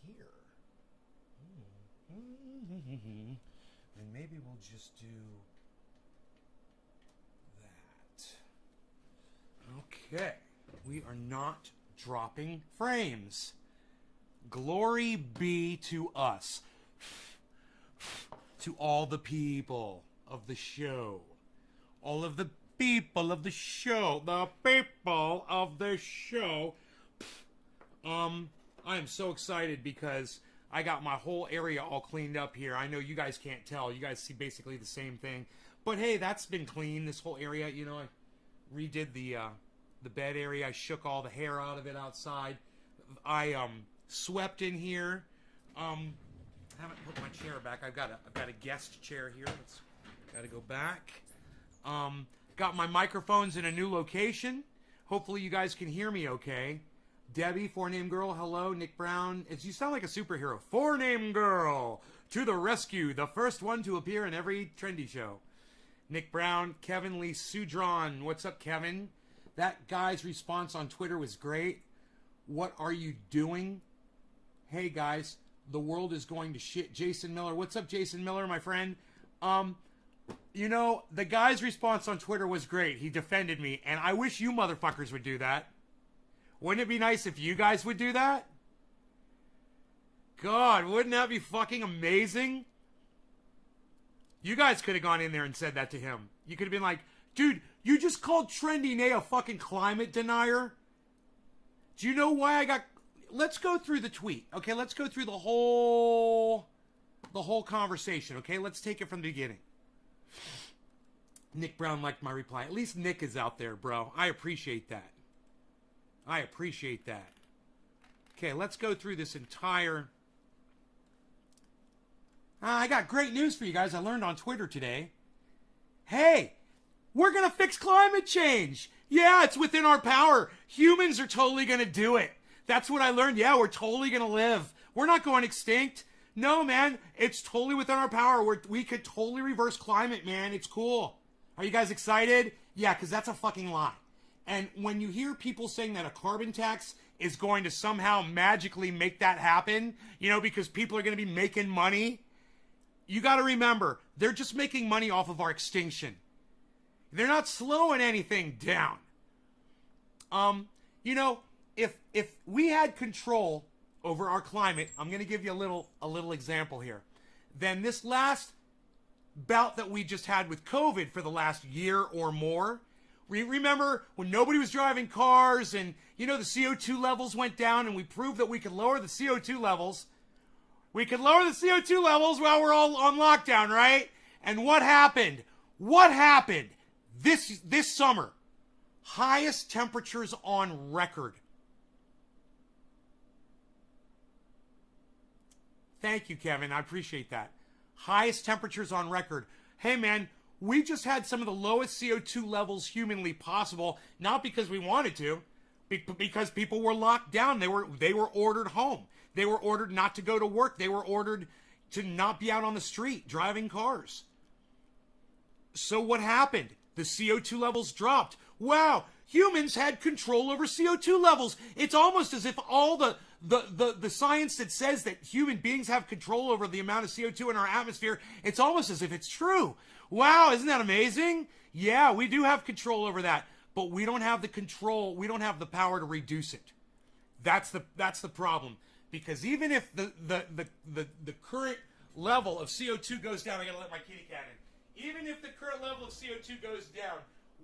here. And maybe we'll just do that. Okay. We are not dropping frames. Glory be to us. To all the people of the show. All of the people of the show. The people of the show. I am so excited because I got my whole area all cleaned up here. I know you guys can't tell. You guys see basically the same thing. But hey, that's been clean, this whole area. You know, I redid the bed area. I shook all the hair out of it outside. I swept in here. I haven't put my chair back. I've got a guest chair here. Got to go back. Got my microphones in a new location. Hopefully you guys can hear me okay. Debbie, four-name girl, hello. Nick Brown, you sound like a superhero. Four-name girl, to the rescue. The first one to appear in every trendy show. Nick Brown, Kevin Lee Sudron. What's up, Kevin? That guy's response on Twitter was great. What are you doing? Hey, guys, the world is going to shit. Jason Miller. What's up, Jason Miller, my friend? You know, the guy's response on Twitter was great. He defended me, and I wish you motherfuckers would do that. Wouldn't it be nice if you guys would do that? God, wouldn't that be fucking amazing? You guys could have gone in there and said that to him. You could have been like, dude, you just called Trendy Nay a fucking climate denier? Do you know why I got... Let's go through the tweet, okay? Let's go through the whole conversation, okay? Let's take it from the beginning. Nick Brown liked my reply. At least Nick is out there, bro. I appreciate that. I appreciate that. Okay, let's go through this entire... I got great news for you guys. I learned on Twitter today. Hey, we're going to fix climate change. Yeah, it's within our power. Humans are totally going to do it. That's what I learned. Yeah, we're totally going to live. We're not going extinct. No, man, it's totally within our power. We could totally reverse climate, man. It's cool. Are you guys excited? Yeah, because that's a fucking lie. And when you hear people saying that a carbon tax is going to somehow magically make that happen, you know, because people are going to be making money, you got to remember, they're just making money off of our extinction. They're not slowing anything down. You know, if we had control over our climate, I'm going to give you a little example here. Then this last bout that we just had with COVID for the last year or more, remember when nobody was driving cars and, you know, the CO2 levels went down and we proved that we could lower the CO2 levels. We could lower the CO2 levels while we're all on lockdown, right? And what happened? What happened this summer? Highest temperatures on record. Thank you, Kevin. I appreciate that. Highest temperatures on record. Hey, man, we just had some of the lowest CO2 levels humanly possible, not because we wanted to, but because people were locked down. They were ordered home. They were ordered not to go to work. They were ordered to not be out on the street driving cars. So what happened? The CO2 levels dropped. Wow, humans had control over CO2 levels. It's almost as if all the science that says that human beings have control over the amount of CO2 in our atmosphere, it's almost as if it's true. Wow, isn't that amazing? Yeah, we do have control over that, but we don't have the control, we don't have the power to reduce it. That's the problem. Because even if the current level of CO2 goes down, I gotta let my kitty cat in. Even if the current level of CO2 goes down,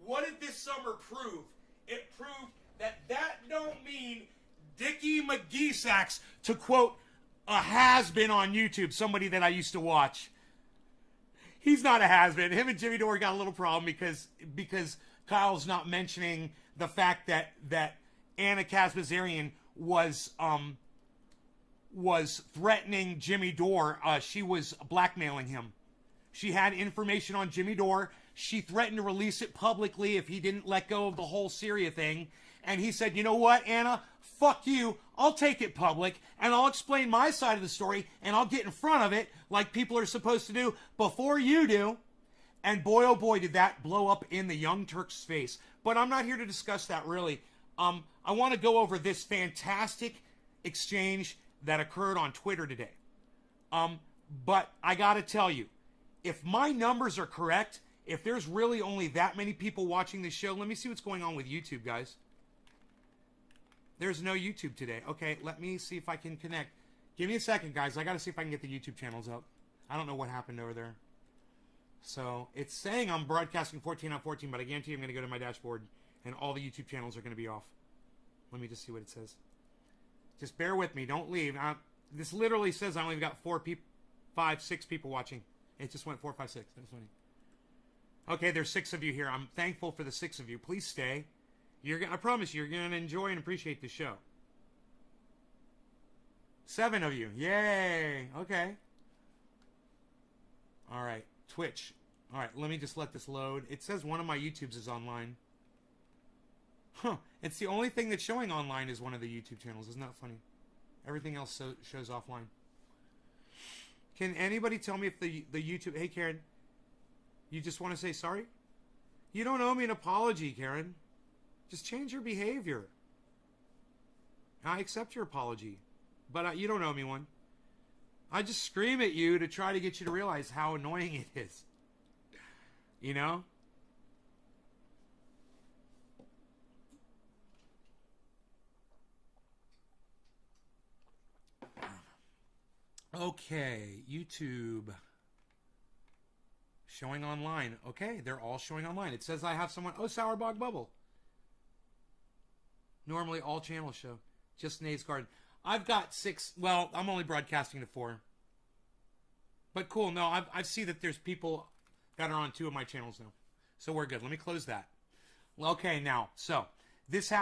what did this summer prove? It proved that don't mean Dickie McGee-Sacks, to quote a has-been on YouTube, somebody that I used to watch. He's not a has-been. Him and Jimmy Dore got a little problem because Kyle's not mentioning the fact that Anna Kazmazarian was threatening Jimmy Dore. She was blackmailing him. She had information on Jimmy Dore. She threatened to release it publicly if he didn't let go of the whole Syria thing. And he said, you know what, Anna? Fuck you. I'll take it public, and I'll explain my side of the story, and I'll get in front of it like people are supposed to do before you do. And boy, oh boy, did that blow up in the Young Turks' face. But I'm not here to discuss that, really. I want to go over this fantastic exchange that occurred on Twitter today. But I got to tell you, if my numbers are correct, if there's really only that many people watching this show, let me see what's going on with YouTube, guys. There's no YouTube today. Okay, let me see if I can connect. Give me a second, guys. I got to see if I can get the YouTube channels up. I don't know what happened over there. So it's saying I'm broadcasting 14 on 14, but I guarantee I'm going to go to my dashboard and all the YouTube channels are going to be off. Let me just see what it says. Just bear with me. Don't leave. This literally says I only got 6 people watching. It just went 4, 5, 6. That's funny. Okay, there's 6 of you here. I'm thankful for the 6 of you. Please stay. I promise you're going to enjoy and appreciate the show. 7 of you. Yay. Okay. All right. Twitch. All right. Let me just let this load. It says one of my YouTubes is online. Huh. It's the only thing that's showing online is one of the YouTube channels. Isn't that funny? Everything else shows offline. Can anybody tell me if the YouTube... Hey, Karen. You just want to say sorry? You don't owe me an apology, Karen. Just change your behavior. I accept your apology. But you don't owe me one. I just scream at you to try to get you to realize how annoying it is. You know? Okay, YouTube. Showing online. Okay, they're all showing online. It says I have someone... Oh, Sourbog Bubble. Normally all channels show. Just Nays Garden. I've got 6... Well, I'm only broadcasting to 4. But cool. No, I see that there's people that are on 2 of my channels now. So we're good. Let me close that. Okay, now. So, this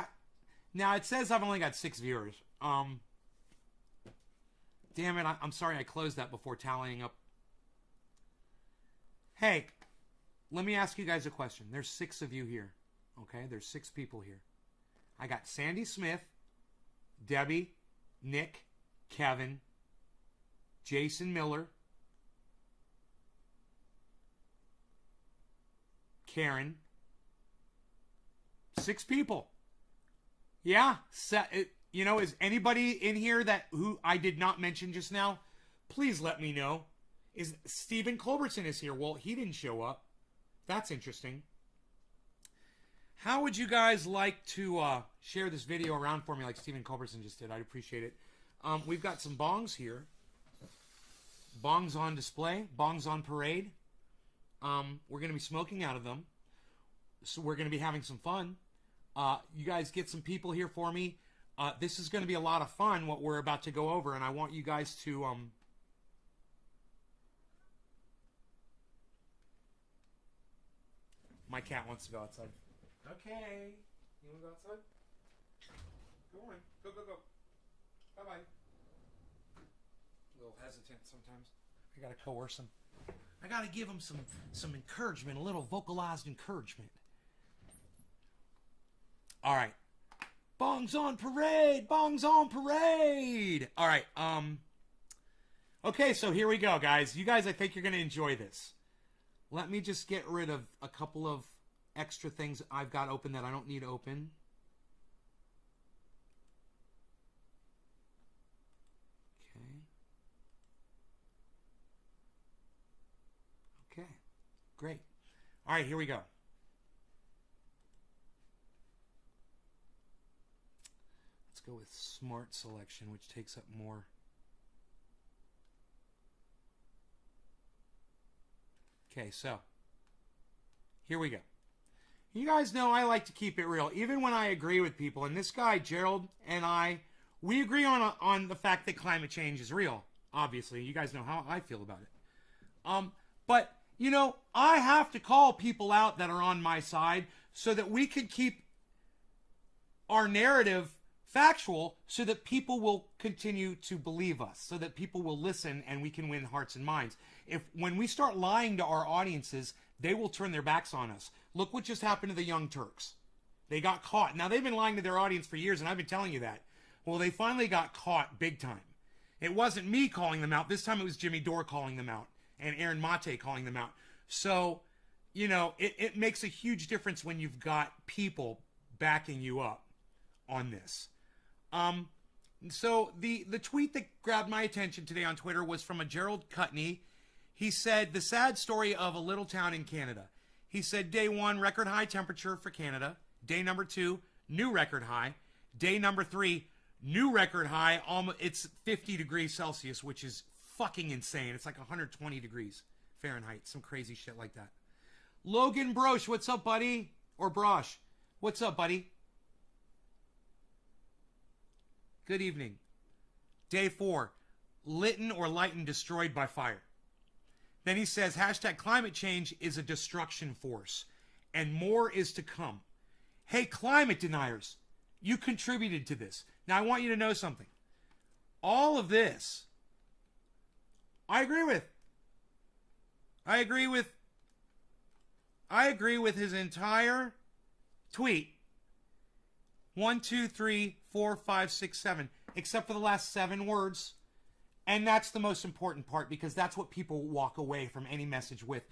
now, it says I've only got 6 viewers. Damn it. I'm sorry I closed that before tallying up. Hey, let me ask you guys a question. There's 6 of you here. Okay? There's 6 people here. I got Sandy Smith, Debbie, Nick, Kevin, Jason Miller, Karen. 6 people. Yeah. You know, is anybody in here who I did not mention just now? Please let me know. Is Stephen Culbertson is here? Well, he didn't show up. That's interesting. How would you guys like to share this video around for me like Stephen Culbertson just did? I'd appreciate it. We've got some bongs here. Bongs on display. Bongs on parade. We're going to be smoking out of them. So we're going to be having some fun. You guys get some people here for me. This is going to be a lot of fun, what we're about to go over, and I want you guys to... My cat wants to go outside. Okay. You want to go outside? Go on. Go, go, go. Bye-bye. A little hesitant sometimes. I got to coerce him. I got to give him some encouragement, a little vocalized encouragement. All right. Bongs on parade! Bongs on parade! All right. Okay, so here we go, guys. You guys, I think you're going to enjoy this. Let me just get rid of a couple of extra things I've got open that I don't need open. Okay. Great. All right, here we go. Let's go with Smart Selection, which takes up more. Okay, so here we go. You guys know I like to keep it real, even when I agree with people. And this guy, Gerald, and we agree on the fact that climate change is real. Obviously, you guys know how I feel about it. But, you know, I have to call people out that are on my side so that we can keep our narrative factual so that people will continue to believe us, so that people will listen and we can win hearts and minds. When we start lying to our audiences, they will turn their backs on us. Look what just happened to the Young Turks. They got caught. Now, they've been lying to their audience for years, and I've been telling you that. Well, they finally got caught big time. It wasn't me calling them out. This time it was Jimmy Dore calling them out and Aaron Mate calling them out. So, you know, it makes a huge difference when you've got people backing you up on this. So the tweet that grabbed my attention today on Twitter was from a Gerald Cutney. He said, the sad story of a little town in Canada. He said, day 1, record high temperature for Canada. Day number 2, new record high. Day number 3, new record high. It's 50 degrees Celsius, which is fucking insane. It's like 120 degrees Fahrenheit. Some crazy shit like that. Logan Brosh, what's up, buddy? Or Brosh, what's up, buddy? Good evening. Day 4, Lytton or Lytton destroyed by fire. Then he says, hashtag climate change is a destruction force, and more is to come. Hey, climate deniers, you contributed to this. Now, I want you to know something. All of this, I agree with. I agree with his entire tweet. 1, 2, 3, 4, 5, 6, 7, except for the last 7 words. And that's the most important part, because that's what people walk away from any message with.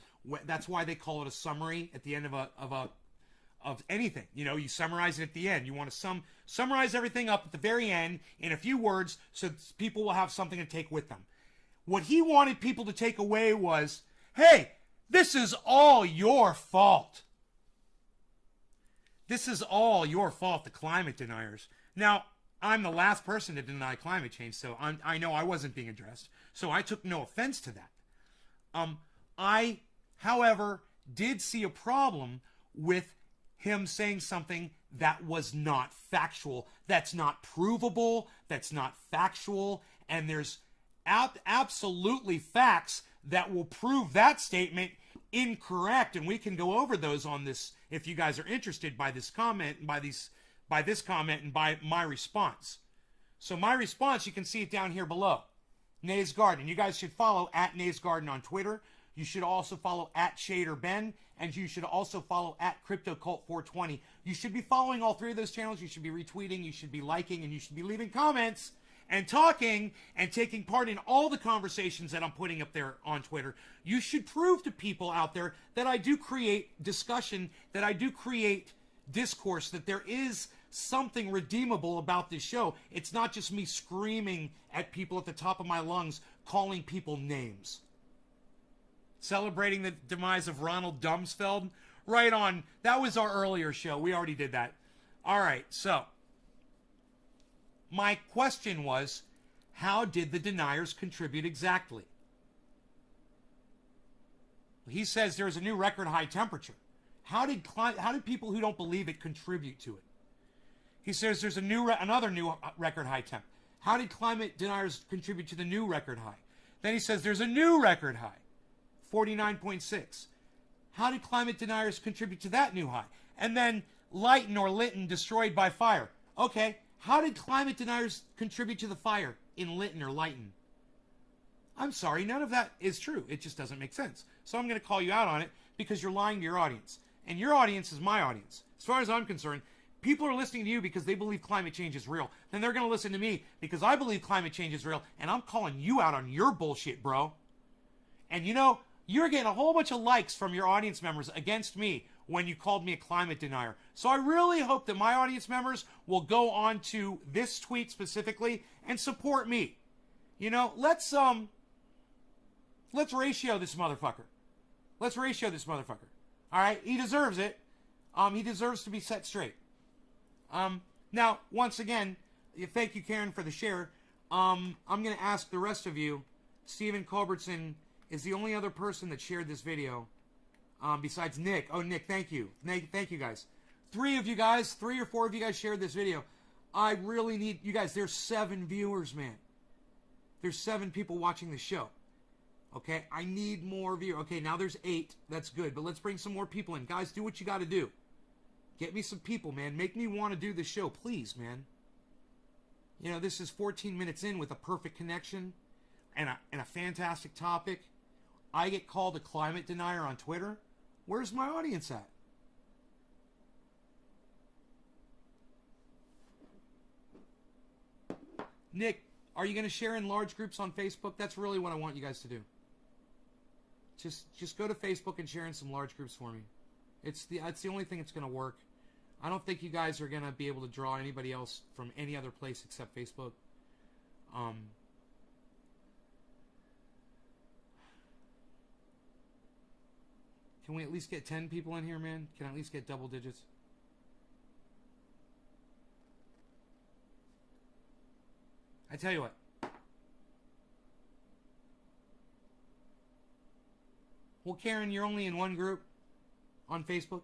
That's why they call it a summary at the end of anything. You know, you summarize it at the end. You want to summarize everything up at the very end in a few words so people will have something to take with them. What he wanted people to take away was, hey, this is all your fault. This is all your fault, the climate deniers. Now, I'm the last person to deny climate change, so I know I wasn't being addressed. So I took no offense to that. I, however, did see a problem with him saying something that was not factual, that's not provable, that's not factual, and there's absolutely facts that will prove that statement incorrect, and we can go over those on this if you guys are interested by this comment and by this comment and by my response. So my response, you can see it down here below. Nays Garden. You guys should follow at Nays Garden on Twitter. You should also follow at ShaderBen, and you should also follow at CryptoCult420. You should be following all 3 of those channels. You should be retweeting, you should be liking, and you should be leaving comments and talking and taking part in all the conversations that I'm putting up there on Twitter. You should prove to people out there that I do create discussion, that I do create discourse, that there is something redeemable about this show. It's not just me screaming at people at the top of my lungs, calling people names. Celebrating the demise of Ronald Dumsfeld? Right on. That was our earlier show. We already did that. All right, so my question was, how did the deniers contribute exactly? He says there's a new record high temperature. How did people who don't believe it contribute to it? He says there's another new record high temp. How did climate deniers contribute to the new record high? Then he says there's a new record high, 49.6. How did climate deniers contribute to that new high? And then Lytton or Lytton destroyed by fire. Okay, how did climate deniers contribute to the fire in Lytton or Lytton? I'm sorry, none of that is true. It just doesn't make sense. So I'm going to call you out on it because you're lying to your audience. And your audience is my audience. As far as I'm concerned, people are listening to you because they believe climate change is real. Then they're going to listen to me because I believe climate change is real. And I'm calling you out on your bullshit, bro. And you know, you're getting a whole bunch of likes from your audience members against me when you called me a climate denier. So I really hope that my audience members will go on to this tweet specifically and support me. You know, let's ratio this motherfucker. Let's ratio this motherfucker. All right, he deserves it. He deserves to be set straight. Now, once again, thank you, Karen, for the share. I'm going to ask the rest of you. Stephen Culbertson is the only other person that shared this video, besides Nick. Oh, Nick, thank you. Thank you, guys. 3 of you guys, 3 or 4 of you guys shared this video. I really need you guys. There's 7 viewers, man. There's 7 people watching the show. Okay, I need more viewers. Okay, now there's 8. That's good, but let's bring some more people in. Guys, do what you got to do. Get me some people, man. Make me want to do this show, please, man. You know, this is 14 minutes in with a perfect connection and a fantastic topic. I get called a climate denier on Twitter. Where's my audience at? Nick, are you going to share in large groups on Facebook? That's really what I want you guys to do. Just go to Facebook and share in some large groups for me. It's the only thing that's going to work. I don't think you guys are going to be able to draw anybody else from any other place except Facebook. Can we at least get 10 people in here, man? Can I at least get double digits? I tell you what. Well, Karen, you're only in one group on Facebook.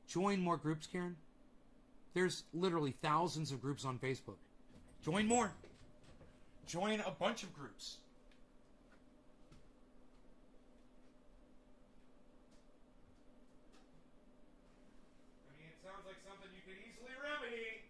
Join more groups, Karen. There's literally thousands of groups on Facebook. Join more. Join a bunch of groups. I mean, it sounds like something you could easily remedy.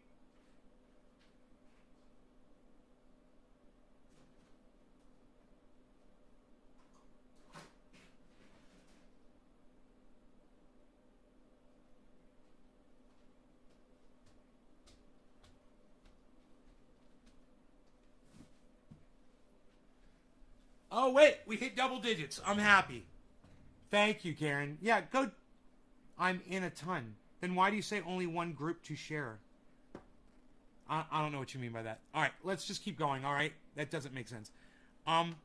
Oh, wait, we hit double digits. I'm happy. Thank you, Karen. Yeah, go. I'm in a ton. Then why do you say only one group to share? I don't know what you mean by that. All right, let's just keep going, all right? That doesn't make sense. I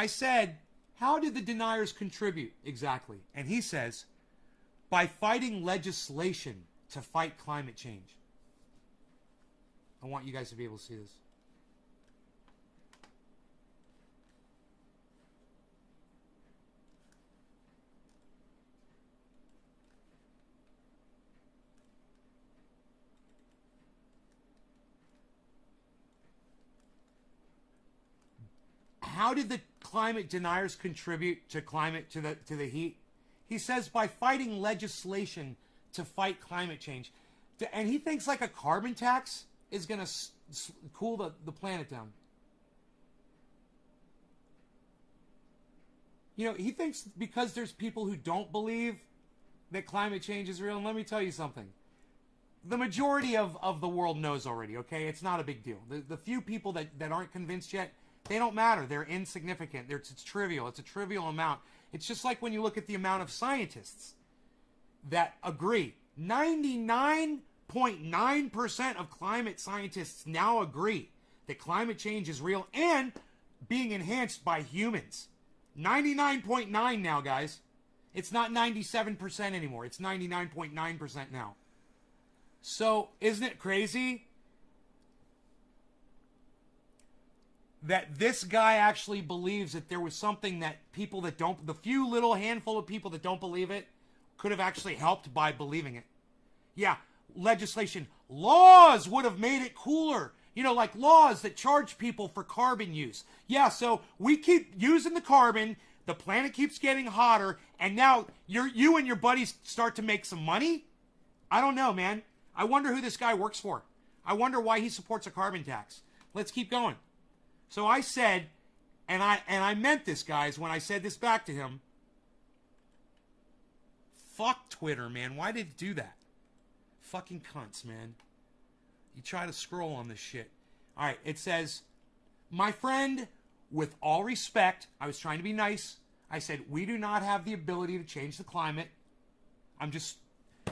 said, how did the deniers contribute exactly? And he says, by fighting legislation to fight climate change. I want you guys to be able to see this. How did the climate deniers contribute to the heat? He says by fighting legislation to fight climate change. And he thinks like a carbon tax is going to cool the planet down. You know, he thinks because there's people who don't believe that climate change is real. And let me tell you something. The majority of the world knows already, okay? It's not a big deal. The few people that aren't convinced yet, they don't matter. They're insignificant. It's trivial. It's a trivial amount. It's just like when you look at the amount of scientists that agree. 99.9% of climate scientists now agree that climate change is real and being enhanced by humans. 99.9 now, guys. It's not 97% anymore. It's 99.9% now. So, isn't it crazy that this guy actually believes that there was something that people that don't, the few little handful of people that don't believe it, could have actually helped by believing it? Yeah, legislation. Laws would have made it cooler. You know, like laws that charge people for carbon use. Yeah, so we keep using the carbon, the planet keeps getting hotter, and now you and your buddies start to make some money? I don't know, man. I wonder who this guy works for. I wonder why he supports a carbon tax. Let's keep going. So I said, and I meant this, guys, when I said this back to him. Fuck Twitter, man. Why did it do that? Fucking cunts, man. You try to scroll on this shit. All right, it says, my friend, with all respect, I was trying to be nice. I said, we do not have the ability to change the climate. I'm just,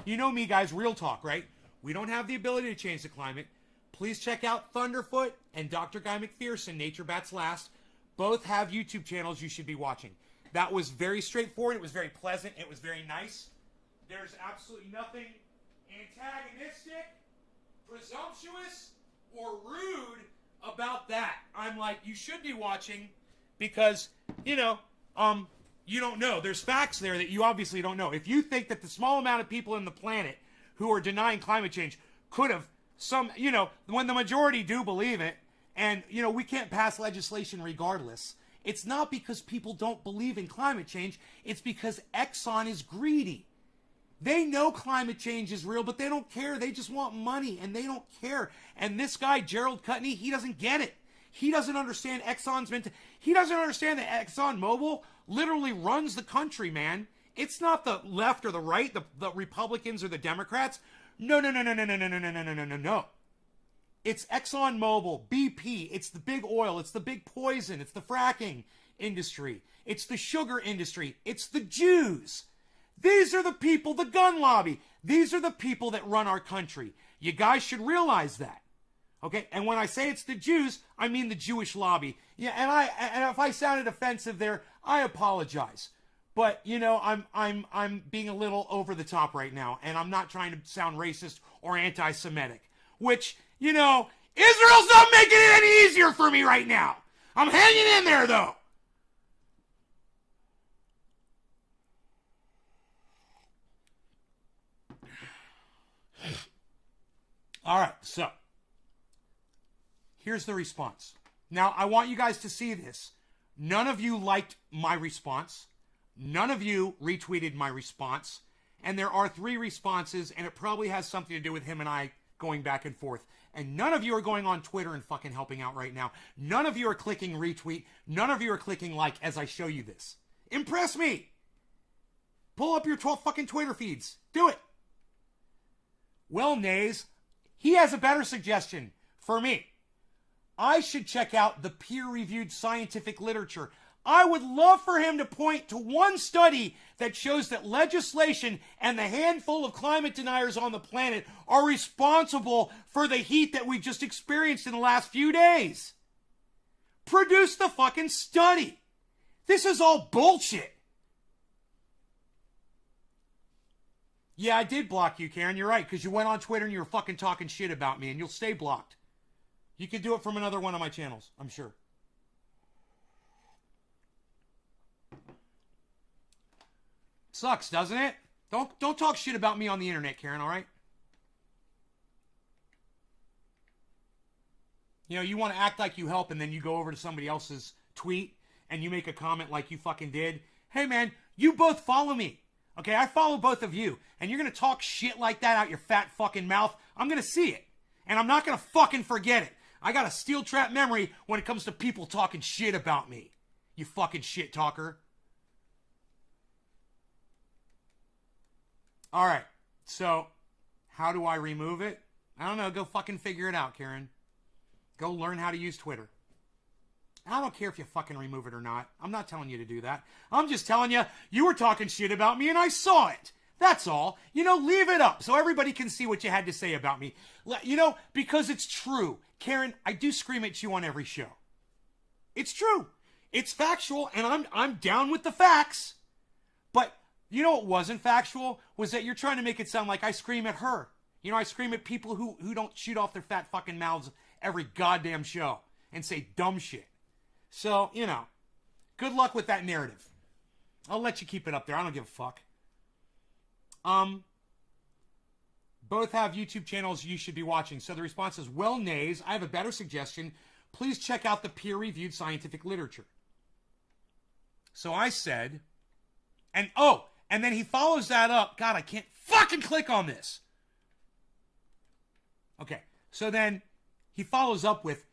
you know me, guys, real talk, right? We don't have the ability to change the climate. Please check out Thunderfoot and Dr. Guy McPherson, Nature Bats Last. Both have YouTube channels you should be watching. That was very straightforward. It was very pleasant. It was very nice. There's absolutely nothing antagonistic, presumptuous, or rude about that. I'm like, you should be watching because, you know, you don't know. There's facts there that you obviously don't know. If you think that the small amount of people in the planet who are denying climate change could have you know, when the majority do believe it, and, you know, we can't pass legislation regardless, it's not because people don't believe in climate change. It's because Exxon is greedy. They know climate change is real, but they don't care. They just want money, and they don't care. And this guy, Gerald Cutney, he doesn't get it. He doesn't understand he doesn't understand that ExxonMobil literally runs the country, man. It's not the left or the right, the Republicans or the Democrats. No. It's ExxonMobil, BP, it's the big oil, it's the big poison, it's the fracking industry, it's the sugar industry, it's the Jews. These are the people, the gun lobby. These are the people that run our country. You guys should realize that. Okay, and when I say it's the Jews, I mean the Jewish lobby. Yeah, and if I sounded offensive there, I apologize. But you know, I'm being a little over the top right now, and I'm not trying to sound racist or anti-Semitic. Which, you know, Israel's not making it any easier for me right now. I'm hanging in there though. All right, so here's the response. Now, I want you guys to see this. None of you liked my response. None of you retweeted my response. And there are 3 responses, and it probably has something to do with him and I going back and forth. And none of you are going on Twitter and fucking helping out right now. None of you are clicking retweet. None of you are clicking like as I show you this. Impress me. Pull up your 12 fucking Twitter feeds. Do it. Well, Nays, he has a better suggestion for me. I should check out the peer-reviewed scientific literature. I would love for him to point to one study that shows that legislation and the handful of climate deniers on the planet are responsible for the heat that we just experienced in the last few days. Produce the fucking study. This is all bullshit. Yeah, I did block you, Karen. You're right, because you went on Twitter and you were fucking talking shit about me, and you'll stay blocked. You can do it from another one of my channels, I'm sure. Sucks, doesn't it? Don't talk shit about me on the internet, Karen, all right? You know, you want to act like you help, and then you go over to somebody else's tweet, and you make a comment like you fucking did. Hey, man, you both follow me. Okay, I follow both of you, and you're going to talk shit like that out your fat fucking mouth. I'm going to see it, and I'm not going to fucking forget it. I got a steel trap memory when it comes to people talking shit about me. You fucking shit talker. All right, so how do I remove it? I don't know. Go fucking figure it out, Karen. Go learn how to use Twitter. I don't care if you fucking remove it or not. I'm not telling you to do that. I'm just telling you, you were talking shit about me and I saw it. That's all. You know, leave it up so everybody can see what you had to say about me. You know, because it's true. Karen, I do scream at you on every show. It's true. It's factual, and I'm down with the facts. But you know what wasn't factual? Was that you're trying to make it sound like I scream at her. You know, I scream at people who don't shoot off their fat fucking mouths every goddamn show and say dumb shit. So, you know, good luck with that narrative. I'll let you keep it up there. I don't give a fuck. Both have YouTube channels you should be watching. So the response is, well, Nays, I have a better suggestion. Please check out the peer-reviewed scientific literature. So I said, and then he follows that up. God, I can't fucking click on this. Okay, so then he follows up with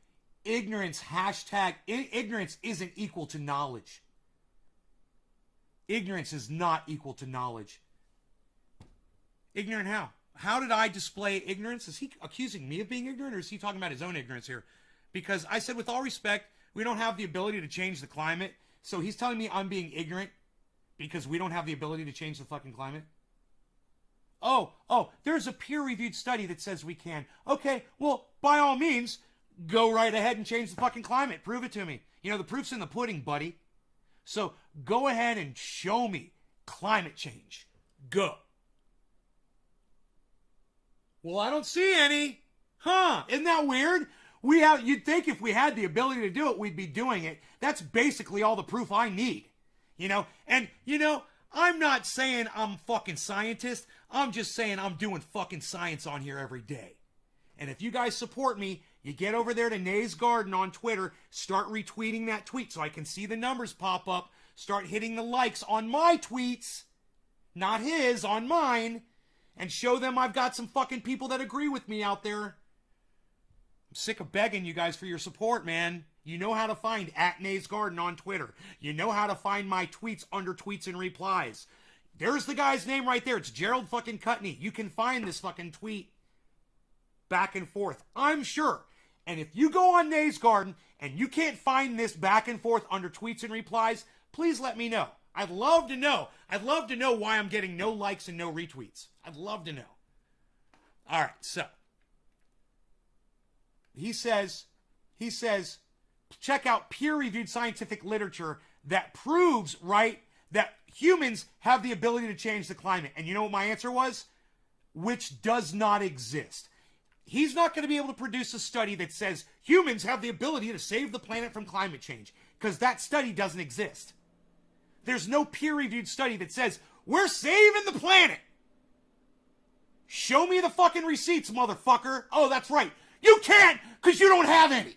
ignorance, hashtag, ignorance isn't equal to knowledge. Ignorance is not equal to knowledge. Ignorant how? How did I display ignorance? Is he accusing me of being ignorant, or is he talking about his own ignorance here? Because I said, with all respect, we don't have the ability to change the climate. So he's telling me I'm being ignorant because we don't have the ability to change the fucking climate? Oh, there's a peer-reviewed study that says we can. Okay, well, by all means, go right ahead and change the fucking climate. Prove it to me. You know, the proof's in the pudding, buddy. So go ahead and show me climate change. Go. Well, I don't see any. Huh, isn't that weird? You'd think if we had the ability to do it, we'd be doing it. That's basically all the proof I need. You know, and, you know, I'm not saying I'm a fucking scientist. I'm just saying I'm doing fucking science on here every day. And if you guys support me, you get over there to Nays Garden on Twitter, start retweeting that tweet so I can see the numbers pop up, start hitting the likes on my tweets, not his, on mine, and show them I've got some fucking people that agree with me out there. I'm sick of begging you guys for your support, man. You know how to find @Nays Garden on Twitter. You know how to find my tweets under tweets and replies. There's the guy's name right there. It's Gerald fucking Cutney. You can find this fucking tweet back and forth, I'm sure. And if you go on Nays Garden and you can't find this back and forth under tweets and replies, please let me know. I'd love to know. I'd love to know why I'm getting no likes and no retweets. I'd love to know. All right, so he says, check out peer-reviewed scientific literature that proves, right, that humans have the ability to change the climate. And you know what my answer was? Which does not exist. He's not going to be able to produce a study that says humans have the ability to save the planet from climate change, because that study doesn't exist. There's no peer-reviewed study that says we're saving the planet. Show me the fucking receipts, motherfucker. Oh, that's right. You can't, because you don't have any.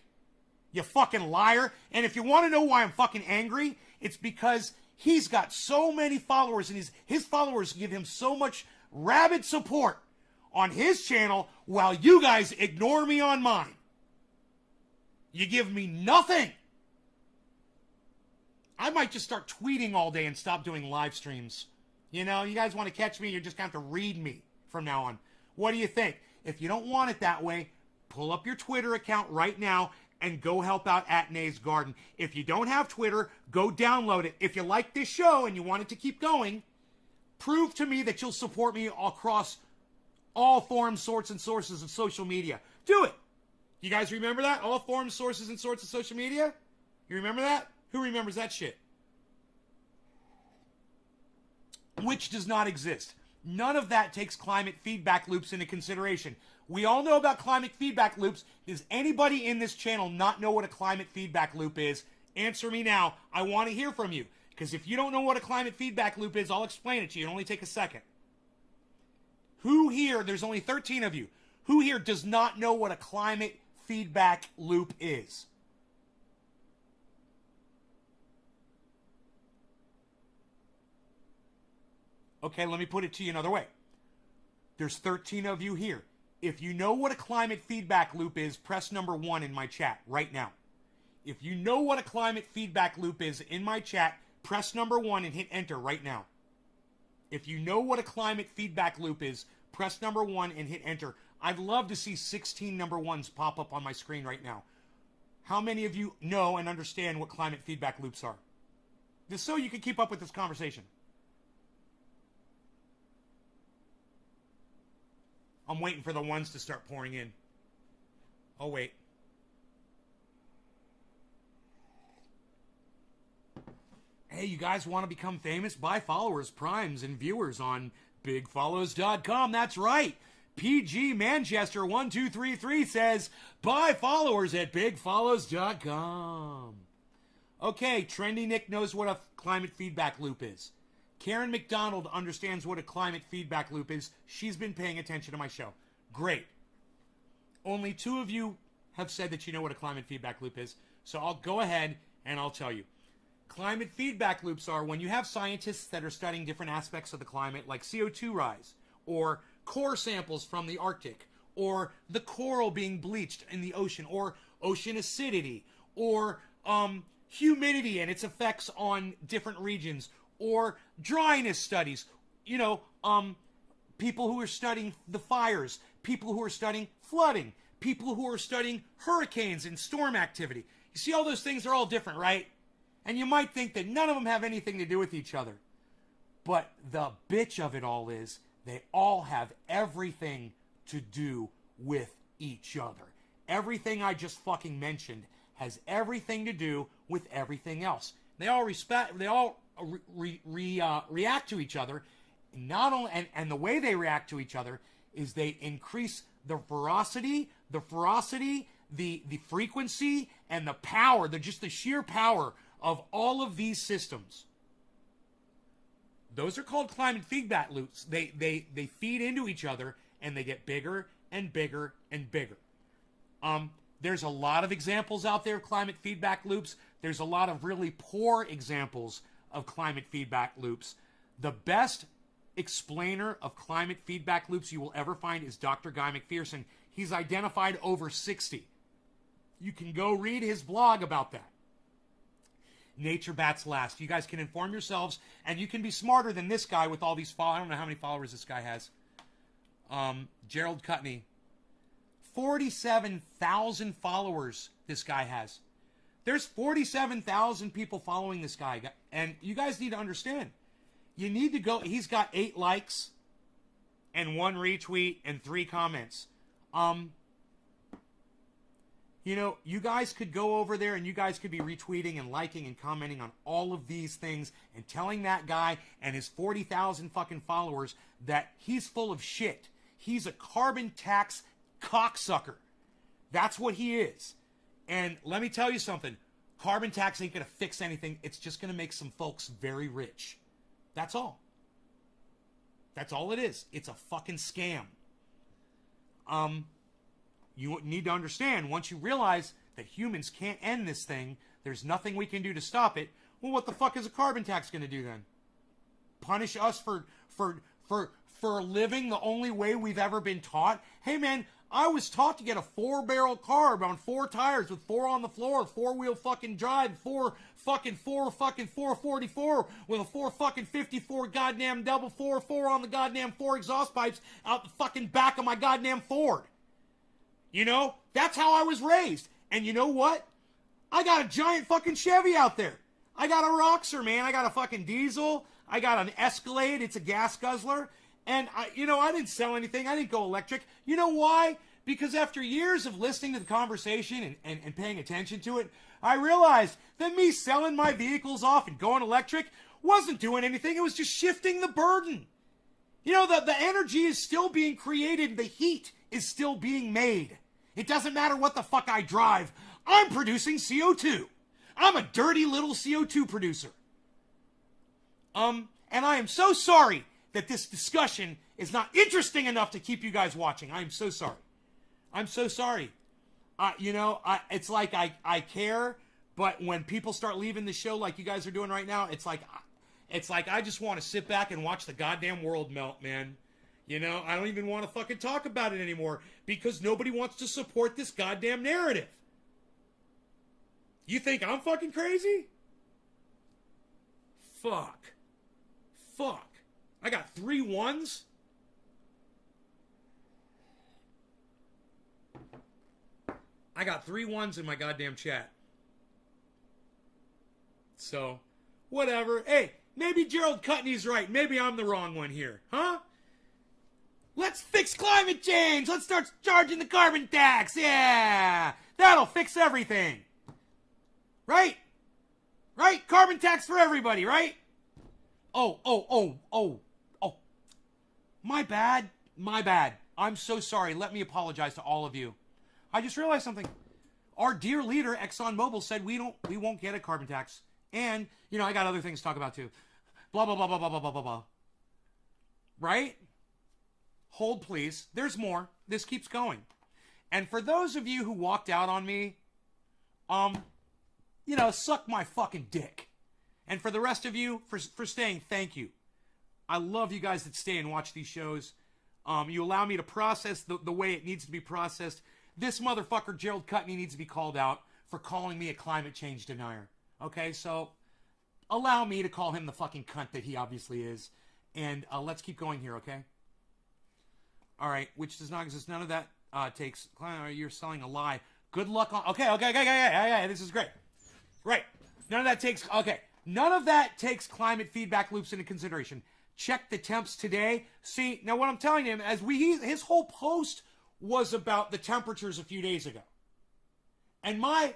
You fucking liar. And if you want to know why I'm fucking angry, it's because he's got so many followers, and his followers give him so much rabid support on his channel while you guys ignore me on mine. You give me nothing. I might just start tweeting all day and stop doing live streams. You know, you guys want to catch me, you're just going to have to read me from now on. What do you think? If you don't want it that way, pull up your Twitter account right now and go help out at Nay's Garden. If you don't have Twitter, go download it. If you like this show and you want it to keep going, prove to me that you'll support me across all forms, sorts, and sources of social media. Do it. You guys remember that? All forms, sources, and sorts of social media? You remember that? Who remembers that shit? Which does not exist. None of that takes climate feedback loops into consideration. We all know about climate feedback loops. Does anybody in this channel not know what a climate feedback loop is? Answer me now. I want to hear from you. Because if you don't know what a climate feedback loop is, I'll explain it to you. It'll only take a second. Who here, there's only 13 of you, who here does not know what a climate feedback loop is? Okay, let me put it to you another way. There's 13 of you here. If you know what a climate feedback loop is, press number 1 in my chat right now. If you know what a climate feedback loop is in my chat, press number 1 and hit enter right now. If you know what a climate feedback loop is, press number 1 and hit enter. I'd love to see 16 number 1s pop up on my screen right now. How many of you know and understand what climate feedback loops are? Just so you can keep up with this conversation. I'm waiting for the ones to start pouring in. Oh, wait. Hey, you guys want to become famous? Buy followers, primes, and viewers on bigfollows.com. That's right. PG Manchester 1233 says, buy followers at bigfollows.com. Okay, Trendy Nick knows what a climate feedback loop is. Karen McDonald understands what a climate feedback loop is. She's been paying attention to my show. Great. Only 2 of you have said that you know what a climate feedback loop is. So I'll go ahead and I'll tell you. Climate feedback loops are when you have scientists that are studying different aspects of the climate, like CO2 rise, or core samples from the Arctic, or the coral being bleached in the ocean, or ocean acidity, or humidity and its effects on different regions, or dryness studies, you know, people who are studying the fires, people who are studying flooding, people who are studying hurricanes and storm activity. You see, all those things are all different, right? And you might think that none of them have anything to do with each other. But the bitch of it all is they all have everything to do with each other. Everything I just fucking mentioned has everything to do with everything else. They all react to each other. Not only, and the way they react to each other is they increase the ferocity, the frequency, and the power, just the sheer power of all of these systems. Those are called climate feedback loops. They feed into each other and they get bigger and bigger and bigger. There's a lot of examples out there of climate feedback loops. There's a lot of really poor examples of climate feedback loops. The best explainer of climate feedback loops you will ever find is Dr. Guy McPherson. He's identified over 60. You can go read his blog about that. Nature bats last. You guys can inform yourselves, and you can be smarter than this guy with all these followers. I don't know how many followers this guy has. Gerald Cutney. 47,000 followers this guy has. There's 47,000 people following this guy. And you guys need to understand. You need to go. He's got 8 likes and 1 retweet and 3 comments. You know, you guys could go over there and you guys could be retweeting and liking and commenting on all of these things and telling that guy and his 40,000 fucking followers that he's full of shit. He's a carbon tax cocksucker. That's what he is. And let me tell you something. Carbon tax ain't going to fix anything. It's just going to make some folks very rich. That's all. That's all it is. It's a fucking scam. You need to understand, once you realize that humans can't end this thing, there's nothing we can do to stop it, well, what the fuck is a carbon tax going to do then? Punish us for living the only way we've ever been taught? Hey, man, I was taught to get a 4-barrel carb on 4 tires with 4 on the floor, 4-wheel fucking drive, 444 with a 454 goddamn double 4 on the goddamn 4 exhaust pipes out the fucking back of my goddamn Ford. You know, that's how I was raised. And you know what? I got a giant fucking Chevy out there. I got a Roxor, man. I got a fucking diesel. I got an Escalade. It's a gas guzzler. And, I didn't sell anything. I didn't go electric. You know why? Because after years of listening to the conversation and paying attention to it, I realized that me selling my vehicles off and going electric wasn't doing anything. It was just shifting the burden. You know, the energy is still being created. The heat is still being made. It doesn't matter what the fuck I drive. I'm producing CO2. I'm a dirty little CO2 producer. And I am so sorry that this discussion is not interesting enough to keep you guys watching. I am so sorry. I'm so sorry. It's like I care, but when people start leaving the show like you guys are doing right now, it's like I just want to sit back and watch the goddamn world melt, man. You know, I don't even want to fucking talk about it anymore because nobody wants to support this goddamn narrative. You think I'm fucking crazy? Fuck. I got 3 1s? I got 3 1s in my goddamn chat. So, whatever. Hey, maybe Gerald Cutney's right. Maybe I'm the wrong one here. Huh? Let's fix climate change. Let's start charging the carbon tax. Yeah. That'll fix everything. Right? Right? Carbon tax for everybody, right? Oh. My bad. I'm so sorry. Let me apologize to all of you. I just realized something. Our dear leader, ExxonMobil, said we won't get a carbon tax. And, I got other things to talk about too. Blah, blah, blah, blah, blah, blah, blah, blah. Right? Hold, please. There's more. This keeps going. And for those of you who walked out on me, suck my fucking dick. And for the rest of you, for staying, thank you. I love you guys that stay and watch these shows. You allow me to process the way it needs to be processed. This motherfucker, Gerald Cutney, needs to be called out for calling me a climate change denier. Okay, so allow me to call him the fucking cunt that he obviously is. And let's keep going here, okay? All right, which does not exist. None of that takes... You're selling a lie. Good luck on... Okay, this is great. Right. None of that takes... Okay. None of that takes climate feedback loops into consideration. Check the temps today. See, now what I'm telling him, his whole post was about the temperatures a few days ago. And my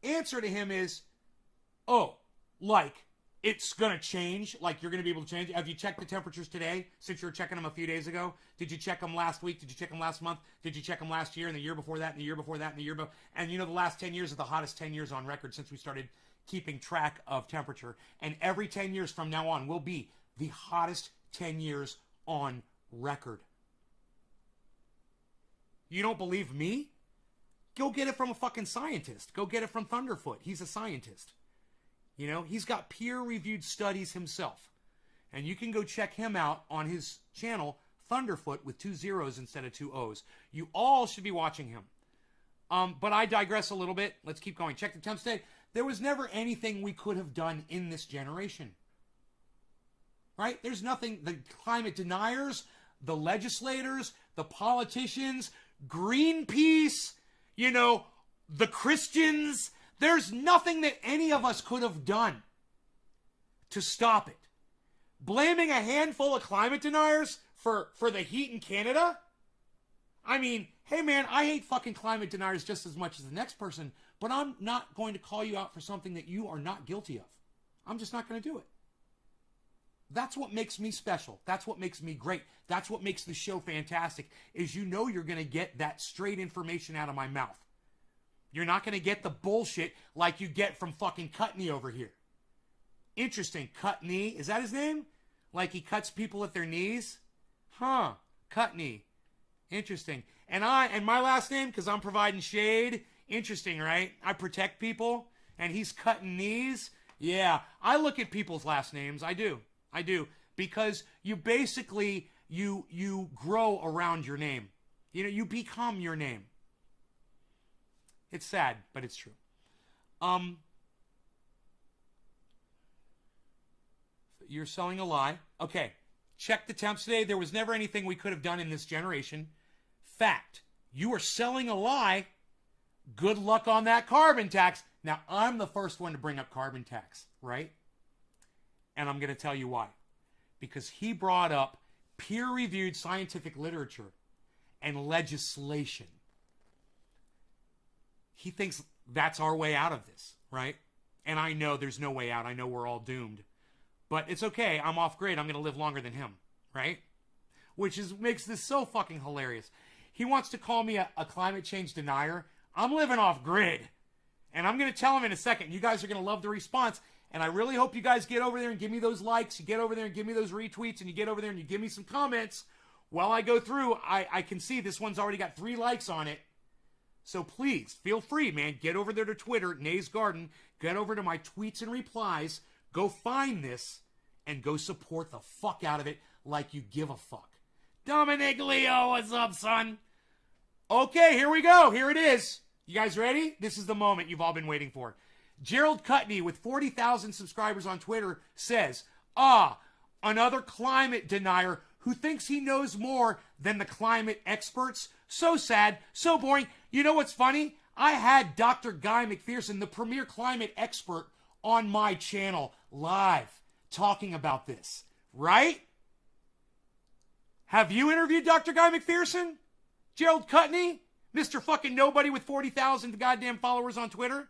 answer to him is, it's going to change. Like, you're going to be able to change. Have you checked the temperatures today since you were checking them a few days ago? Did you check them last week? Did you check them last month? Did you check them last year and the year before that and the year before that and the year before? And the last 10 years are the hottest 10 years on record since we started keeping track of temperature. And every 10 years from now on will be the hottest 10 years on record. You don't believe me? Go get it from a fucking scientist. Go get it from Thunderfoot. He's a scientist. He's got peer-reviewed studies himself. And you can go check him out on his channel, Thunderfoot, with 2 zeros instead of 2 O's. You all should be watching him. But I digress a little bit. Let's keep going. Check the temps today. There was never anything we could have done in this generation. Right? There's nothing. The climate deniers, the legislators, the politicians, Greenpeace, the Christians... There's nothing that any of us could have done to stop it. Blaming a handful of climate deniers for the heat in Canada? I mean, hey man, I hate fucking climate deniers just as much as the next person, but I'm not going to call you out for something that you are not guilty of. I'm just not going to do it. That's what makes me special. That's what makes me great. That's what makes the show fantastic, is you know you're going to get that straight information out of my mouth. You're not going to get the bullshit like you get from fucking Cutney over here. Interesting. Cutney. Is that his name? Like he cuts people at their knees? Huh. Cutney. Interesting. And my last name, because I'm providing shade. Interesting, right? I protect people. And he's cutting knees. Yeah. I look at people's last names. I do. Because you basically, you grow around your name. You know, you become your name. It's sad, but it's true. You're selling a lie. Okay. Check the temps today. There was never anything we could have done in this generation. Fact. You are selling a lie. Good luck on that carbon tax. Now, I'm the first one to bring up carbon tax, right? And I'm going to tell you why. Because he brought up peer-reviewed scientific literature and legislation. He thinks that's our way out of this, right? And I know there's no way out. I know we're all doomed. But it's okay. I'm off grid. I'm going to live longer than him, right? Which makes this so fucking hilarious. He wants to call me a climate change denier. I'm living off grid. And I'm going to tell him in a second. You guys are going to love the response. And I really hope you guys get over there and give me those likes. You get over there and give me those retweets. And you get over there and you give me some comments. While I go through, I can see this one's already got 3 likes on it. So please, feel free, man. Get over there to Twitter, Nay's Garden. Get over to my tweets and replies. Go find this and go support the fuck out of it like you give a fuck. Dominic Leo, what's up, son? Okay, here we go. Here it is. You guys ready? This is the moment you've all been waiting for. Gerald Cutney, with 40,000 subscribers on Twitter, says, another climate denier who thinks he knows more than the climate experts. So sad, so boring. You know what's funny? I had Dr. Guy McPherson, the premier climate expert, on my channel live talking about this, right? Have you interviewed Dr. Guy McPherson? Gerald Cutney? Mr. fucking nobody with 40,000 goddamn followers on Twitter?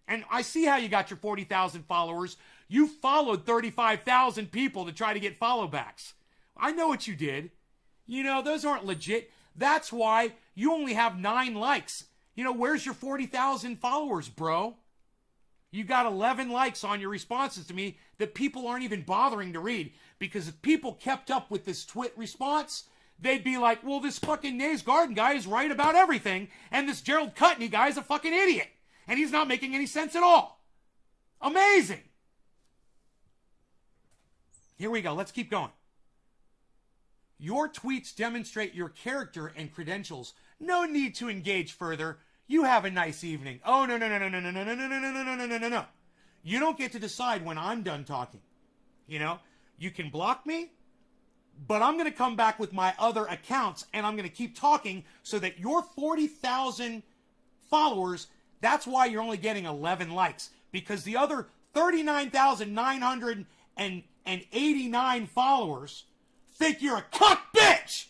And I see how you got your 40,000 followers. You followed 35,000 people to try to get follow backs. I know what you did. You know, those aren't legit. That's why you only have 9 likes. You know, where's your 40,000 followers, bro? You got 11 likes on your responses to me that people aren't even bothering to read. Because if people kept up with this twit response, they'd be like, well, this fucking Nay's Garden guy is right about everything. And this Gerald Cutney guy is a fucking idiot. And he's not making any sense at all. Amazing. Here we go. Let's keep going. Your tweets demonstrate your character and credentials. No need to engage further. You have a nice evening. Oh, no. You don't get to decide when I'm done talking. You know, you can block me, but I'm going to come back with my other accounts and I'm going to keep talking so that your 40,000 followers, that's why you're only getting 11 likes, because the other 39,989 followers think you're a cuck bitch.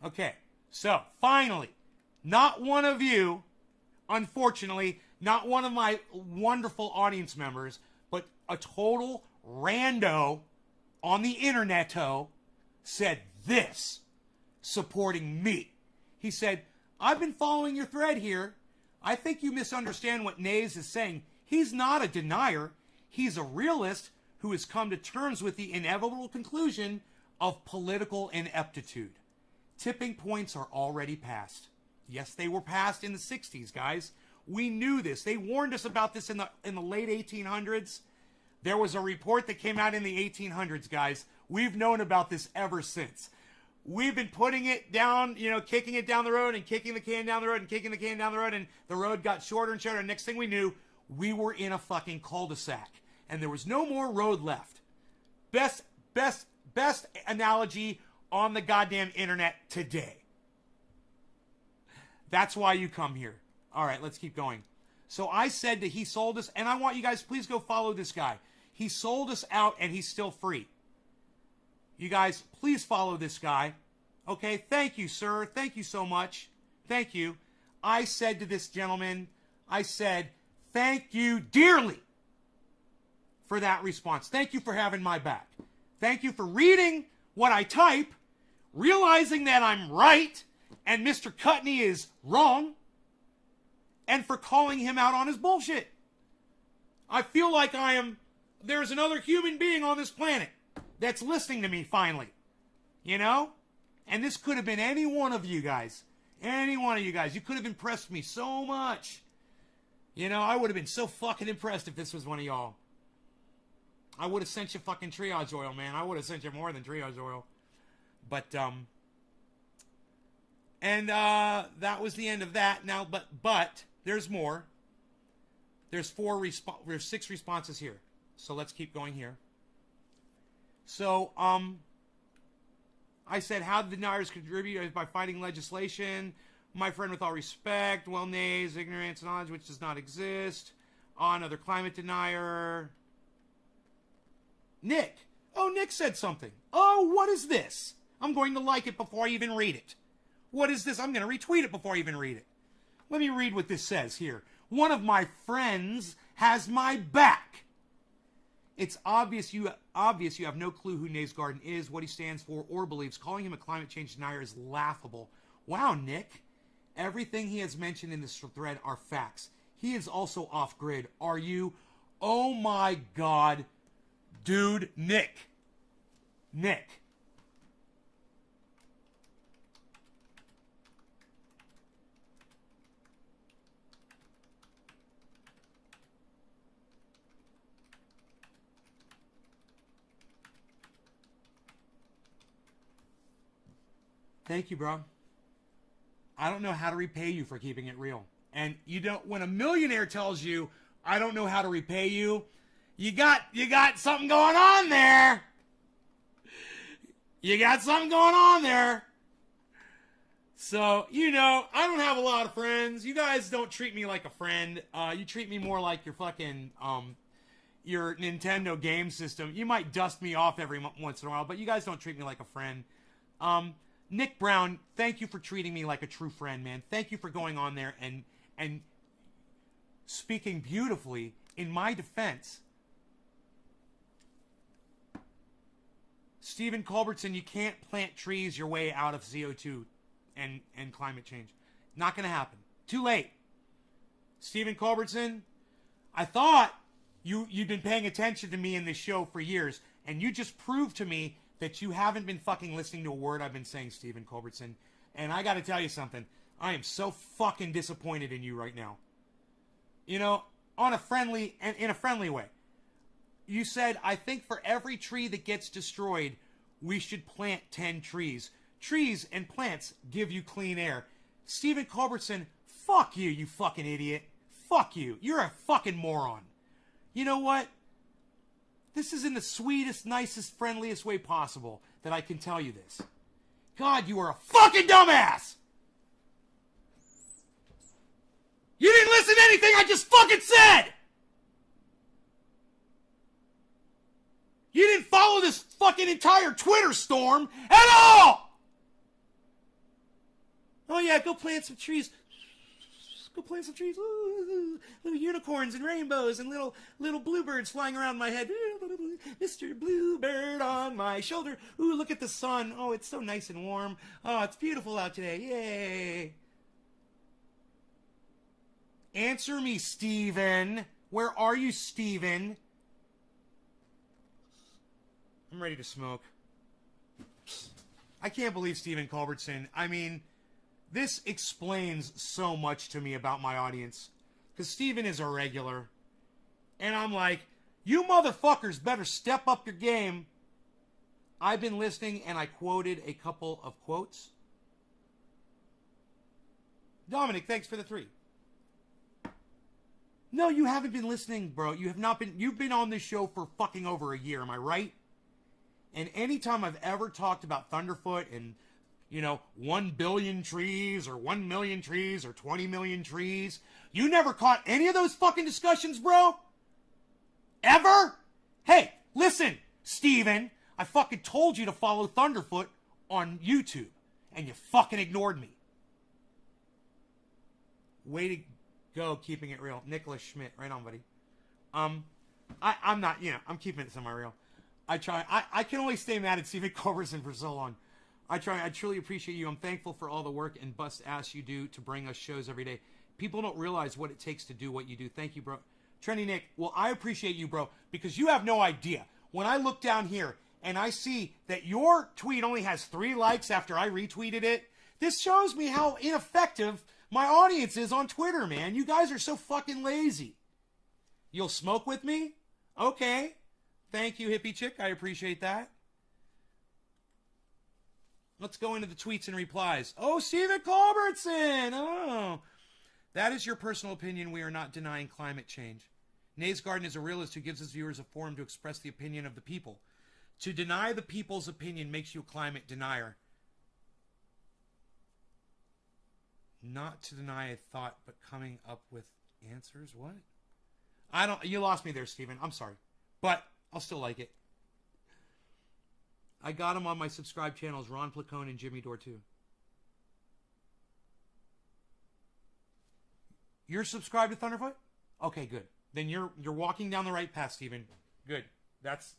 Okay, so finally, not one of you, unfortunately, not one of my wonderful audience members, but a total rando on the internet-o said this, supporting me. He said, I've been following your thread here. I think you misunderstand what Nays is saying. He's not a denier. He's a realist who has come to terms with the inevitable conclusion of political ineptitude. Tipping points are already past. Yes, they were passed in the 60s, guys. We knew this. They warned us about this in the late 1800s. There was a report that came out in the 1800s, guys. We've known about this ever since. We've been putting it down, you know, kicking it down the road and kicking the can down the road and kicking the can down the road, and the road got shorter and shorter. And next thing we knew, we were in a fucking cul-de-sac. And there was no more road left. Best analogy on the goddamn internet today. That's why you come here. All right, let's keep going. So I said that he sold us, and I want you guys, please go follow this guy. He sold us out, and he's still free. You guys, please follow this guy. Okay, thank you, sir. Thank you so much. Thank you. I said to this gentleman, I said, thank you dearly for that response. Thank you for having my back. Thank you for reading what I type, realizing that I'm right and Mr. Cutney is wrong, and for calling him out on his bullshit. I feel like there's another human being on this planet that's listening to me finally. You know? And this could have been any one of you guys. Any one of you guys. You could have impressed me so much. You know, I would have been so fucking impressed if this was one of y'all. I would have sent you fucking triage oil, man. I would have sent you more than triage oil. But, and that was the end of that. Now, but there's more. There's 6 responses here. So let's keep going here. So, I said, how did the deniers contribute? By fighting legislation. My friend, with all respect, well, nays, ignorance, knowledge which does not exist. Another climate denier. Nick. Oh, Nick said something. Oh, what is this? I'm going to like it before I even read it. What is this? I'm going to retweet it before I even read it. Let me read what this says here. One of my friends has my back. It's obvious you have no clue who Naysgarden is, what he stands for, or believes. Calling him a climate change denier is laughable. Wow, Nick. Everything he has mentioned in this thread are facts. He is also off-grid. Are you? Oh my God. Dude, Nick. Nick. Thank you, bro. I don't know how to repay you for keeping it real. And you don't, when a millionaire tells you, I don't know how to repay you, you got something going on there. You got something going on there. So, you know, I don't have a lot of friends. You guys don't treat me like a friend. You treat me more like your fucking, your Nintendo game system. You might dust me off every once in a while, but you guys don't treat me like a friend. Nick Brown, thank you for treating me like a true friend, man. Thank you for going on there and speaking beautifully in my defense. Stephen Culbertson, you can't plant trees your way out of CO2 and climate change. Not going to happen. Too late. Stephen Culbertson, I thought you'd been paying attention to me in this show for years, and you just proved to me that you haven't been fucking listening to a word I've been saying, Stephen Culbertson. And I got to tell you something. I am so fucking disappointed in you right now. You know, in a friendly way. You said, I think for every tree that gets destroyed, we should plant 10 trees. Trees and plants give you clean air. Stephen Culbertson, fuck you, you fucking idiot. Fuck you. You're a fucking moron. You know what? This is in the sweetest, nicest, friendliest way possible that I can tell you this. God, you are a fucking dumbass! You didn't listen to anything I just fucking said! You didn't follow this fucking entire Twitter storm at all! Oh yeah, go plant some trees. Go plant some trees. Ooh, little unicorns and rainbows and little bluebirds flying around my head. Mr. Bluebird on my shoulder. Ooh, look at the sun. Oh, it's so nice and warm. Oh, it's beautiful out today. Yay. Answer me, Steven. Where are you, Steven? I'm ready to smoke. I can't believe Stephen Culbertson. I mean, this explains so much to me about my audience. Because Steven is a regular. And I'm like, you motherfuckers better step up your game. I've been listening and I quoted a couple of quotes. Dominic, thanks for the 3. No, you haven't been listening, bro. You have not been. You've been on this show for fucking over a year, am I right? And anytime I've ever talked about Thunderfoot and, 1 billion trees or 1 million trees or 20 million trees. You never caught any of those fucking discussions, bro? Ever? Hey, listen, Steven, I fucking told you to follow Thunderfoot on YouTube, and you fucking ignored me. Way to go, keeping it real. Nicholas Schmidt, right on, buddy. I'm not, I'm keeping it semi-real. I try. I can only stay mad at Steven Culbertson for so long. I try. I truly appreciate you. I'm thankful for all the work and bust ass you do to bring us shows every day. People don't realize what it takes to do what you do. Thank you, bro. Trendy Nick, well, I appreciate you, bro, because you have no idea. When I look down here and I see that your tweet only has 3 likes after I retweeted it, this shows me how ineffective my audience is on Twitter, man. You guys are so fucking lazy. You'll smoke with me? Okay. Thank you, hippie chick. I appreciate that. Let's go into the tweets and replies. Oh, Steven Culbertson. Oh. That is your personal opinion. We are not denying climate change. Nays Garden is a realist who gives his viewers a forum to express the opinion of the people. To deny the people's opinion makes you a climate denier. Not to deny a thought, but coming up with answers. What? You lost me there, Steven. I'm sorry. But I'll still like it. I got him on my subscribe channels, Ron Placone and Jimmy Dore too. You're subscribed to Thunderfoot? Okay, good. Then you're walking down the right path, Steven. Good. That's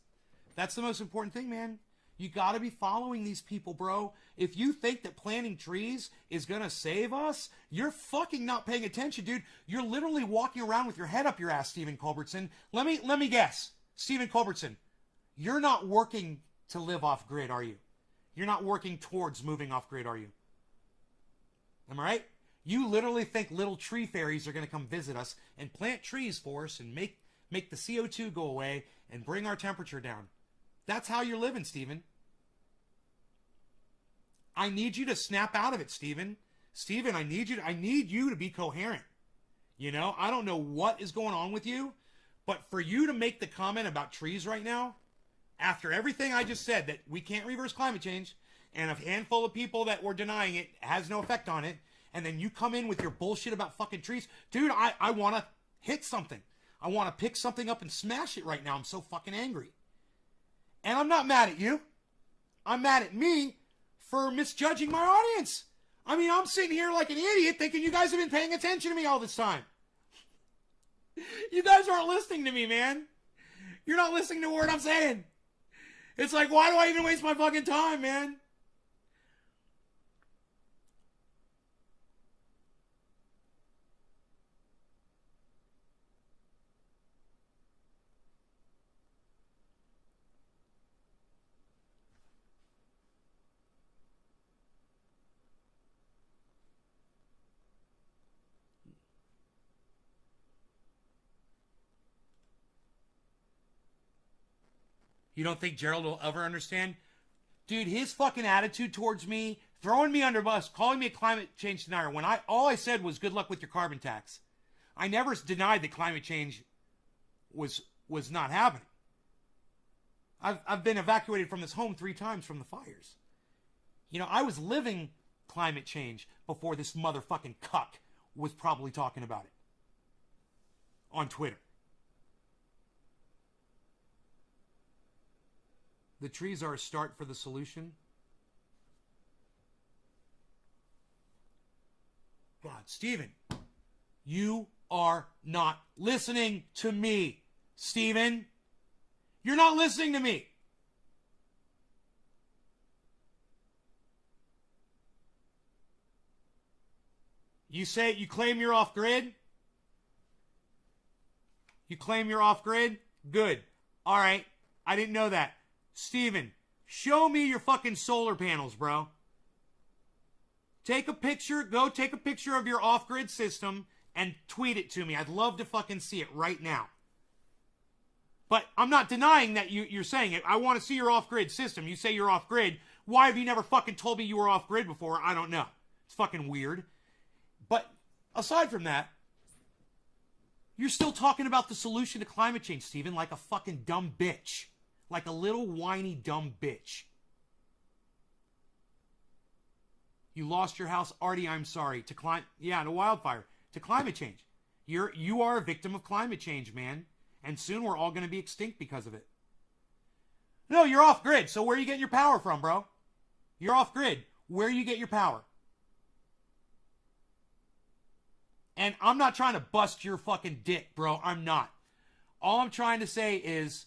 the most important thing, man. You got to be following these people, bro. If you think that planting trees is going to save us, you're fucking not paying attention, dude. You're literally walking around with your head up your ass, Steven Culbertson. Let me guess. Steven Culbertson, you're not working to live off grid, are you? You're not working towards moving off grid, are you? Am I right? You literally think little tree fairies are going to come visit us and plant trees for us and make the CO2 go away and bring our temperature down. That's how you're living, Steven. I need you to snap out of it, Steven. Steven, I need you to be coherent. I don't know what is going on with you, but for you to make the comment about trees right now, after everything I just said, that we can't reverse climate change, and a handful of people that were denying it has no effect on it, and then you come in with your bullshit about fucking trees. Dude, I want to hit something. I want to pick something up and smash it right now. I'm so fucking angry. And I'm not mad at you. I'm mad at me for misjudging my audience. I mean, I'm sitting here like an idiot thinking you guys have been paying attention to me all this time. You guys aren't listening to me, man. You're not listening to what I'm saying. It's like, why do I even waste my fucking time, man? You don't think Gerald will ever understand? Dude, his fucking attitude towards me, throwing me under bus, calling me a climate change denier, when all I said was good luck with your carbon tax. I never denied that climate change was not happening. I've been evacuated from this home 3 times from the fires. I was living climate change before this motherfucking cuck was probably talking about it on Twitter. The trees are a start for the solution. God, Steven, you are not listening to me. Steven, you're not listening to me. You claim you're off grid? You claim you're off grid? Good. All right. I didn't know that. Steven, show me your fucking solar panels, bro. Take a picture of your off-grid system and tweet it to me. I'd love to fucking see it right now. But I'm not denying that you're saying it. I want to see your off-grid system. You say you're off-grid. Why have you never fucking told me you were off-grid before? I don't know. It's fucking weird. But aside from that, you're still talking about the solution to climate change, Steven, like a fucking dumb bitch. Like a little whiny dumb bitch. You lost your house. Artie, I'm sorry. To wildfire. To climate change. You are a victim of climate change, man. And soon we're all going to be extinct because of it. No, you're off grid. So where are you getting your power from, bro? You're off grid. Where you get your power? And I'm not trying to bust your fucking dick, bro. I'm not. All I'm trying to say is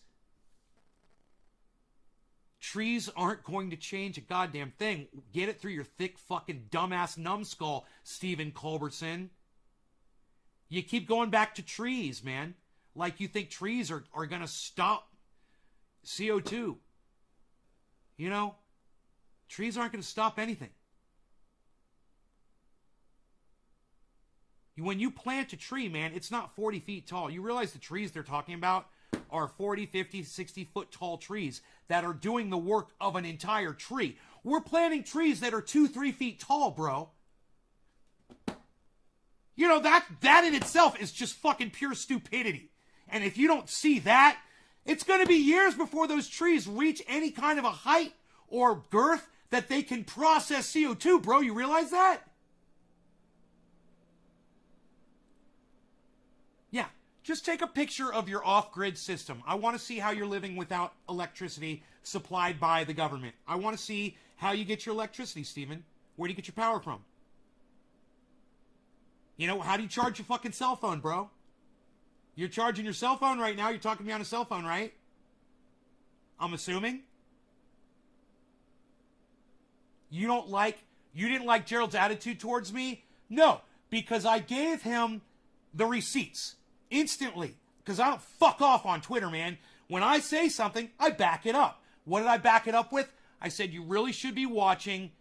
trees aren't going to change a goddamn thing. Get it through your thick fucking dumbass numbskull, Stephen Culbertson. You keep going back to trees, man. Like you think trees are going to stop CO2. You know, trees aren't going to stop anything. When you plant a tree, man, it's not 40 feet tall. You realize the trees they're talking about are 40, 50, 60-foot tall trees that are doing the work of an entire tree. We're planting trees that are 2-3 feet tall, bro. You know, that in itself is just fucking pure stupidity. And if you don't see that, it's going to be years before those trees reach any kind of a height or girth that they can process CO2, bro. You realize that? Yeah. Just take a picture of your off-grid system. I want to see how you're living without electricity supplied by the government. I want to see how you get your electricity, Stephen. Where do you get your power from? You know, how do you charge your fucking cell phone, bro? You're charging your cell phone right now. You're talking to me on a cell phone, right? I'm assuming. You didn't like Gerald's attitude towards me? No, because I gave him the receipts instantly. Because I don't fuck off on Twitter, man. When I say something, I back it up. What did I back it up with? I said you really should be watching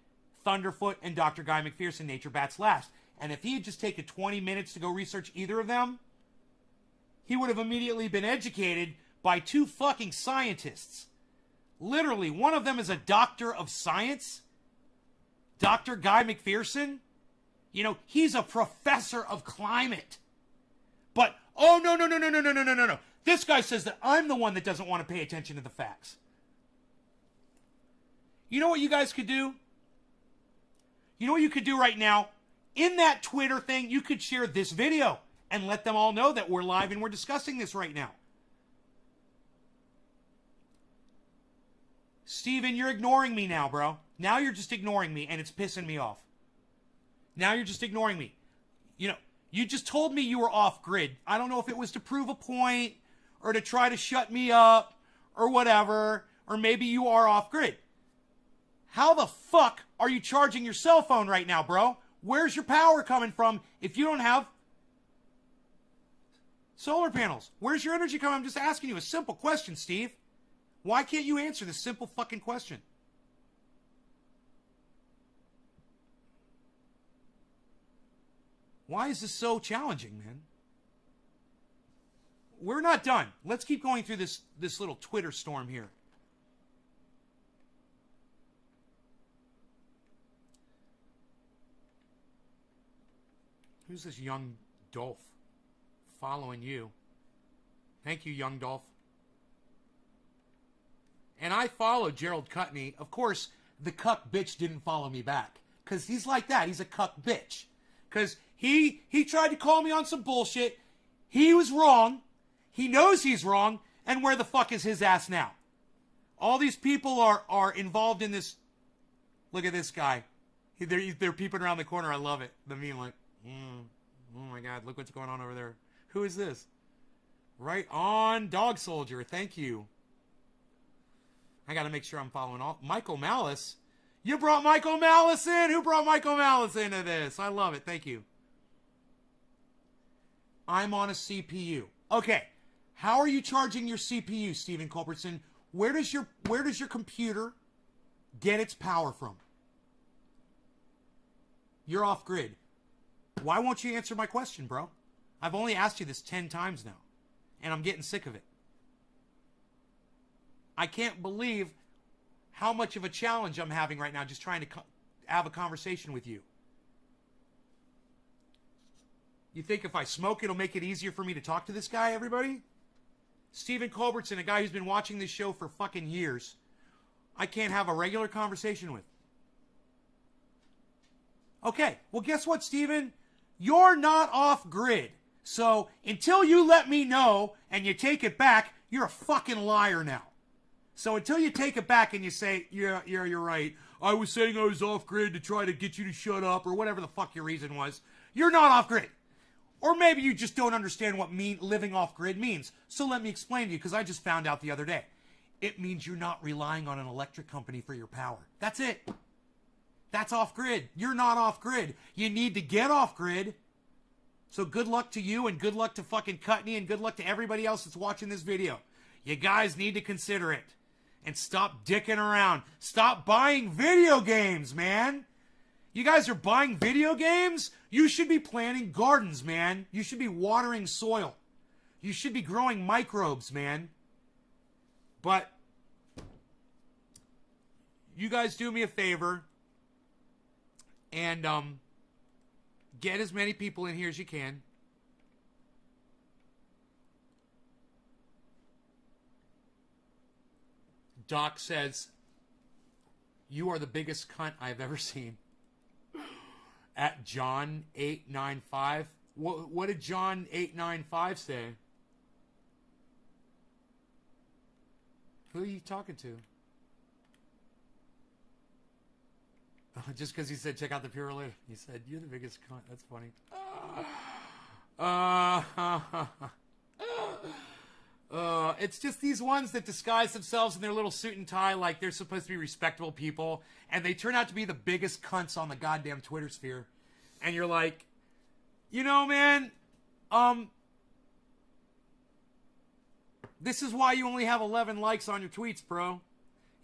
Thunderfoot and Dr. Guy McPherson, Nature Bats Last. And if he had just taken 20 minutes to go research either of them, he would have immediately been educated by two fucking scientists. Literally, one of them is a doctor of science. Dr. Guy McPherson. You know, he's a professor of climate. But, oh, no. This guy says that I'm the one that doesn't want to pay attention to the facts. You know what you guys could do? You know what you could do right now? In that Twitter thing, you could share this video and let them all know that we're live and we're discussing this right now. Steven, you're ignoring me now, bro. Now you're just ignoring me, and it's pissing me off. Now you're just ignoring me. You know, you just told me you were off grid. I don't know if it was to prove a point or to try to shut me up or whatever, or maybe you are off grid. How the fuck are you charging your cell phone right now, bro? Where's your power coming from if you don't have solar panels? Where's your energy coming? I'm just asking you a simple question, Steve. Why can't you answer this simple fucking question? Why is this so challenging, man? We're not done. Let's keep going through this little Twitter storm here. Who's this young Dolph following you? Thank you, young Dolph. And I followed Gerald Cutney. Of course, the cuck bitch didn't follow me back. Because he's like that. He's a cuck bitch. Because he tried to call me on some bullshit. He was wrong. He knows he's wrong. And where the fuck is his ass now? All these people are involved in this. Look at this guy. They're peeping around the corner. I love it. The meme like, oh my God, look what's going on over there. Who is this? Right on, Dog Soldier. Thank you. I got to make sure I'm following all. Michael Malice. You brought Michael Malice in. Who brought Michael Malice into this? I love it. Thank you. I'm on a CPU. Okay. How are you charging your CPU, Stephen Culbertson? Where does your computer get its power from? You're off grid. Why won't you answer my question, bro? I've only asked you this 10 times now, and I'm getting sick of it. I can't believe how much of a challenge I'm having right now just trying to have a conversation with you. You think if I smoke, it'll make it easier for me to talk to this guy, everybody? Stephen Culbertson, a guy who's been watching this show for fucking years, I can't have a regular conversation with. Okay, well, guess what, Steven? You're not off grid. So until you let me know and you take it back, you're a fucking liar now. So until you take it back and you say, yeah, you're right. I was saying I was off grid to try to get you to shut up or whatever the fuck your reason was. You're not off grid. Or maybe you just don't understand what living off grid means. So let me explain to you, because I just found out the other day. It means you're not relying on an electric company for your power. That's it. That's off grid. You're not off grid. You need to get off grid. So good luck to you and good luck to fucking Cutney and good luck to everybody else that's watching this video. You guys need to consider it. And stop dicking around. Stop buying video games, man. You guys are buying video games? You should be planting gardens, man. You should be watering soil. You should be growing microbes, man. But you guys do me a favor and get as many people in here as you can. Doc says, you are the biggest cunt I've ever seen. At John895. What did John895 say? Who are you talking to? Just because he said, check out the Pure Live. He said, you're the biggest cunt. That's funny. It's just these ones that disguise themselves in their little suit and tie like they're supposed to be respectable people, and they turn out to be the biggest cunts on the goddamn Twitter sphere. And you're like, you know, man, this is why you only have 11 likes on your tweets, bro.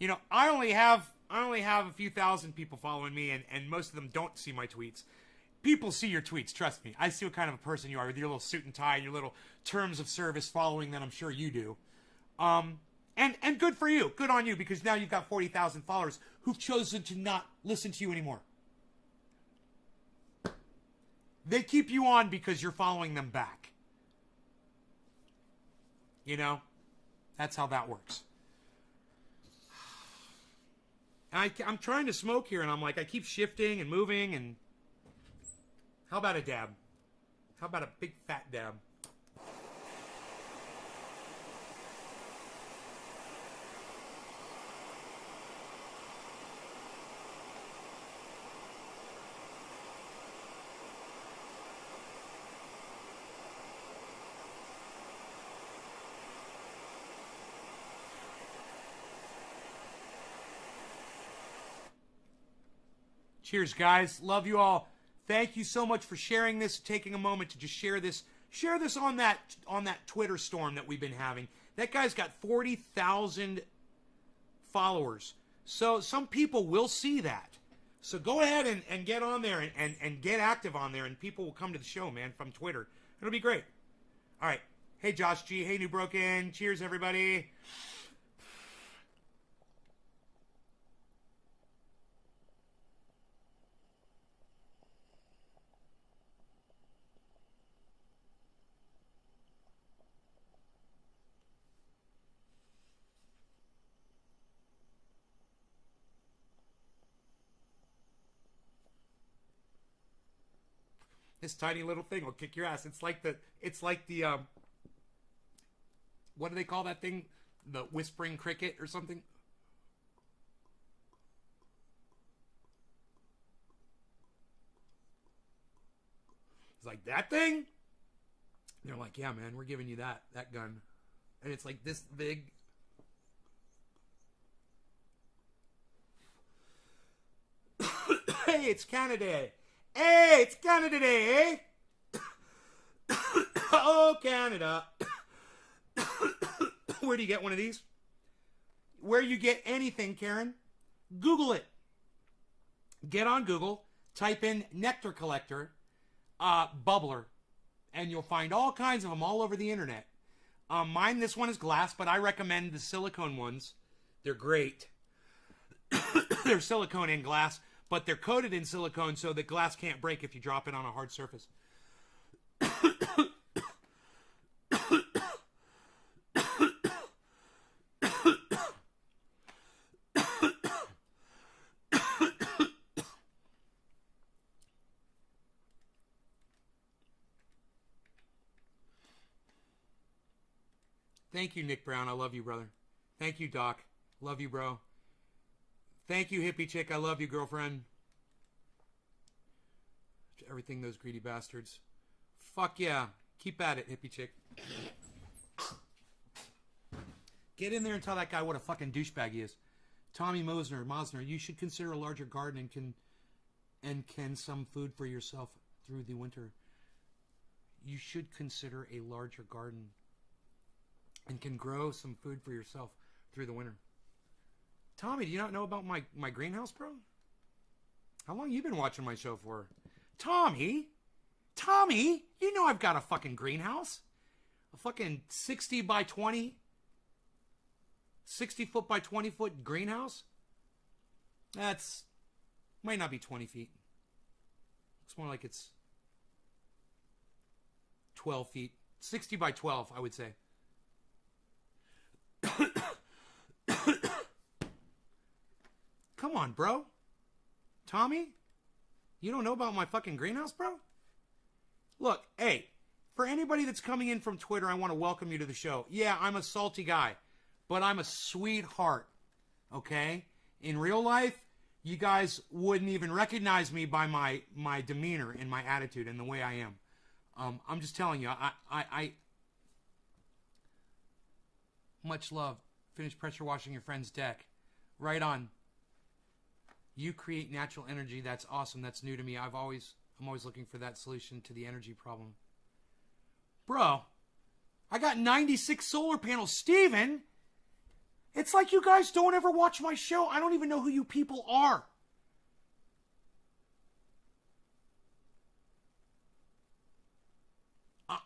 You know, I only have a few thousand people following me, and most of them don't see my tweets. People see your tweets, trust me. I see what kind of a person you are with your little suit and tie and your little terms of service following that I'm sure you do. And good for you. Good on you, because now you've got 40,000 followers who've chosen to not listen to you anymore. They keep you on because you're following them back. You know? That's how that works. I'm trying to smoke here, and I'm like, I keep shifting and moving, and... How about a dab? How about a big fat dab? Cheers, guys. Love you all. Thank you so much for sharing this, taking a moment to just share this on that Twitter storm that we've been having. That guy's got 40,000 followers. So some people will see that. So go ahead and get on there and get active on there, and people will come to the show, man, from Twitter. It'll be great. All right. Hey, Josh G. Hey, New Broken. Cheers, everybody. This tiny little thing will kick your ass. It's like the what do they call that thing? The whispering cricket or something? It's like, that thing? And they're like, yeah, man, we're giving you that gun. And it's like this big. Hey, it's Canada. Hey, it's Canada Day, eh? Oh, Canada. Where do you get one of these? Where you get anything, Karen? Google it. Get on Google, type in nectar collector, bubbler, and you'll find all kinds of them all over the internet. This one is glass, but I recommend the silicone ones. They're great. They're silicone and glass. But they're coated in silicone so that glass can't break if you drop it on a hard surface. Thank you, Nick Brown. I love you, brother. Thank you, Doc. Love you, bro. Thank you, hippie chick. I love you, girlfriend. Everything, those greedy bastards. Fuck yeah. Keep at it, hippie chick. Get in there and tell that guy what a fucking douchebag he is. Tommy Mosner, you should consider a larger garden and can some food for yourself through the winter. You should consider a larger garden and can grow some food for yourself through the winter. Tommy, do you not know about my greenhouse, bro? How long you been watching my show for? Tommy, you know I've got a fucking greenhouse. A fucking 60 by 20, 60 foot by 20 foot greenhouse. That's, might not be 20 feet. It's more like it's 12 feet. 60 by 12, I would say. Come on, bro. Tommy? You don't know about my fucking greenhouse, bro? Look, hey, for anybody that's coming in from Twitter, I want to welcome you to the show. Yeah, I'm a salty guy, but I'm a sweetheart, okay? In real life, you guys wouldn't even recognize me by my demeanor and my attitude and the way I am. I'm just telling you, I much love. Finish pressure washing your friend's deck. Right on. You create natural energy. That's awesome. That's new to me. I'm always looking for that solution to the energy problem. Bro, I got 96 solar panels. Steven, it's like you guys don't ever watch my show. I don't even know who you people are.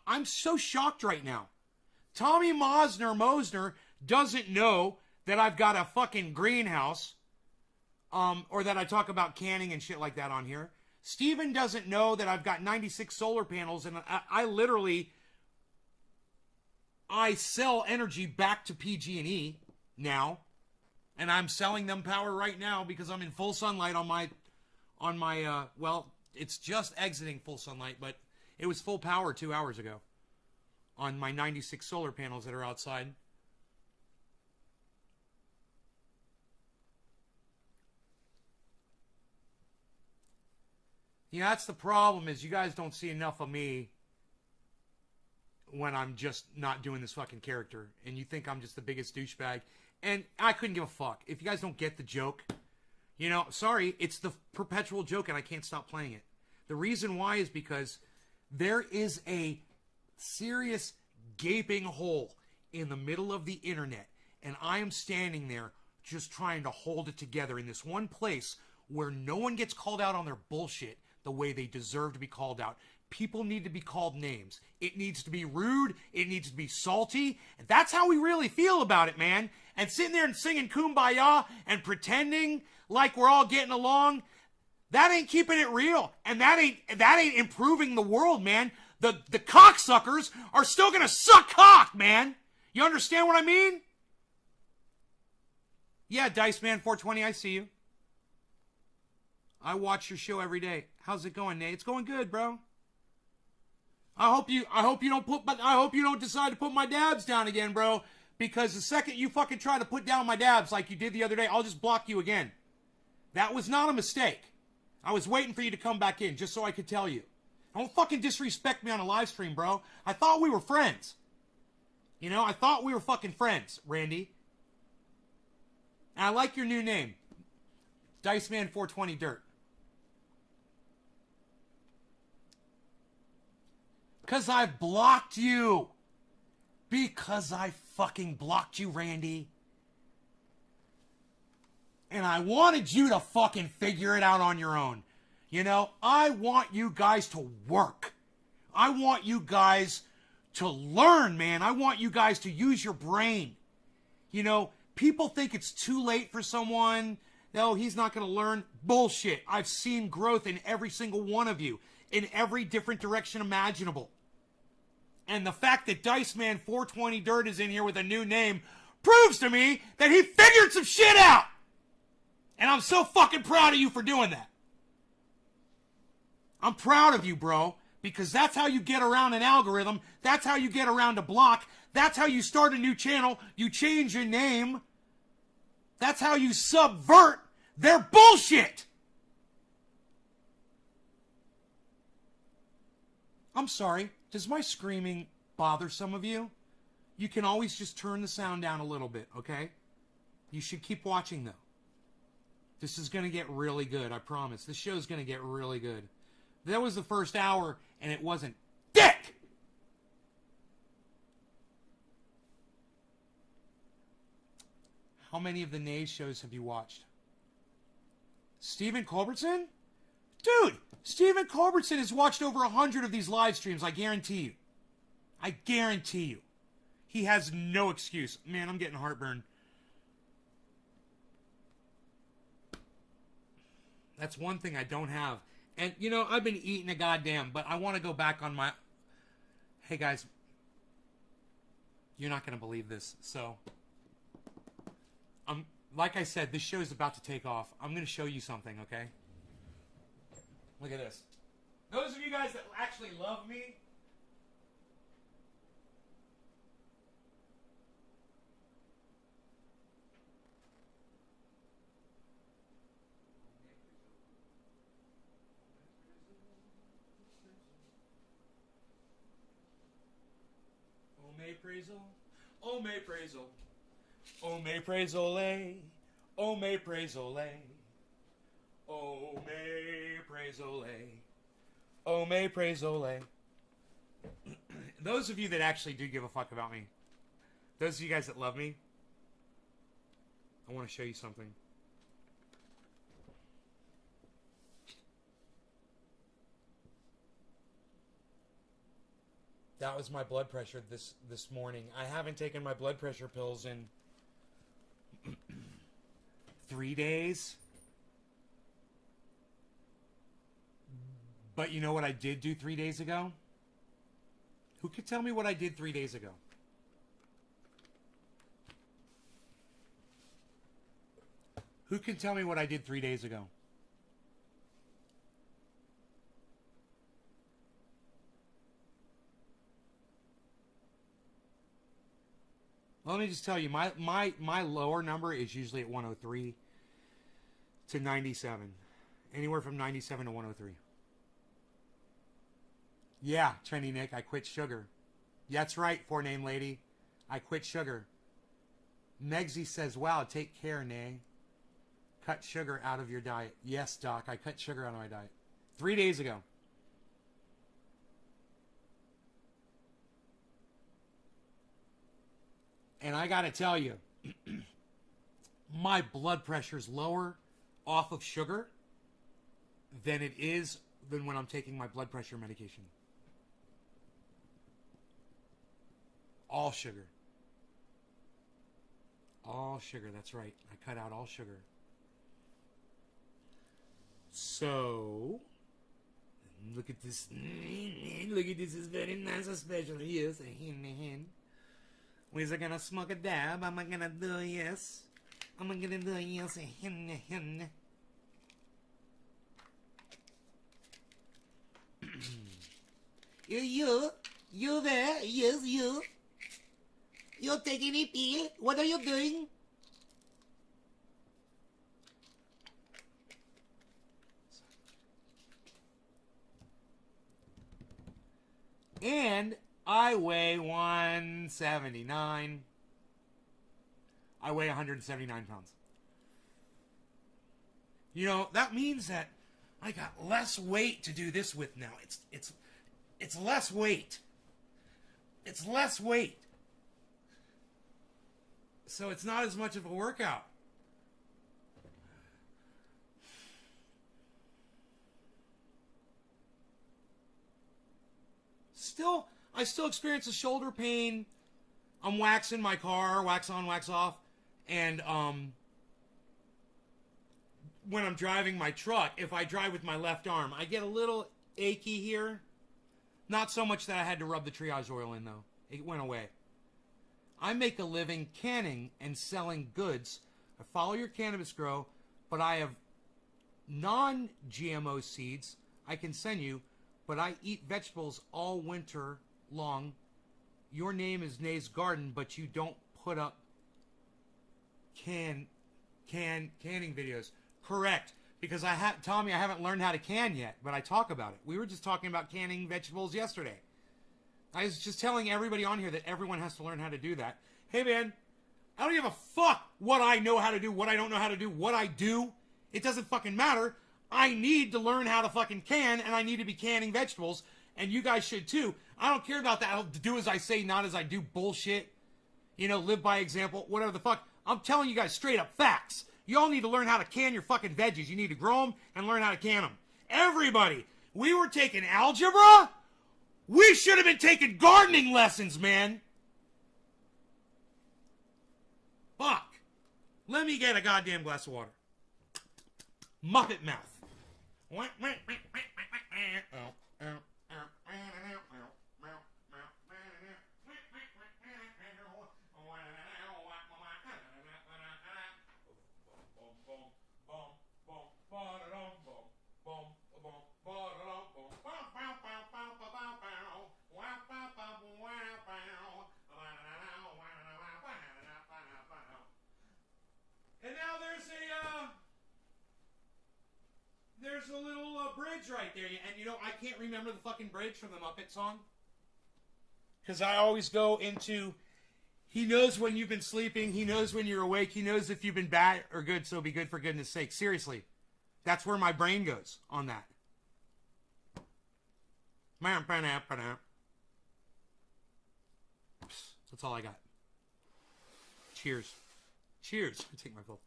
I'm so shocked right now. Tommy Mosner doesn't know that I've got a fucking greenhouse. Or that I talk about canning and shit like that on here. Steven doesn't know that I've got 96 solar panels, and I literally sell energy back to PG&E now, and I'm selling them power right now because I'm in full sunlight on my well, it's just exiting full sunlight, but it was full power 2 hours ago on my 96 solar panels that are outside. Yeah, that's the problem, is you guys don't see enough of me when I'm just not doing this fucking character. And you think I'm just the biggest douchebag. And I couldn't give a fuck. If you guys don't get the joke, you know, sorry, it's the perpetual joke and I can't stop playing it. The reason why is because there is a serious gaping hole in the middle of the internet. And I am standing there just trying to hold it together in this one place where no one gets called out on their bullshit the way they deserve to be called out. People need to be called names. It needs to be rude. It needs to be salty. And that's how we really feel about it, man. And sitting there and singing Kumbaya and pretending like we're all getting along, that ain't keeping it real. And that ain't improving the world, man. The cocksuckers are still gonna suck cock, man. You understand what I mean? Yeah, Dice Man 420, I see you. I watch your show every day. How's it going, Nate? It's going good, bro. I hope you don't decide to put my dabs down again, bro. Because the second you fucking try to put down my dabs like you did the other day, I'll just block you again. That was not a mistake. I was waiting for you to come back in just so I could tell you. Don't fucking disrespect me on a live stream, bro. I thought we were friends. You know, I thought we were fucking friends, Randy. And I like your new name. Diceman 420 Dirt. Because I blocked you. Because I fucking blocked you, Randy. And I wanted you to fucking figure it out on your own. You know, I want you guys to work. I want you guys to learn, man. I want you guys to use your brain. You know, people think it's too late for someone. No, he's not going to learn. Bullshit. I've seen growth in every single one of you. In every different direction imaginable. And the fact that Diceman 420 Dirt is in here with a new name proves to me that he figured some shit out. And I'm so fucking proud of you for doing that. I'm proud of you, bro. Because that's how you get around an algorithm. That's how you get around a block. That's how you start a new channel. You change your name. That's how you subvert their bullshit. I'm sorry. Does my screaming bother some of you? You can always just turn the sound down a little bit, okay? You should keep watching, though. This is going to get really good, I promise. This show's going to get really good. That was the first hour, and it wasn't dick! How many of the Nays shows have you watched? Stephen Culbertson? Dude, Stephen Culbertson has watched over 100 of these live streams, I guarantee you. I guarantee you. He has no excuse. Man, I'm getting heartburn. That's one thing I don't have. And, you know, I've been eating a goddamn, but I want to go back on my... Hey, guys. You're not going to believe this. So, like I said, this show is about to take off. I'm going to show you something, okay? Look at this. Those of you guys that actually love me... Praisal, oh may praisal, oh may praisole, oh may praisole, oh may praisole, oh may praisole. Those of you that actually do give a fuck about me, those of you guys that love me, I want to show you something. That was my blood pressure this morning. I haven't taken my blood pressure pills in 3 days. But you know what I did do 3 days ago? Who could tell me what I did 3 days ago? Who can tell me what I did 3 days ago? Let me just tell you, my lower number is usually at 103 to 97. Anywhere from 97 to 103. Yeah, Trendy Nick, I quit sugar. Yeah, that's right, four-name lady. I quit sugar. Megsy says, wow, take care, Nay. Cut sugar out of your diet. Yes, Doc, I cut sugar out of my diet. 3 days ago. And I got to tell you, my blood pressure's lower off of sugar than it is than when I'm taking my blood pressure medication. All sugar. All sugar, that's right. I cut out all sugar. So, look at this. Look at this. It's very nice and special. Yes, a hen. We're gonna smoke a dab. I'm gonna do yes. I'm gonna do yes, a hen. You there? Yes, you. You're taking a pee? What are you doing? And I weigh 179. I weigh 179 pounds. You know, that means that I got less weight to do this with now. It's less weight. It's less weight. So it's not as much of a workout. I still experience a shoulder pain. I'm waxing my car, wax on, wax off. And when I'm driving my truck, if I drive with my left arm, I get a little achy here. Not so much that I had to rub the triage oil in, though. It went away. I make a living canning and selling goods. I follow your cannabis grow, but I have non-GMO seeds I can send you, but I eat vegetables all winter long your name is Nay's Garden, but you don't put up canning videos. Correct. Because Tommy, I haven't learned how to can yet, but I talk about it. We were just talking about canning vegetables yesterday. I was just telling everybody on here that everyone has to learn how to do that. Hey, man, I don't give a fuck what I know how to do, what I don't know how to do, what I do. It doesn't fucking matter. I need to learn how to fucking can, and I need to be canning vegetables, and you guys should too. I don't care about that. I'll do as I say, not as I do bullshit. You know, live by example, whatever the fuck. I'm telling you guys straight up facts. You all need to learn how to can your fucking veggies. You need to grow them and learn how to can them. Everybody, we were taking algebra? We should have been taking gardening lessons, man. Fuck. Let me get a goddamn glass of water. Muppet mouth. And now there's a little bridge right there. And you know, I can't remember the fucking bridge from the Muppet song. Because I always go into, he knows when you've been sleeping. He knows when you're awake. He knows if you've been bad or good, so be good for goodness sake. Seriously. That's where my brain goes on that. That's all I got. Cheers. Cheers. I take my pill.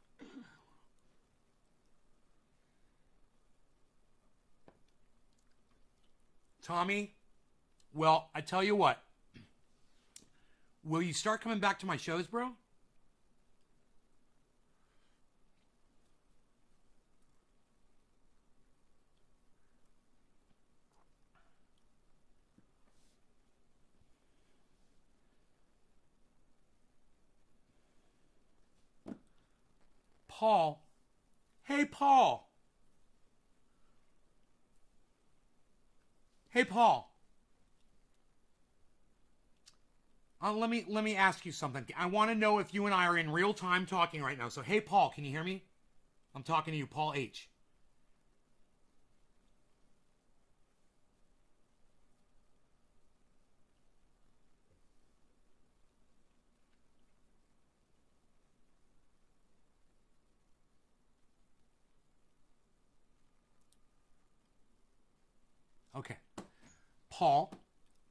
Tommy, well, I tell you what. Will you start coming back to my shows, bro? Paul. Hey, Paul. Hey, Paul. Let me ask you something. I want to know if you and I are in real time talking right now. So, hey, Paul, can you hear me? I'm talking to you, Paul H. Okay. Paul,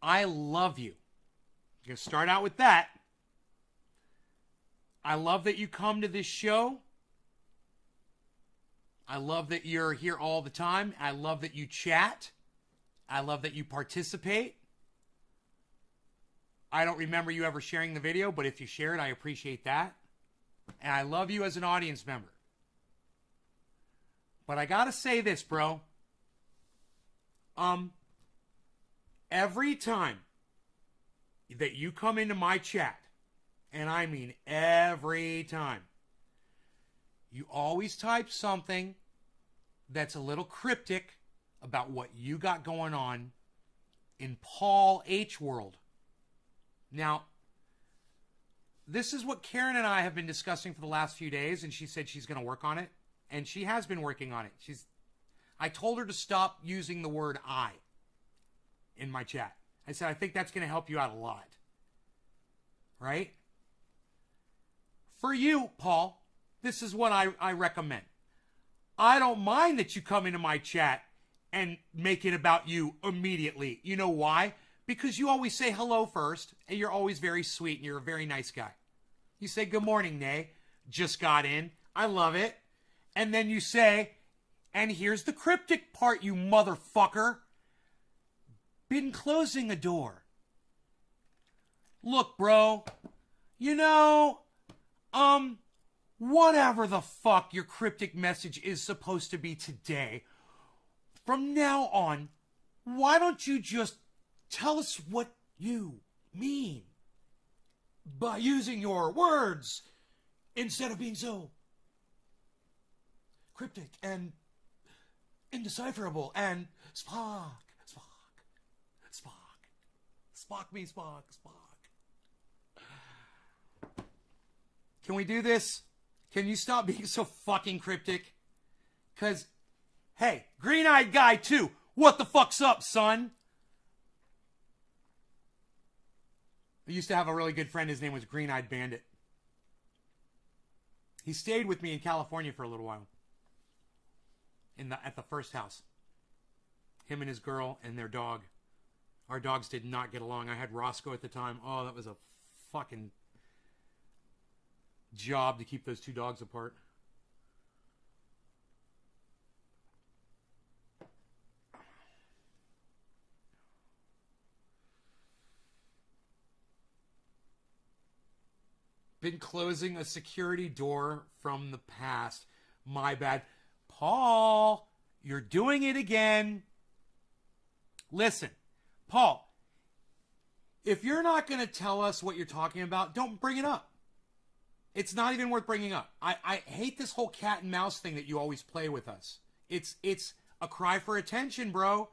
I love you. I'm going to start out with that. I love that you come to this show. I love that you're here all the time. I love that you chat. I love that you participate. I don't remember you ever sharing the video, but if you share it, I appreciate that. And I love you as an audience member. But I got to say this, bro. Every time that you come into my chat, and I mean every time, you always type something that's a little cryptic about what you got going on in Paul H. world. Now, this is what Karen and I have been discussing for the last few days, and she said she's going to work on it, and she has been working on it. I told her to stop using the word I in my chat. I said, I think that's going to help you out a lot. Right? For you, Paul, this is what I recommend. I don't mind that you come into my chat and make it about you immediately. You know why? Because you always say hello first, and you're always very sweet, and you're a very nice guy. You say, good morning, Nay. Just got in. I love it. And then you say, and here's the cryptic part, you motherfucker. Been closing a door. Look, bro. You know, whatever the fuck your cryptic message is supposed to be today, from now on, why don't you just tell us what you mean by using your words instead of being so cryptic and indecipherable and Spock means Spock. Can we do this? Can you stop being so fucking cryptic? Because, hey, green-eyed guy too. What the fuck's up, son? I used to have a really good friend. His name was Green-Eyed Bandit. He stayed with me in California for a little while. At the first house. Him and his girl and their dog. Our dogs did not get along. I had Roscoe at the time. Oh, that was a fucking job to keep those two dogs apart. Been closing a security door from the past. My bad. Paul, you're doing it again. Listen, Paul, if you're not going to tell us what you're talking about, don't bring it up. It's not even worth bringing up. I hate this whole cat and mouse thing that you always play with us. It's a cry for attention, bro.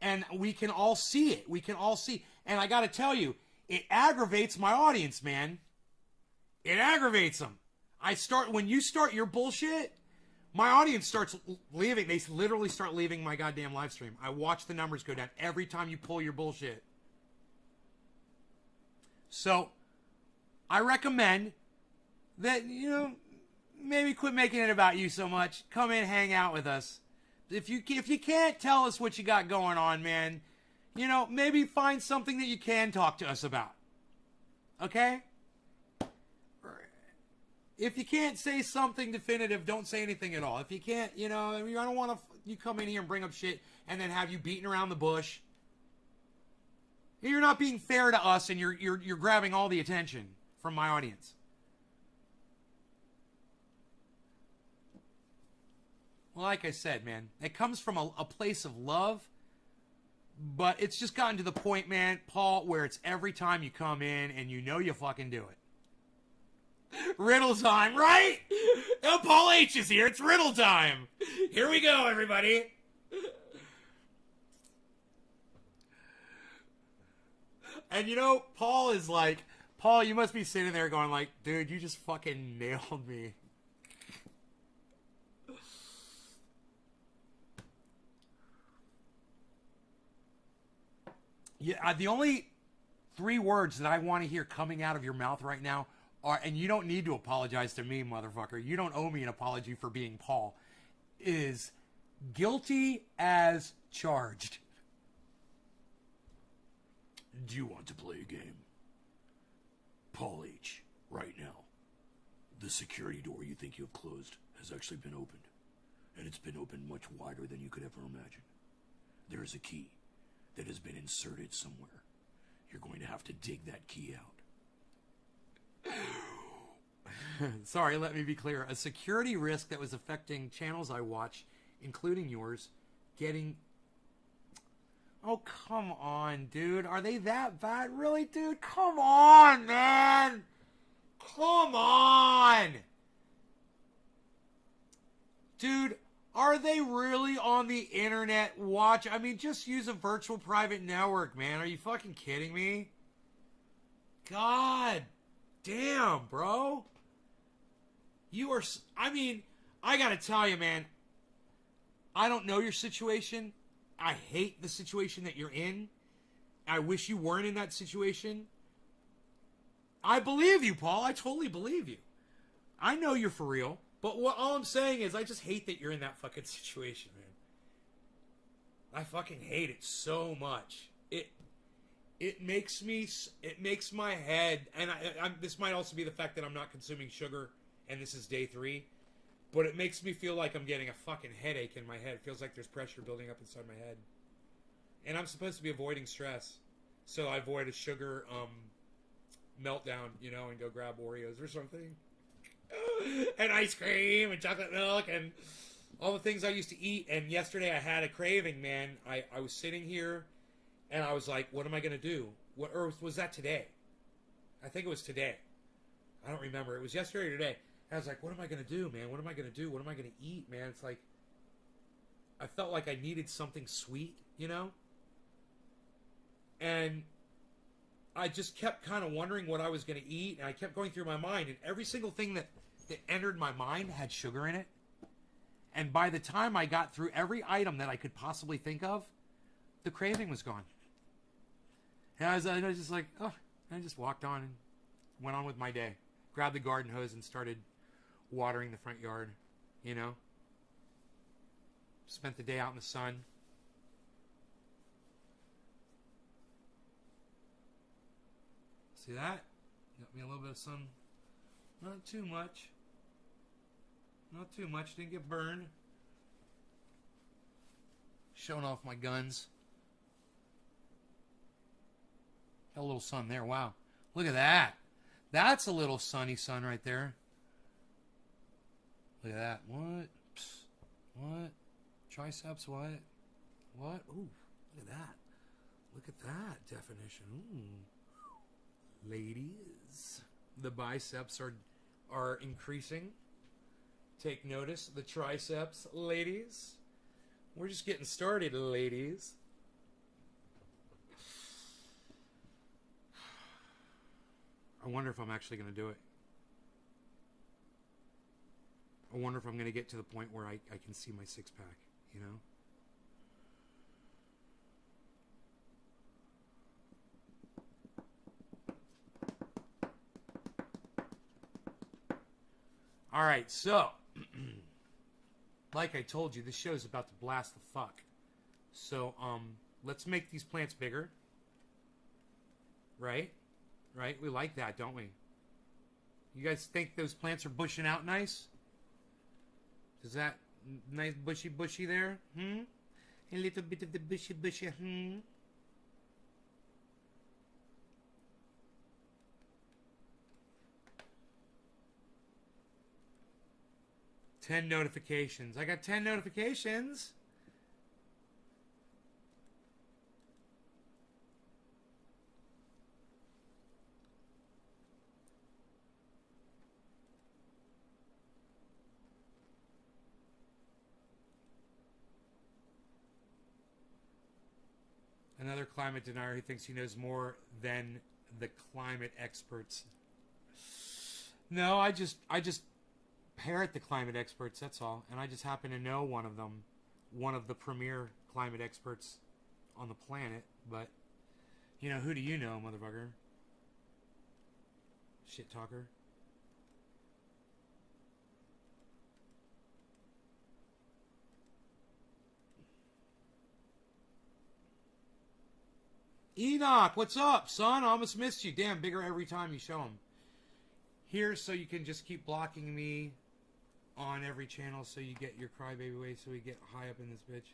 And we can all see it. We can all see. And I got to tell you, it aggravates my audience, man. It aggravates them. When you start your bullshit, my audience starts leaving. They literally start leaving my goddamn live stream. I watch the numbers go down every time you pull your bullshit. So, I recommend that, maybe quit making it about you so much. Come in, hang out with us. If you can't tell us what you got going on, man, maybe find something that you can talk to us about. Okay? If you can't say something definitive, don't say anything at all. If you can't, I don't want you come in here and bring up shit and then have you beating around the bush. You're not being fair to us, and you're grabbing all the attention from my audience. Well, like I said, man, it comes from a place of love, but it's just gotten to the point, man, Paul, where it's every time you come in and you fucking do it. Riddle time, right? Oh, Paul H is here. It's riddle time. Here we go, everybody. And Paul is like, Paul, you must be sitting there going like, dude, you just fucking nailed me. Yeah, the only 3 words that I want to hear coming out of your mouth right now and you don't need to apologize to me, motherfucker. You don't owe me an apology for being Paul. Is guilty as charged. Do you want to play a game? Paul H, right now. The security door you think you have closed has actually been opened. And it's been opened much wider than you could ever imagine. There is a key that has been inserted somewhere. You're going to have to dig that key out. Sorry, let me be clear. A security risk that was affecting channels I watch, including yours, getting... Oh, come on, dude. Are they that bad? Really, dude? Come on, man. Come on. Dude, are they really on the internet I mean, just use a virtual private network, man. Are you fucking kidding me? God damn, bro. I gotta tell you, man. I don't know your situation. I hate the situation that you're in. I wish you weren't in that situation. I believe you, Paul. I totally believe you. I know you're for real. But all I'm saying is I just hate that you're in that fucking situation, man. I fucking hate it so much. It makes my head, and this might also be the fact that I'm not consuming sugar, and this is day 3, but it makes me feel like I'm getting a fucking headache in my head. It feels like there's pressure building up inside my head. And I'm supposed to be avoiding stress, so I avoid a sugar meltdown, and go grab Oreos or something. And ice cream and chocolate milk and all the things I used to eat. And yesterday I had a craving, man. I was sitting here and I was like, what am I going to do? Or was that today? I think it was today. I don't remember. It was yesterday or today. And I was like, what am I going to do, man? What am I going to do? What am I going to eat, man? It's like, I felt like I needed something sweet, And I just kept kind of wondering what I was going to eat, and I kept going through my mind, and every single thing that entered my mind had sugar in it. And by the time I got through every item that I could possibly think of, the craving was gone. And I was just like, oh, and I just walked on and went on with my day. Grabbed the garden hose and started watering the front yard, you know. Spent the day out in the sun. See that? Got me a little bit of sun. Not too much. Not too much. Didn't get burned. Showing off my guns. Got a little sun there. Wow. Look at that. That's a little sunny sun right there. Look at that. What? Psst. What? Triceps, what? What? Ooh, look at that. Look at that definition. Ooh. Ladies. The biceps are increasing. Take notice. The triceps, ladies. We're just getting started, ladies. I wonder if I'm actually going to do it. I wonder if I'm going to get to the point where I can see my six-pack, you know? All right, so, like I told you, this show is about to blast the fuck. So, let's make these plants bigger. Right? Right? We like that, don't we? You guys think those plants are bushing out nice? Is that nice bushy there? A little bit of the bushy, 10 notifications. I got 10 notifications. Another climate denier who thinks he knows more than the climate experts. No, I just parrot the climate experts, that's all. And I just happen to know one of them. One of the premier climate experts on the planet. But, you know, who do you know, motherfucker? Shit talker. Enoch, what's up, son? I almost missed you. Damn, bigger every time you show them. Here, so you can just keep blocking me on every channel so you get your crybaby way so we get high up in this bitch.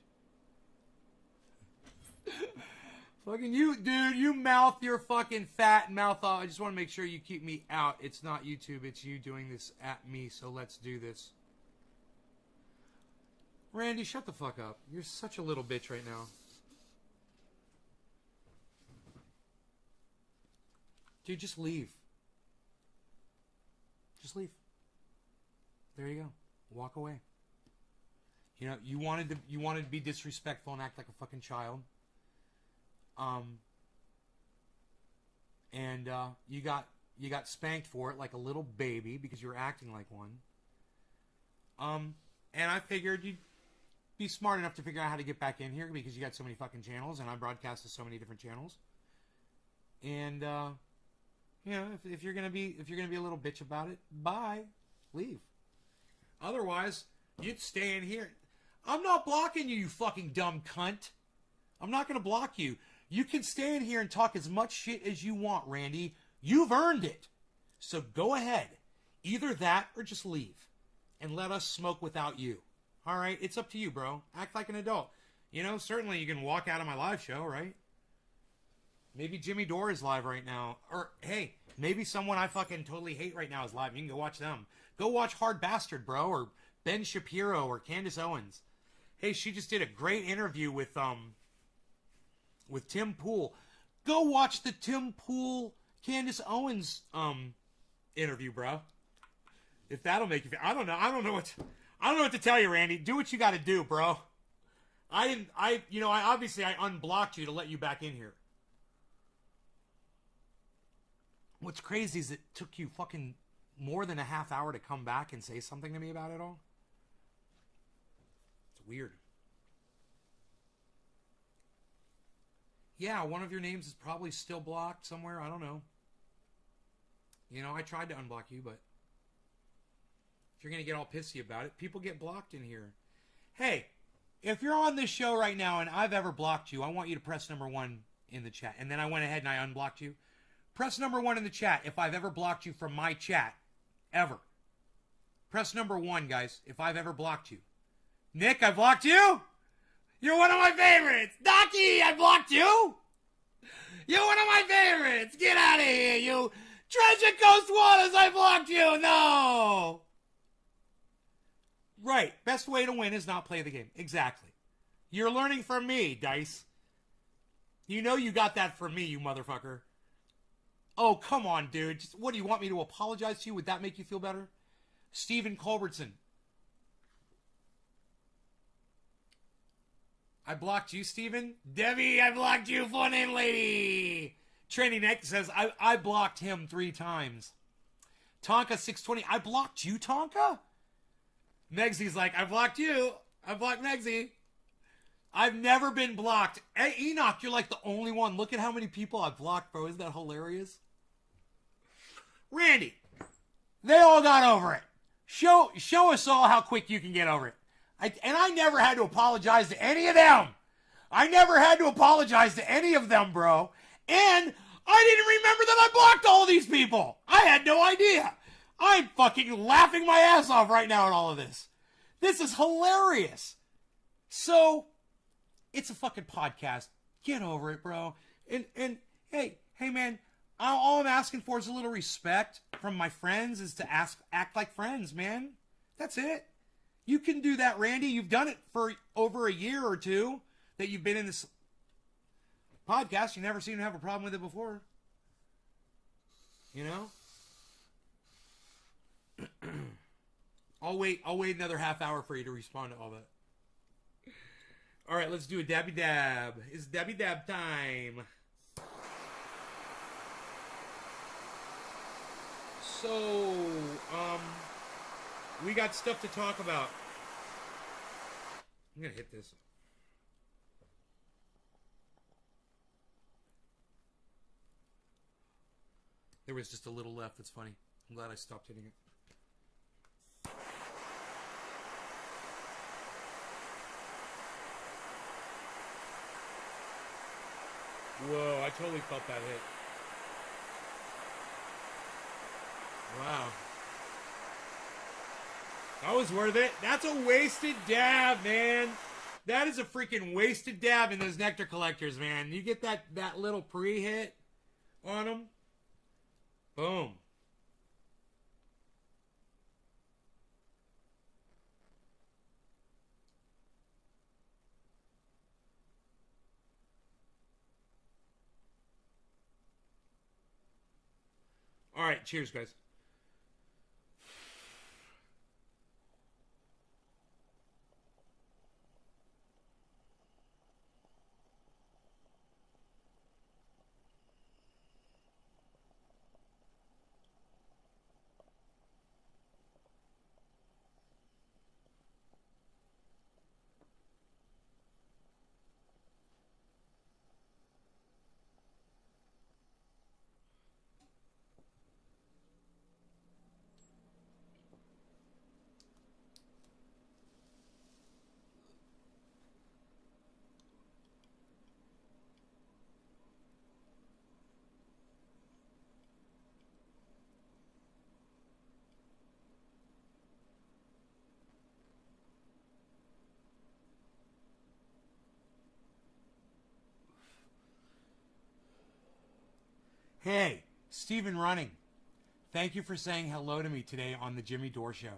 Fucking you, dude, you mouth your fucking fat mouth off. I just want to make sure you keep me out. It's not YouTube, it's you doing this at me, so let's do this. Randy, shut the fuck up. You're such a little bitch right now. Dude, just leave. Just leave. There you go. Walk away. You know, you wanted to be disrespectful and act like a fucking child. And you got spanked for it like a little baby because you were acting like one. And I figured you'd be smart enough to figure out how to get back in here because you got so many fucking channels and I broadcast to so many different channels. And you know, if you're gonna be a little bitch about it, bye, leave. Otherwise, you'd stay in here. I'm not blocking you, you fucking dumb cunt. I'm not gonna block you. You can stay in here and talk as much shit as you want, Randy. You've earned it. So go ahead. Either that or just leave, and let us smoke without you. All right, it's up to you, bro. Act like an adult. You know, certainly you can walk out of my live show, right? Maybe Jimmy Dore is live right now. Or, hey, maybe someone I fucking totally hate right now is live. You can go watch them. Go watch Hard Bastard, bro. Or Ben Shapiro or Candace Owens. Hey, she just did a great interview with Tim Pool. Go watch the Tim Pool Candace Owens interview, bro. If that'll make you feel... I don't know what to tell you, Randy. Do what you got to do, bro. I obviously unblocked you to let you back in here. What's crazy is it took you fucking more than a half hour to come back and say something to me about it all. It's weird. Yeah, one of your names is probably still blocked somewhere. I don't know. You know, I tried to unblock you, but if you're going to get all pissy about it, people get blocked in here. Hey, if you're on this show right now and I've ever blocked you, I want you to press number 1 in the chat. And then I went ahead and I unblocked you. Press number 1 in the chat if I've ever blocked you from my chat. Ever. Press number 1, guys, if I've ever blocked you. Nick, I blocked you? You're one of my favorites. Docky, I blocked you? You're one of my favorites. Get out of here, you. Treasure Coast Waters, I blocked you. No. Right. Best way to win is not play the game. Exactly. You're learning from me, Dice. You know you got that from me, you motherfucker. Oh, come on, dude. Just, what, do you want me to apologize to you? Would that make you feel better? Stephen Culbertson. I blocked you, Stephen. Debbie, I blocked you, fun name lady. Training Nick says, I blocked him 3 times. Tonka 620, I blocked you, Tonka? Megsy's like, I blocked you. I blocked Megsy. I've never been blocked. Hey, Enoch, you're like the only one. Look at how many people I've blocked, bro. Isn't that hilarious? Randy, they all got over it. Show us all how quick you can get over it. I never had to apologize to any of them. I never had to apologize to any of them, bro. And I didn't remember that I blocked all these people. I had no idea. I'm fucking laughing my ass off right now at all of this. This is hilarious. So, it's a fucking podcast. Get over it, bro. And hey man, all I'm asking for is a little respect from my friends, is to act like friends, man. That's it. You can do that, Randy. You've done it for over a year or 2 that you've been in this podcast. You never seem to have a problem with it before. You know? I'll wait another half hour for you to respond to all that. All right, let's do a dabby dab. It's dabby dab time. So, we got stuff to talk about. I'm gonna hit this. There was just a little left. That's funny. I'm glad I stopped hitting it. Whoa, I totally felt that hit. Wow. That was worth it. That's a wasted dab, man. That is a freaking wasted dab in those nectar collectors, man. You get that little pre-hit on them. Boom. All right, cheers, guys. Hey, Stephen Running. Thank you for saying hello to me today on the Jimmy Dore Show.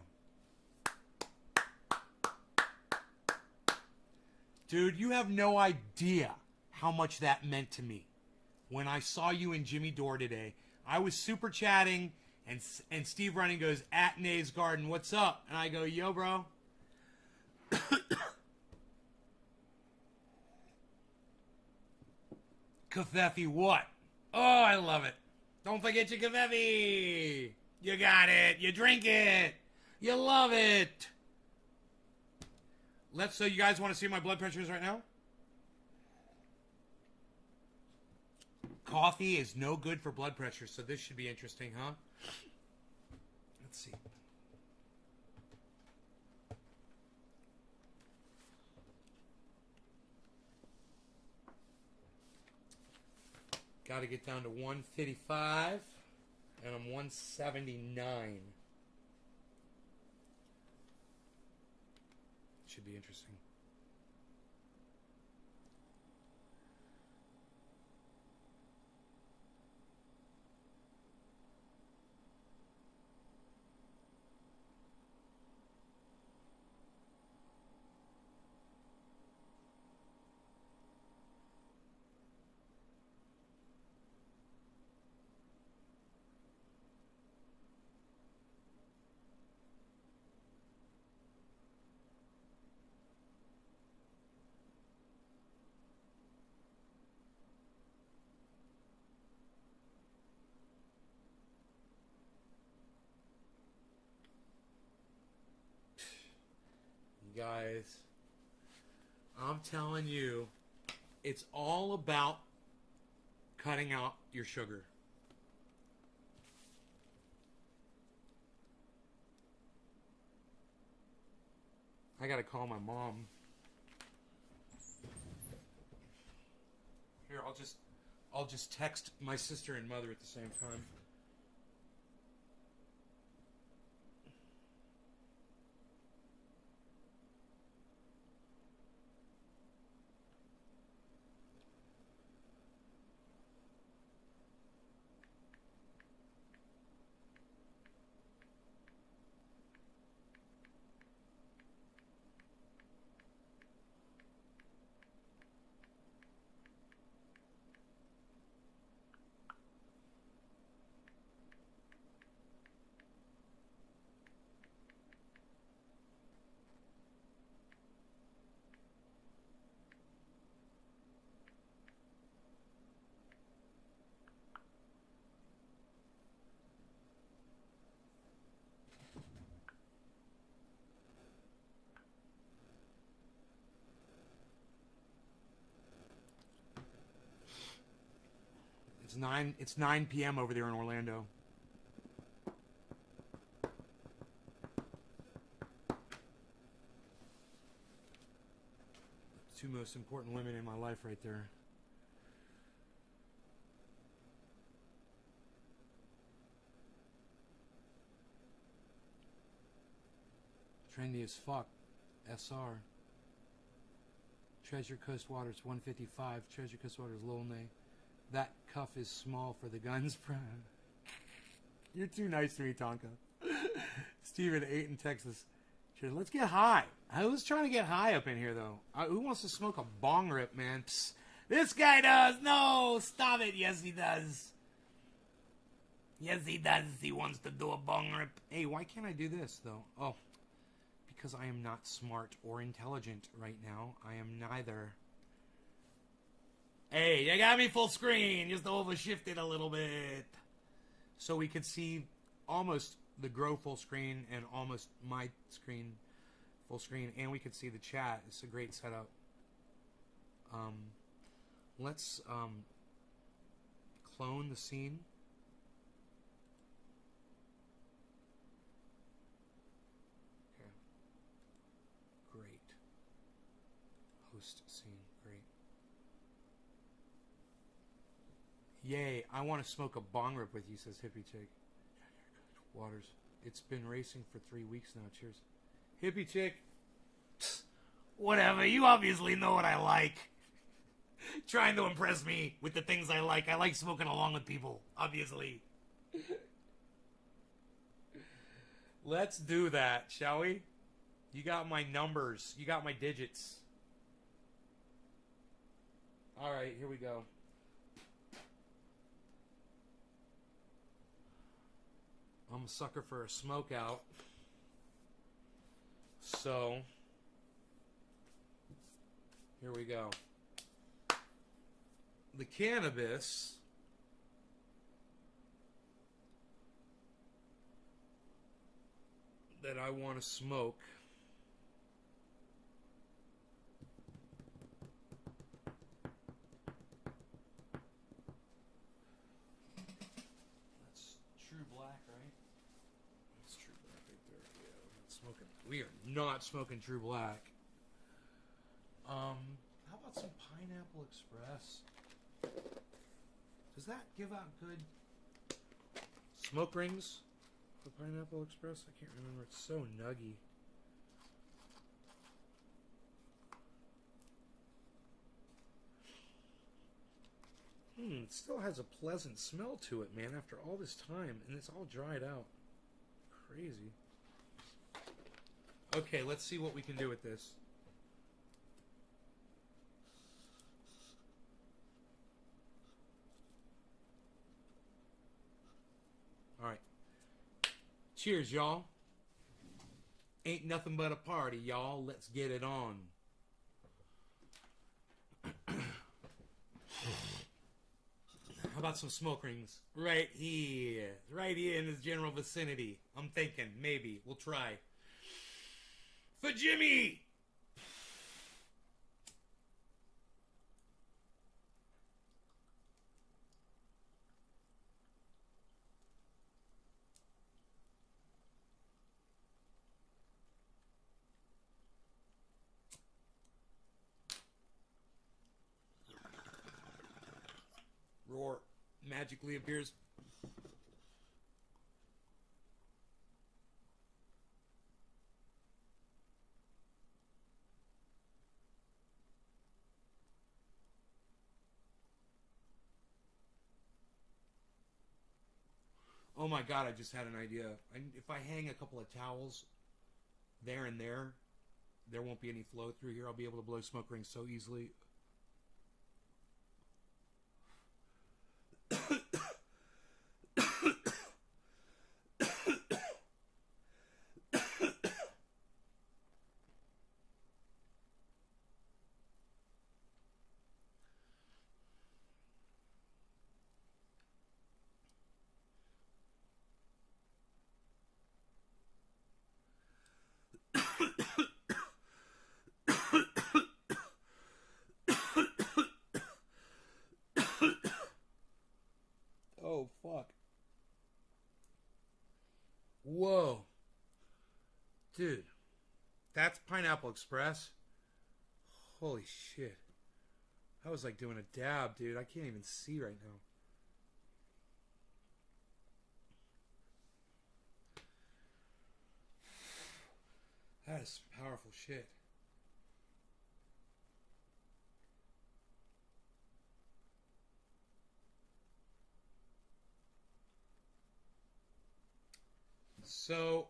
Dude, you have no idea how much that meant to me. When I saw you in Jimmy Dore today, I was super chatting, and Steve Running goes, at Nays Garden, what's up? And I go, yo, bro. Kafefi, what? Oh, I love it. Don't forget your kefevi. You got it. You drink it. You love it. So you guys want to see my blood pressures right now? Coffee is no good for blood pressure, so this should be interesting, huh? Let's see. Got to get down to 155, and I'm 179. Should be interesting. Guys, I'm telling you, it's all about cutting out your sugar. I gotta call my mom. Here, I'll just text my sister and mother at the same time. It's 9 p.m. over there in Orlando. Two most important women in my life right there. Trendy as fuck. SR. Treasure Coast Waters 155. Treasure Coast Waters Lolnay. That cuff is small for the guns. You're too nice to me, Tonka. Steven, 8 in Texas. Let's get high. Who's trying to get high up in here, though? Who wants to smoke a bong rip, man? Psst. This guy does. No, stop it. Yes, he does. Yes, he does. He wants to do a bong rip. Hey, why can't I do this, though? Oh, because I am not smart or intelligent right now. I am neither. Hey, you got me full screen. Just overshift it a little bit. So we could see almost the Grow full screen and almost my screen full screen. And we could see the chat. It's a great setup. Let's clone the scene. Okay. Great. Host scene. Great. Yay, I want to smoke a bong rip with you, says Hippie Chick. Waters. It's been racing for 3 weeks now. Cheers. Hippie Chick. Psst, whatever, you obviously know what I like. Trying to impress me with the things I like. I like smoking along with people, obviously. Let's do that, shall we? You got my numbers. You got my digits. Alright, here we go. I'm a sucker for a smoke out. So, here we go. The cannabis that I want to smoke. That's True Black, right? That's True Black right there. Yeah, we're not smoking. We are not smoking True Black. How about some Pineapple Express? Does that give out good smoke rings for Pineapple Express? I can't remember. It's so nuggy. It still has a pleasant smell to it, man, after all this time, and it's all dried out. Crazy. Okay, let's see what we can do with this. Alright. Cheers, y'all. Ain't nothing but a party, y'all. Let's get it on. How about some smoke rings? Right here. Right here in this general vicinity. I'm thinking, maybe. We'll try. For Jimmy! Roar magically appears. Oh my god, I just had an idea. If I hang a couple of towels there and there won't be any flow through here. I'll be able to blow smoke rings so easily. Oh, fuck. Whoa. Dude. That's Pineapple Express? Holy shit. That was like doing a dab, dude. I can't even see right now. That is some powerful shit. So,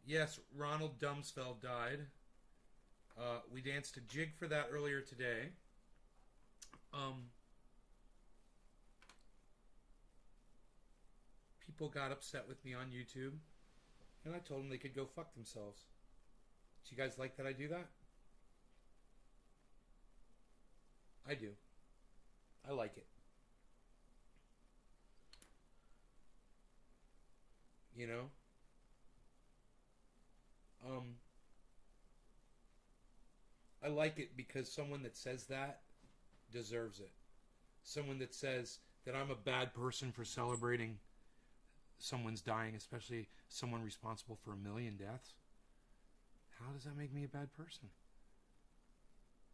yes, Ronald Dumsfeld died. We danced a jig for that earlier today. People got upset with me on YouTube, and I told them they could go fuck themselves. Do you guys like that I do that? I do. I like it. You know? I like it because someone that says that deserves it. Someone that says that I'm a bad person for celebrating someone's dying, especially someone responsible for 1 million deaths. How does that make me a bad person?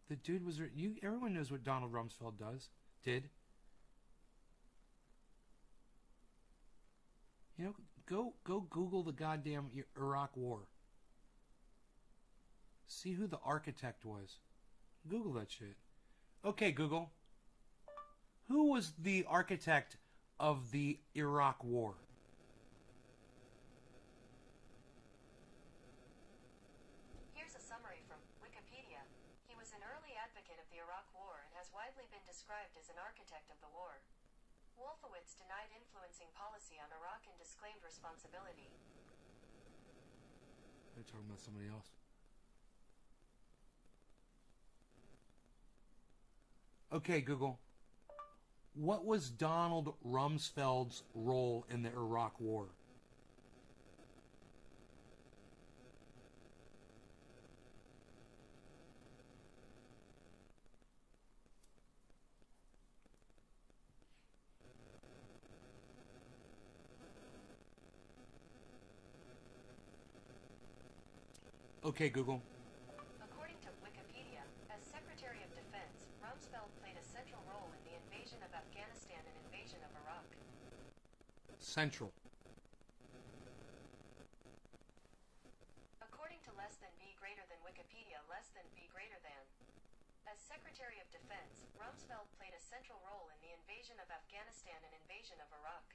The dude was... everyone knows what Donald Rumsfeld did. You know, go Google the goddamn Iraq War. See who the architect was. Google that shit. Okay, Google. Who was the architect of the Iraq War? Here's a summary from Wikipedia. He was an early advocate of the Iraq War and has widely been described as an architect of the war. Wolfowitz denied influencing policy on Iraq and disclaimed responsibility. They're talking about somebody else. Okay, Google. What was Donald Rumsfeld's role in the Iraq War? Okay, Google. According to Wikipedia, as Secretary of Defense, Rumsfeld played a central role in the invasion of Afghanistan and invasion of Iraq. Central. According to less than B greater than Wikipedia, less than B greater than. As Secretary of Defense, Rumsfeld played a central role in the invasion of Afghanistan and invasion of Iraq.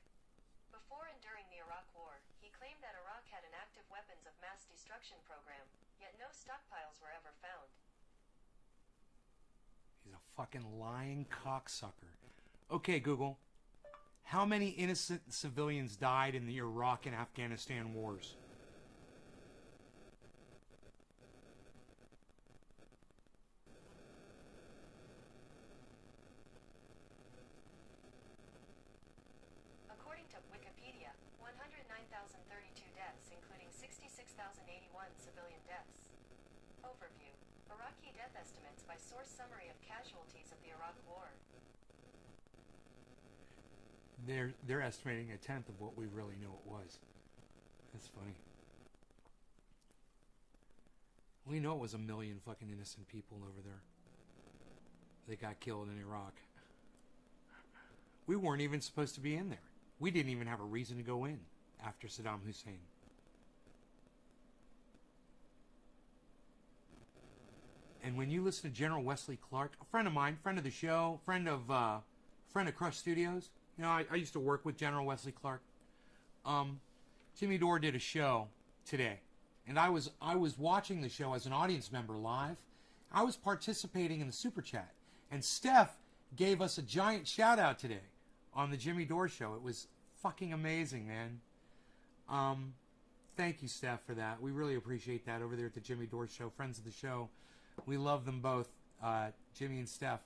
Before and during the Iraq War, he claimed that Iraq had an active weapons of mass destruction program, yet no stockpiles were ever found. He's a fucking lying cocksucker. Okay, Google. How many innocent civilians died in the Iraq and Afghanistan wars? According to Wikipedia, 109,032 deaths, including 66,081 civilian deaths. Overview. Iraqi death estimates by source summary of casualties of the Iraq War. They're estimating a tenth of what we really know it was. That's funny. We know it was 1 million fucking innocent people over there. They got killed in Iraq. We weren't even supposed to be in there. We didn't even have a reason to go in after Saddam Hussein. And when you listen to General Wesley Clark, a friend of mine, friend of the show, friend of Crush Studios, you know, I used to work with General Wesley Clark. Jimmy Dore did a show today, and I was watching the show as an audience member live. I was participating in the super chat, and Steph gave us a giant shout out today on the Jimmy Dore show. It was fucking amazing, man. Thank you, Steph, for that. We really appreciate that over there at the Jimmy Dore show. Friends of the show, we love them both, Jimmy and Steph.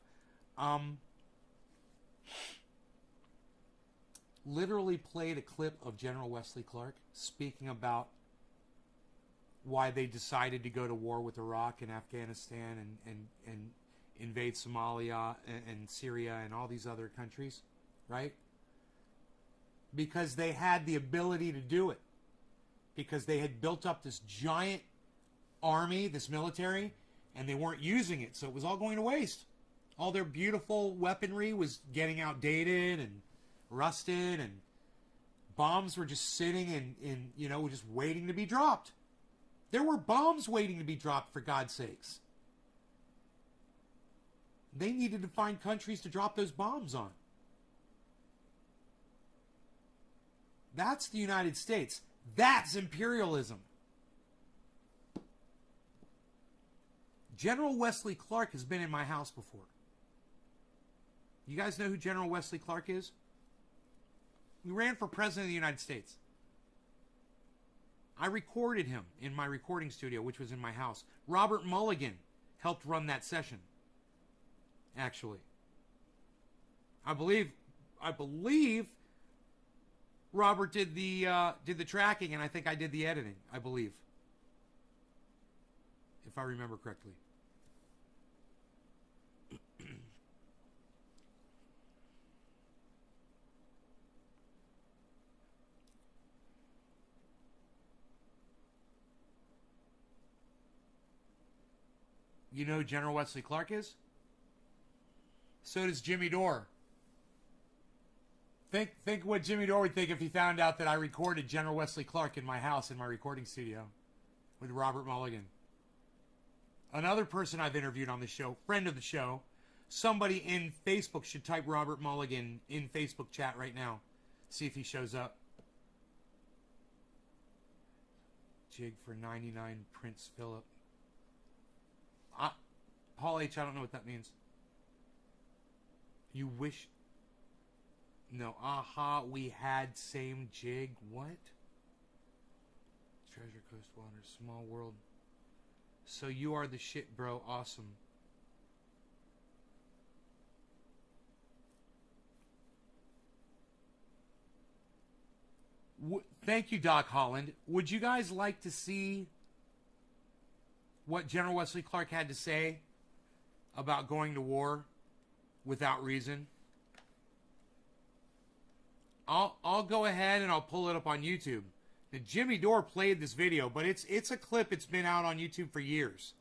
Literally played a clip of General Wesley Clark speaking about why they decided to go to war with Iraq and Afghanistan and invade Somalia and Syria and all these other countries, right? Because they had the ability to do it. Because they had built up this giant army, this military, and they weren't using it, so it was all going to waste. All their beautiful weaponry was getting outdated and rusted, and bombs were just sitting in you know, just waiting to be dropped. There were bombs waiting to be dropped, for God's sakes. They needed to find countries to drop those bombs on. That's the United States. That's imperialism. General Wesley Clark has been in my house before. You guys know who General Wesley Clark is? He ran for president of the United States. I recorded him in my recording studio, which was in my house. Robert Mulligan helped run that session, actually. I believe Robert did the tracking, and I think I did the editing, I believe, if I remember correctly. You know who General Wesley Clark is? So does Jimmy Dore. Think what Jimmy Dore would think if he found out that I recorded General Wesley Clark in my house, in my recording studio, with Robert Mulligan. Another person I've interviewed on the show, friend of the show, somebody in Facebook should type Robert Mulligan in Facebook chat right now. See if he shows up. Jig for 99 Prince Philip. Paul H., I don't know what that means. You wish... No, we had same jig. What? Treasure Coast Waters, Small World. So you are the shit, bro. Awesome. Thank you, Doc Holland. Would you guys like to see what General Wesley Clark had to say about going to war without reason? I'll go ahead and I'll pull it up on YouTube. Now, Jimmy Dore played this video, but it's a clip. It's been out on YouTube for years.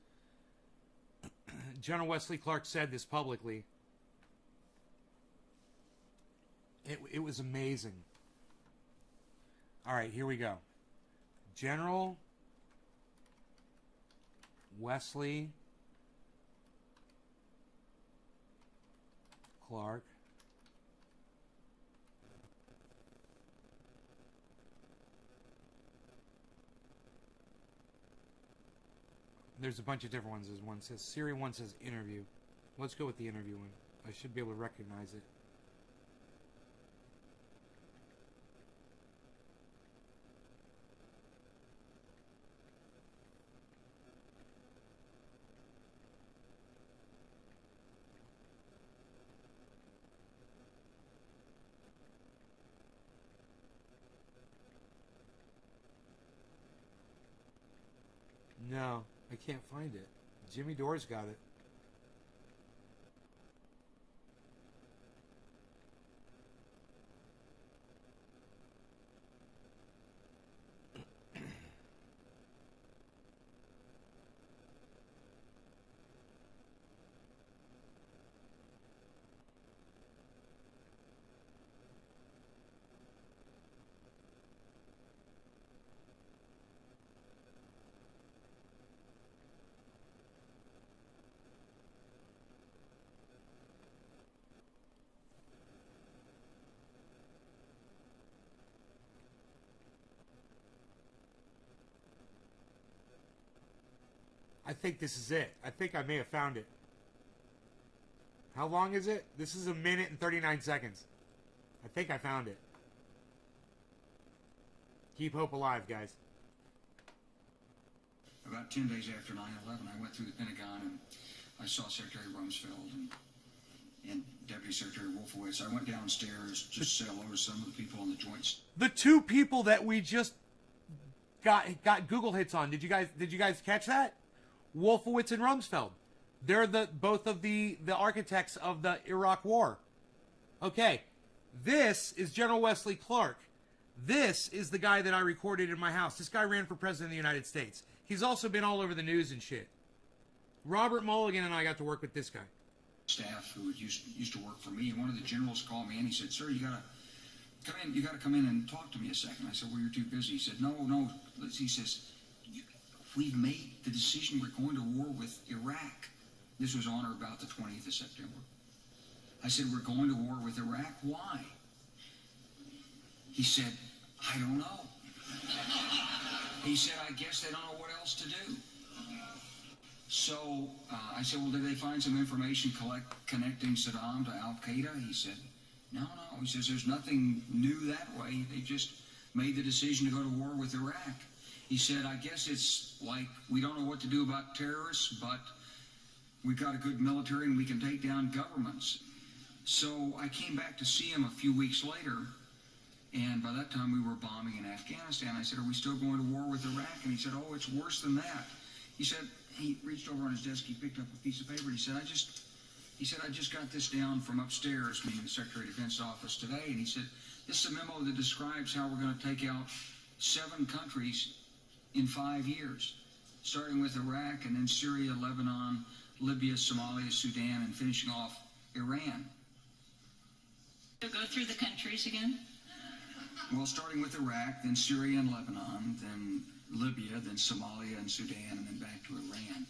General Wesley Clark said this publicly. It was amazing. All right, here we go. General Wesley Clark. There's a bunch of different ones. There's one says Siri, one says interview. Let's go with the interview one. I should be able to recognize it. No, I can't find it. Jimmy Dore's got it. I think this is it. I think I may have found it. How long is it? This is 1 minute and 39 seconds. I think I found it. Keep hope alive, guys. About 10 days after 9/11, I went through the Pentagon and I saw Secretary Rumsfeld and Deputy Secretary Wolfowitz. I went downstairs just to say hello to some of the people on the joints. The two people that we just got Google hits on. Did you guys catch that? Wolfowitz and Rumsfeld. They're both of the architects of the Iraq War. Okay, this is General Wesley Clark. This is the guy that I recorded in my house. This guy ran for president of the United States. He's also been all over the news and shit. Robert Mulligan and I got to work with this guy. Staff who used to work for me, and one of the generals called me and he said, "Sir, you gotta come in. You gotta come in and talk to me a second." I said, "Well, you're too busy." He said, "No." He says, "We've made the decision. We're going to war with Iraq." This was on or about the 20th of September. I said, "We're going to war with Iraq. Why?" He said, "I don't know." He said, "I guess they don't know what else to do." So I said, "Well, did they find some information connecting Saddam to Al-Qaeda?" He said, No. He says, "There's nothing new that way. They just made the decision to go to war with Iraq." He said, "I guess it's like we don't know what to do about terrorists, but we've got a good military and we can take down governments." So I came back to see him a few weeks later, and by that time we were bombing in Afghanistan. I said, "Are we still going to war with Iraq?" And he said, "Oh, it's worse than that." He said, he reached over on his desk, he picked up a piece of paper, and he said, I just got this down from upstairs, meaning the Secretary of Defense office today, and he said, "This is a memo that describes how we're going to take out 7 countries in 5 years, starting with Iraq and then Syria, Lebanon, Libya, Somalia, Sudan, and finishing off Iran." So go through the countries again? Well, starting with Iraq, then Syria and Lebanon, then Libya, then Somalia and Sudan, and then back to Iran.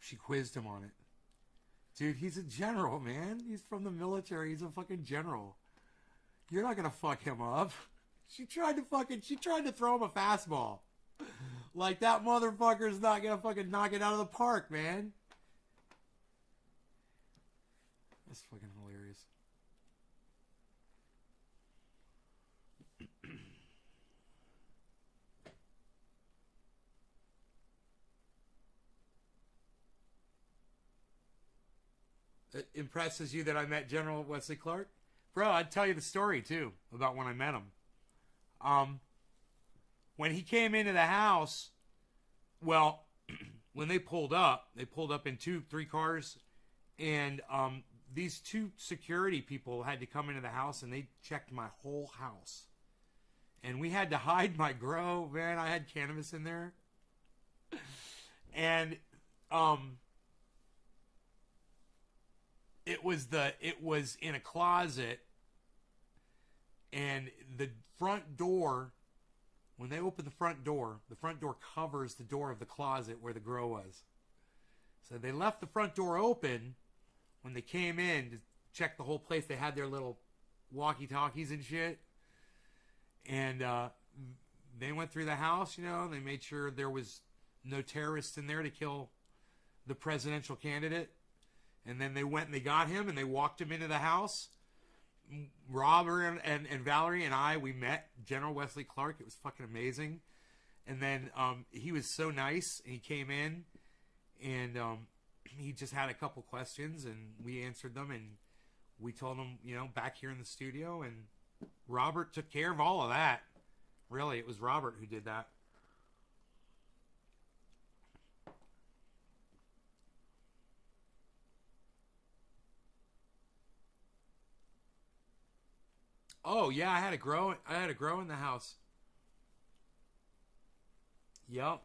She quizzed him on it. Dude, he's a general, man. He's from the military. He's a fucking general. You're not gonna fuck him up. She tried to throw him a fastball. Like, that motherfucker's not gonna fucking knock it out of the park, man. That's fucking hilarious. It impresses you that I met General Wesley Clark? Bro, I'd tell you the story, too, about when I met him. When he came into the house, well, when they pulled up in 2-3 cars, and these 2 security people had to come into the house, and they checked my whole house. And we had to hide my grow, man. I had cannabis in there. And it was in a closet, and the front door, when they opened the front door covers the door of the closet where the grow was. So they left the front door open when they came in to check the whole place. They had their little walkie-talkies and shit. And they went through the house, you know, they made sure there was no terrorists in there to kill the presidential candidate. And then they went and they got him and they walked him into the house. Robert and Valerie and I, we met General Wesley Clark. It was fucking amazing. And then he was so nice. He came in and he just had a couple questions and we answered them. And we told him, you know, back here in the studio. And Robert took care of all of that. Really, it was Robert who did that. Oh yeah, I had a grow in the house. Yep.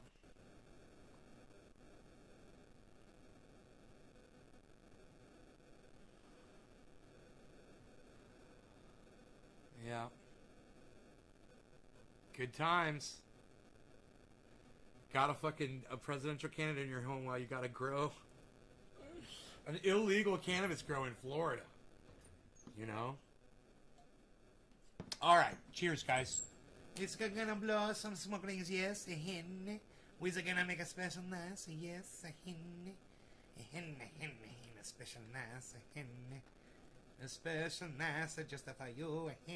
Yeah. Good times. Got a presidential candidate in your home while you got to grow an illegal cannabis grow in Florida. You know? All right. Cheers, guys. It's gonna blow some smoke rings, yes, a hen. We're gonna make a special nice, yes, a hen. A hen, a special nice, a hen. A special nice, just for you, a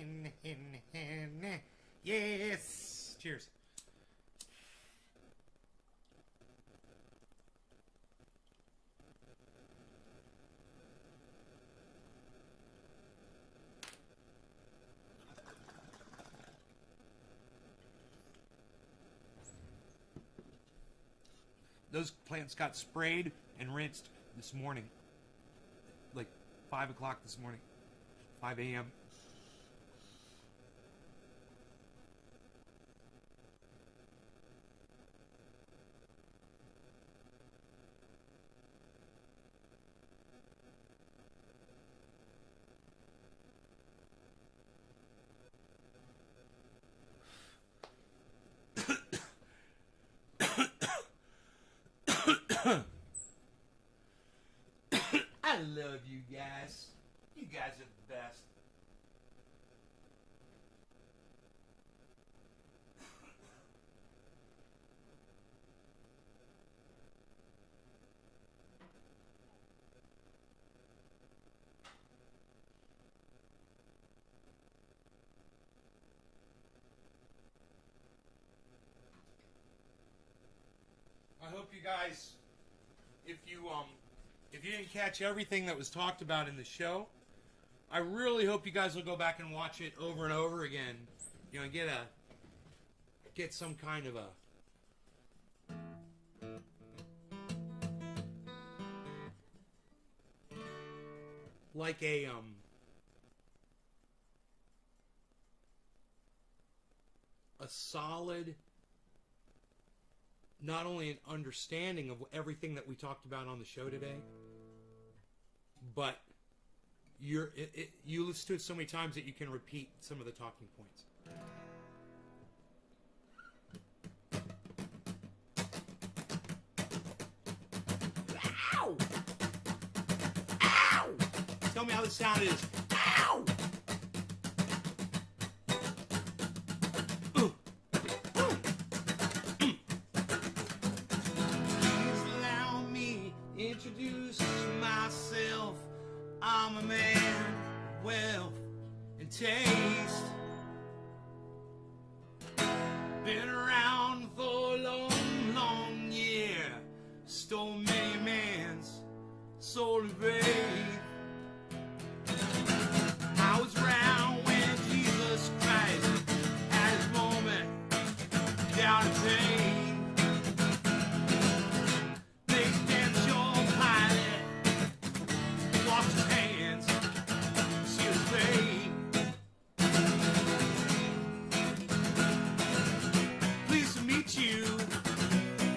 hen. Yes. Cheers. Those plants got sprayed and rinsed this morning. Like 5 o'clock this morning. 5 a.m. I love you guys. You guys are the best. I hope you guys, if you didn't catch everything that was talked about in the show, I really hope you guys will go back and watch it over and over again. You know, get some kind of a solid, not only an understanding of everything that we talked about on the show today, but you listen to it so many times that you can repeat some of the talking points. Ow! Ow! Tell me how the sound is. Ow! Introduce myself. I'm a man of wealth and taste. Been around for a long, long year. Stole many man's soul and faith. I was around when Jesus Christ had his lot of pain. They stand your pilot, wash his hands, see his pain. Pleased to meet you,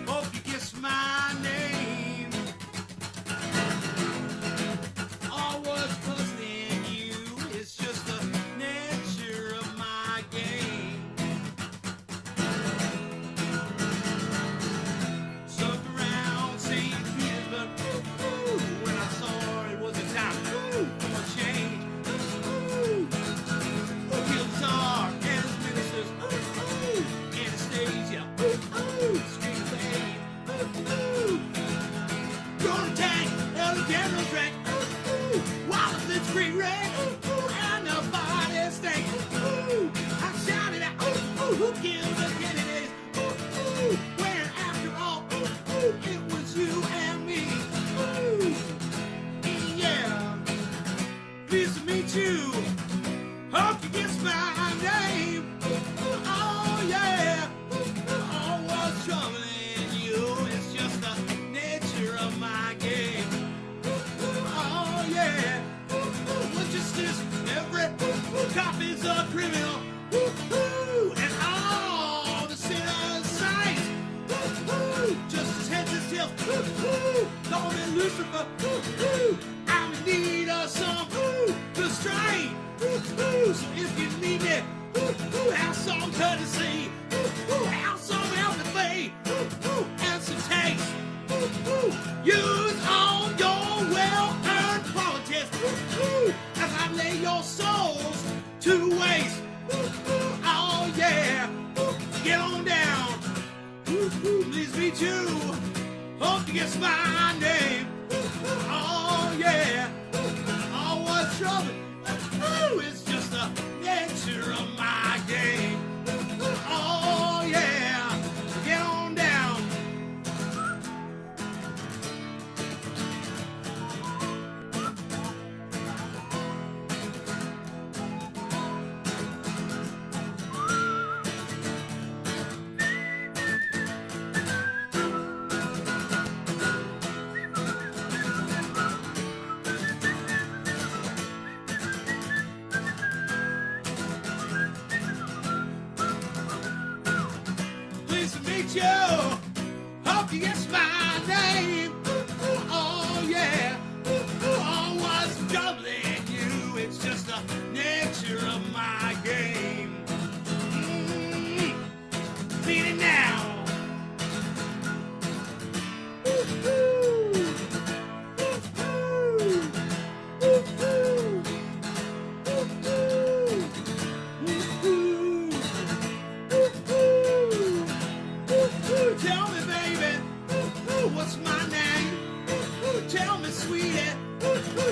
hope you guess my name. All what's puzzling you is just the nature of my game. Stuck around St. Petersburg, when I saw it was a time for a change. Killed the Tsar and his ministers, Anastasia, scream pain. Gonna tank, Alexander's rank, while the blitzkrieg rang, and the body stank. I shouted out, who killed the Kennedys? When after all, it was you and me. Yeah, pleased to meet you. Hope you guess my name. Oh yeah, all what's troubling you is just the nature of my game. Oh yeah, well just as every cop is a criminal, and all the sinners saints, just as heads and tails, call me Lucifer. I'm in need of some restraint. So if you need me, have some courtesy, have some empathy, and some taste. Use all your well-earned qualities as I lay your souls to waste. Oh yeah, get on down. Please meet you. Hope you guess my name. Oh yeah, all what's trouble. It's just the nature of my game. Oh yeah, get on down. Pleased to meet you. Hope you guess my name. Oh yeah. Oh, what's troubling you? It's just the nature of my game. Beat it now. Tell me, baby, what's my name? Tell me, sweetie,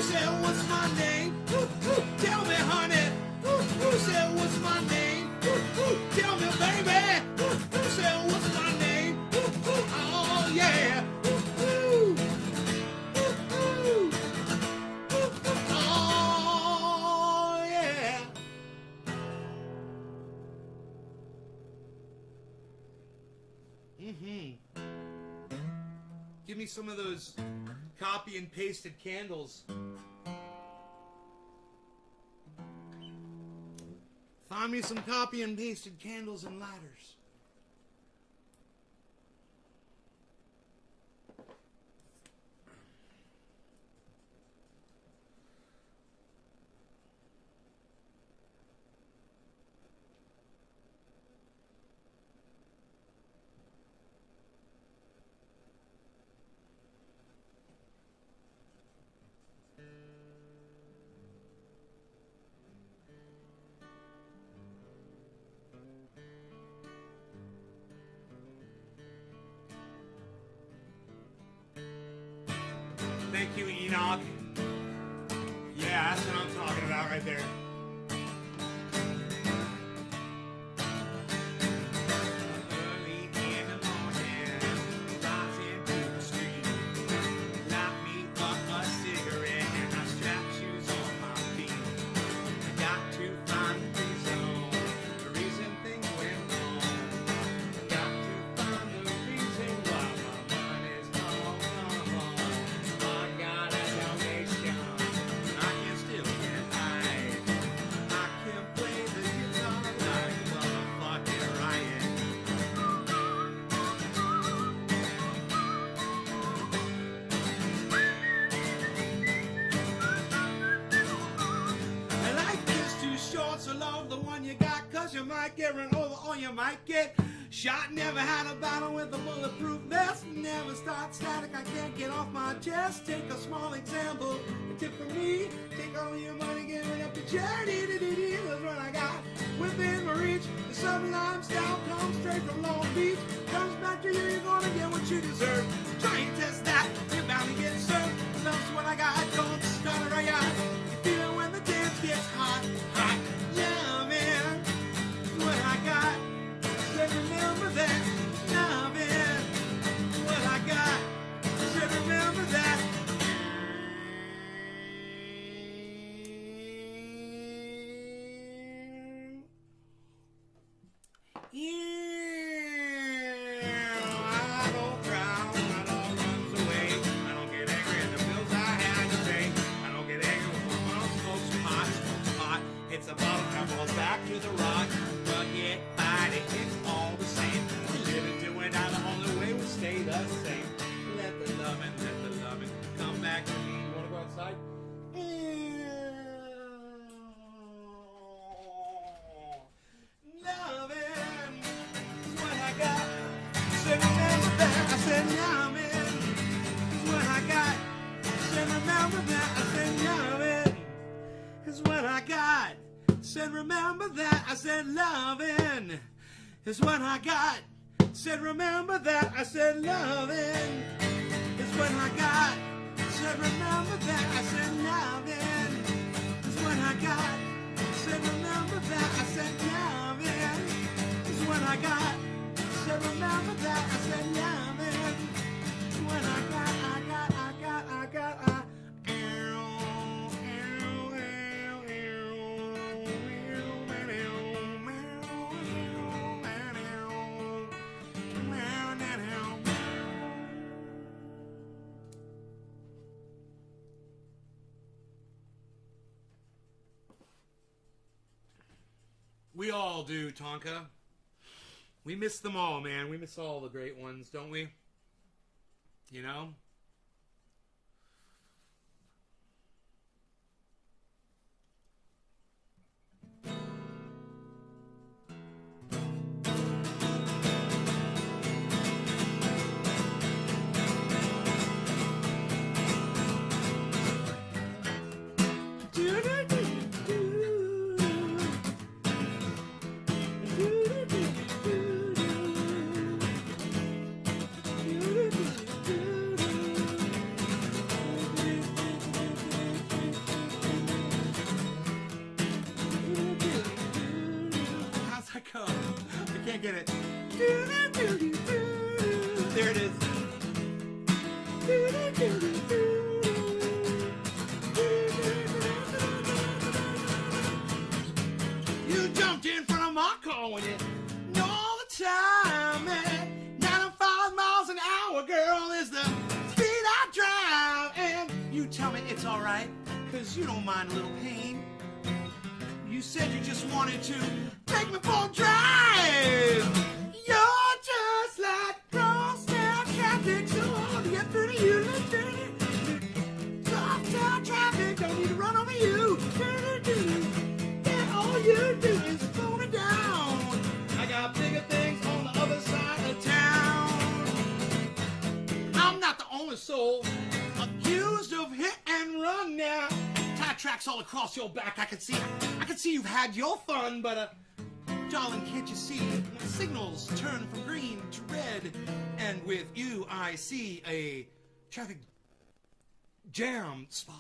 say what's my name? Tell me, honey, say what's my name? Tell me, baby, say what's my name? Oh yeah. Oh yeah. Give me some of those copy and pasted candles. Find me some copy and pasted candles and ladders. Thank you, Enoch. Yeah, that's what I'm talking about right there. Early in the morning, rising to the street. Light me up a cigarette and I strap shoes on my feet. I got to find the reason things went wrong. I got to you might get run over, or you might get shot. Never had a battle with a bulletproof vest. Never start static, I can't get off my chest. Take a small example, a tip from me. Take all your money, give it up to charity. That's what I got within my reach. The sublime style comes straight from Long Beach. Comes back to you, you're gonna get what you deserve. Try and test that, you're bound to get served. That's what I got, don't start it, I got. You feel it when the dance gets hot, hot. Yeah, man, what I got. Said remember that, nah, man, what I got. Said remember that. I don't cry, my dog runs away. I don't get angry at the bills I had to pay. I don't get angry when my mom smokes pot. It's a bottle that falls back to the rock. But yet, bite it, it's all the same. We live and do it out, the only way we stay the same. Let the lovin' come back to me. You wanna go outside? Lovin' is what I got. Said remember that. I said lovin' is what I got. Said remember that. I said lovin' is what I got. Said remember that. I said lovin' is what I got. Said remember that. I said lovin' is what I got. Said remember that. I said lovin' is what I got. Said remember that. I said lovin' is what I got. Said remember that. I said lovin' is what I got. We all do, Tonka. We miss them all, man. We miss all the great ones, don't we? You know? I can't get it. There it is. You jumped in front of my car when you know all the time, man. 95 miles an hour, girl, is the speed I drive. And you tell me it's alright, 'cause you don't mind a little pain. You said you just wanted to take me for a drive. You're just like crosstown traffic, so hard to get through to you. Crosstown traffic, don't need to run over you. And all you do is slow me down. I got bigger things on the other side of town. I'm not the only soul accused of hit and run now. Tire tracks all across your back. I can see you've had your fun, but darling, can't you see my signals turn from green to red? And with you, I see a traffic jam spot.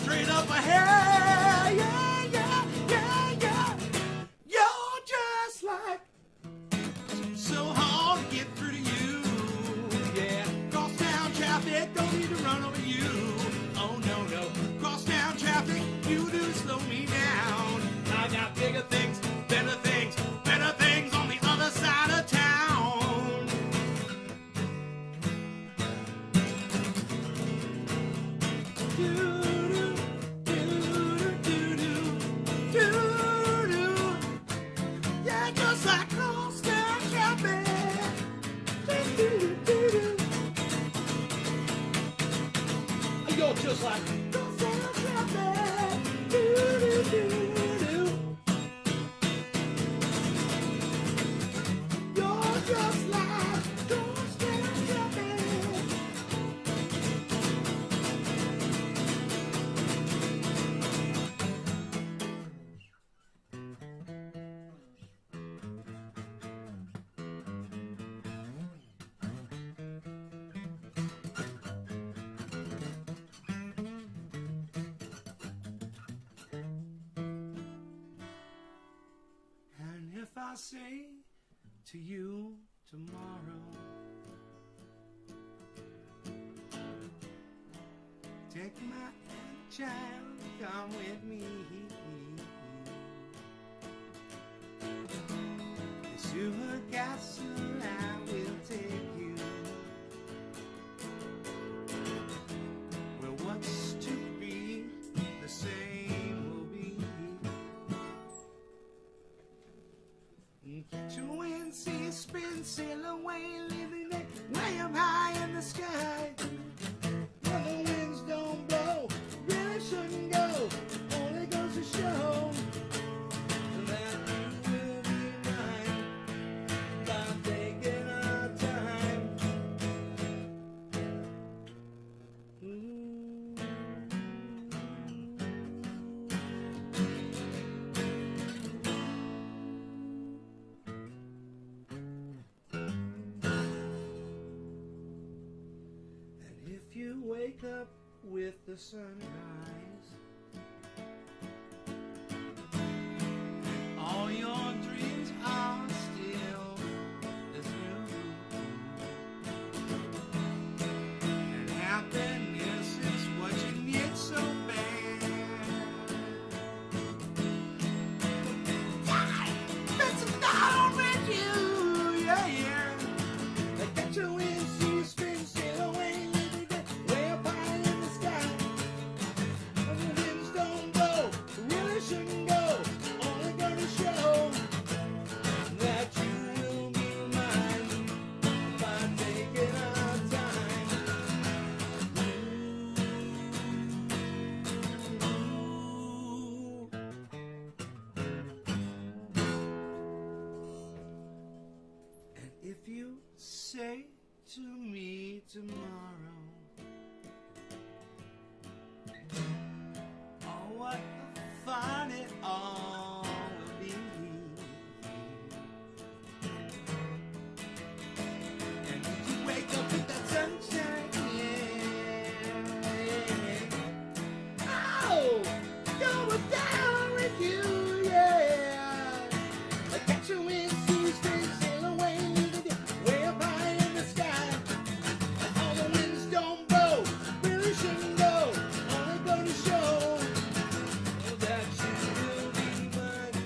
Straight up ahead, yeah, yeah, yeah, yeah. You're just like so hard to get through to you, yeah. Cross town traffic, don't need to run over you. Oh no, no, cross town traffic, you do slow me down. I got bigger things, better things on the other side of town. Yeah, just like cross town traffic. You're just like cross town traffic. I say to you tomorrow, take my hand, child, come with me. To a castle I will take you, where what's to be the same will be. Catch a wind, see a spin, sail away, leaving it way up high in the sky. When the winds don't blow, really shouldn't go, only goes to show that you will be mine by taking our time. And if you wake up with the sunrise, all your dreams are still as new, and happiness is what you need so bad. That's a thought with you, yeah, yeah. I got you in, see you spin, sail away, leaving it way up high in the sky. And the winds don't blow, really shouldn't go, only gonna show that you will be mine by taking our time. And if you say to me tomorrow, oh, what fun it all will be. And if you wake up with that sunshine, yeah. Oh, going down with you, yeah. I got you in, see you spin, sail away, leaving you way up high in the sky. All the winds don't blow, really shouldn't go, only go to show that you will be mine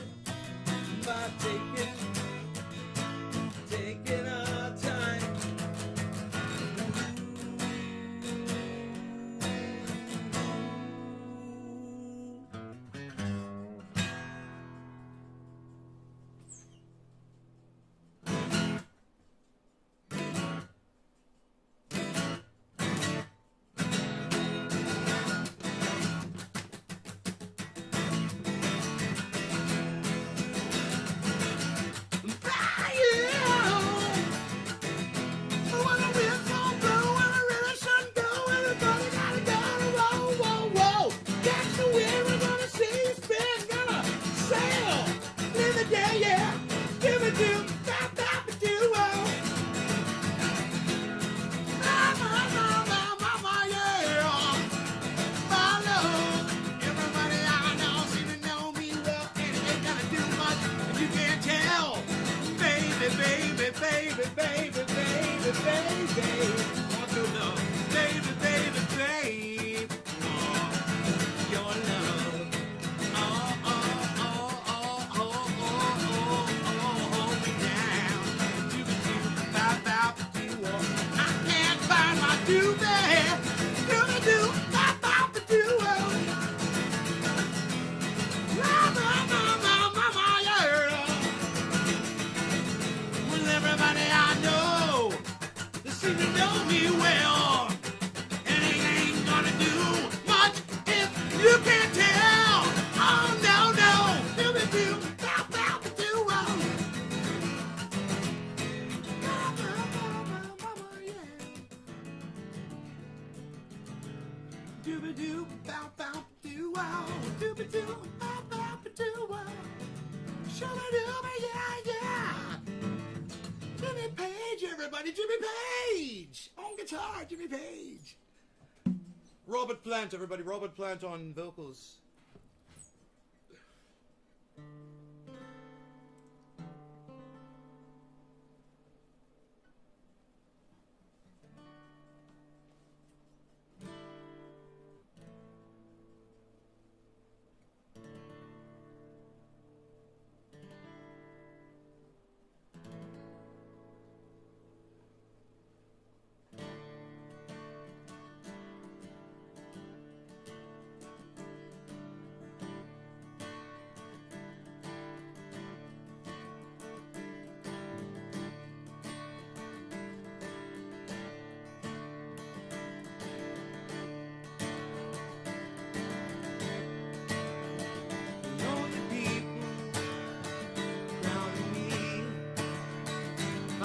by taking our time. Jimmy Page, everybody, Jimmy Page on guitar, Jimmy Page. Robert Plant, everybody, Robert Plant on vocals.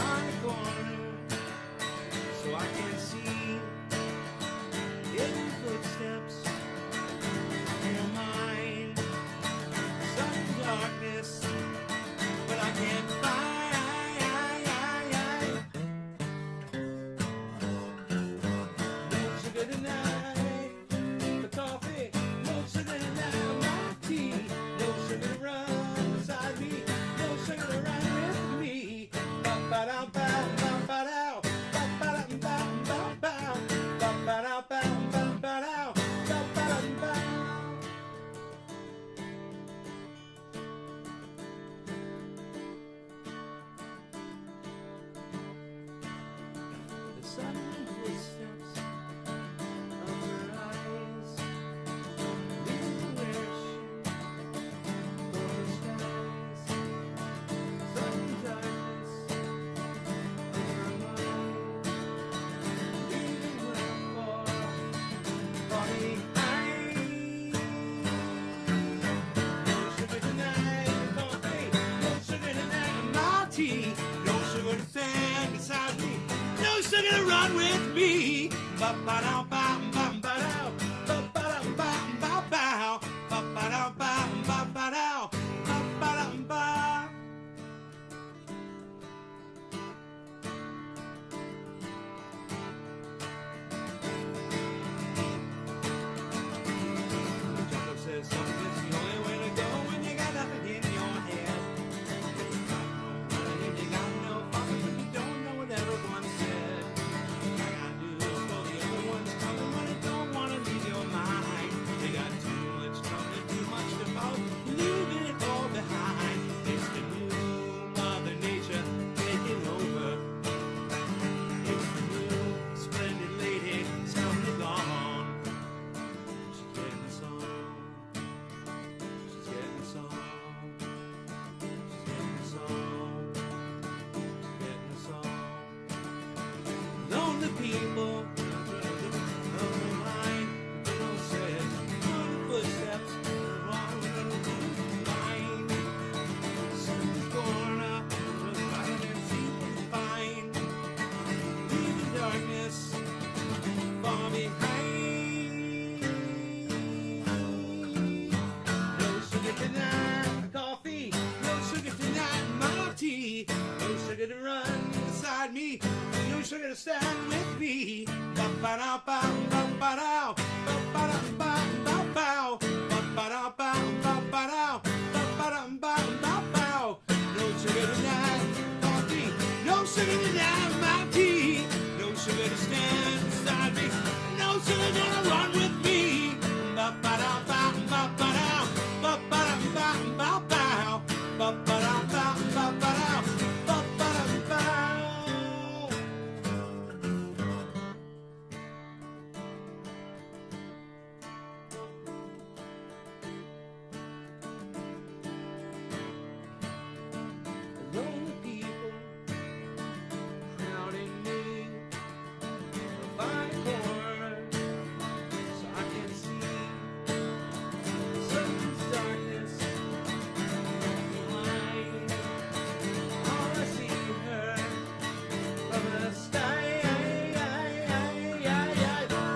find a corner so I can see hidden footsteps in your mind. Sudden darkness, but I can't find. No sugar tonight for coffee, no sugar tonight for tea, no sugar to run beside me, no sugar to run with me. Ba-ba-da-bow, ba-ba-dow, ba-ba-da-bow, ba-bow, ba-ba-da-bow, ba-ba-dow, ba-ba-da-bow. The sudden footsteps of her eyes, leaving where she for the skies. Sudden darkness of her mind, leaving where for behind. No sugar tonight, coffee, no sugar tonight, my tea, no sugar to stand beside me, no sugar to run with me. Ba-ba-dow, ba-ba-dow, ba-ba-dow, ba-ba-dow, ba-ba-dow, ba-ba-dow, ba-ba-dow. Jumbo says something's the only way to go when you got nothing in your head. You got no fucking, but you don't know what everyone said. I got news for the other ones coming when they don't want to leave your mind. They got too much coming, too much to follow, leaving it all behind. It's the new Mother Nature taking over. It's the new splendid lady, it's come and gone. She's getting the song. She's getting the song. She's getting the song. She's getting the song. Lonely people of the mind, little said, little footsteps, wrong little mind. Something's going up, I can see what's fine. Leave the darkness far behind. No sugar tonight, coffee, no sugar tonight, my tea, no sugar to run beside me, no sugar to stand with me. Ba-ba-dow, ba-ba-dow, ba-ba-dow, ba-ba-dow, ba-ba-dow, ba-ba-dow, ba-ba-dow, ba-ba-dow. No sugar tonight, coffee, no sugar tonight, my tea, no sugar to stand beside me, no sugar to run with me. Ba-ba-dow, ba-ba-dow, ba-ba-dow, ba-ba-dow, ba-ba-dow, ba-ba-dow, ba-ba-dow. Lonely people crowding me, find a corner so I can see sun's darkness behind. All I see her from the sky.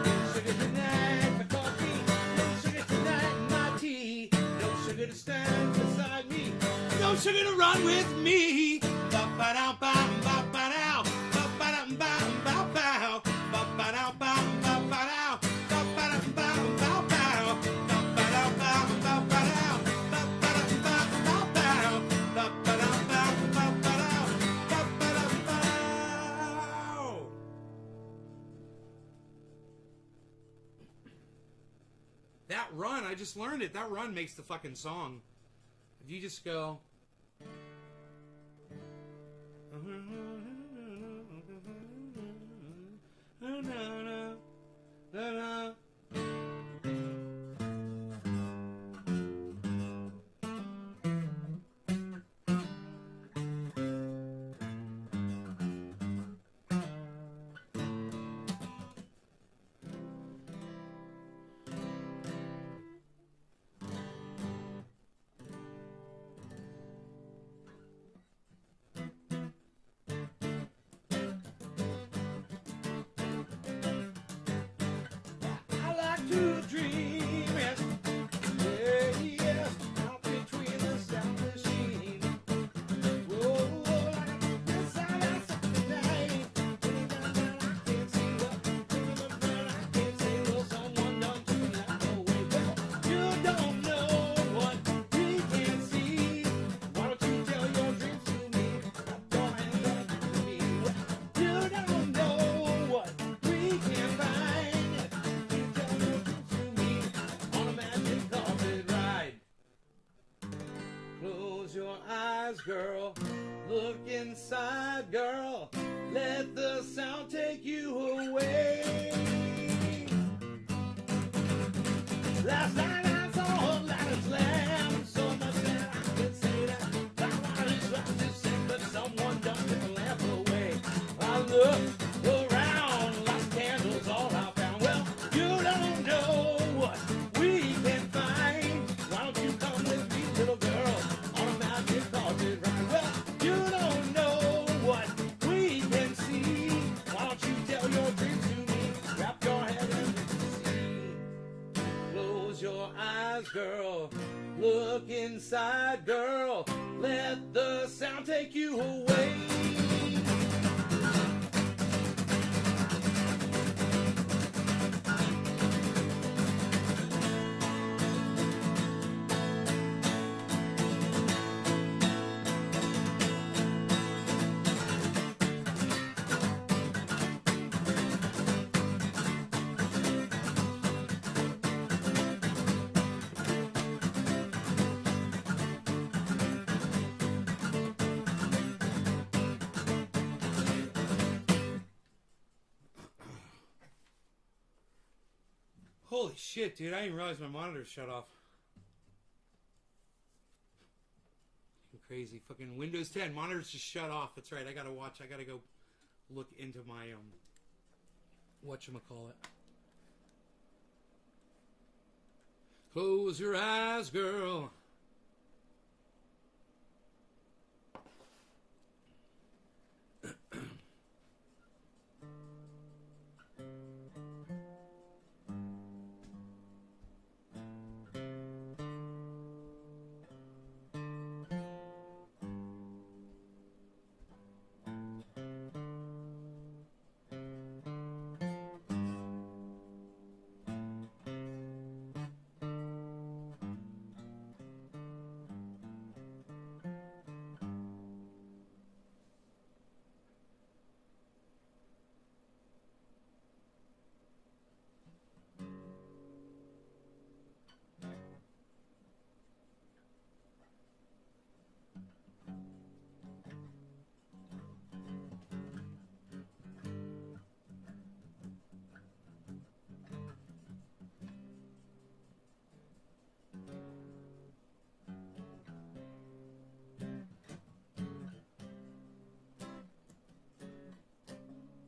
No sugar tonight, my coffee, no sugar tonight, my tea, no sugar to stand beside me, no sugar to run with me. Ba-ba-dow, ba-ba-dow, ba-ba-dow, ba-ba-dow, ba-ba-dow, ba-ba-dow, ba-ba-dow, ba-ba-dow, ba-ba-dow, ba-ba-dow, ba-ba-dow, ba-ba-dow, ba-ba-dow, ba-ba-dow. That run, I just learned it. That run makes the fucking song. If you just go. to dream. Yes, yes, out between the sound machine. Whoa, like the sound of something night. Anytime that I can't see what, anytime that I can't say, well, someone done took me out the way. Well, you don't know what we can't see. Why don't you tell your dreams to me? Wrap your hands around me. Well, you don't know what we can find. You tell your dreams to me on a magic carpet ride. Close your eyes, girl. Look inside, girl. Let the sound take you away. Last night I saw a light of slam. So much that I could say that I was trying to sing, but someone dumped the lamp away. I looked around, lost candles all I found. Well, you don't know what we can find. Why don't you come with me, little girl, on a magic carpet ride? Well, you don't know what we can see. Why don't you tell your dreams to me? Wrap your head in the sea. Close your eyes, girl. Look inside, girl. Let the sound take you away. Holy shit, dude. I didn't realize my monitor shut off. Crazy. Fucking Windows 10. Monitors just shut off. That's right. I gotta watch. I gotta go look into my, whatchamacallit. Close your eyes, girl.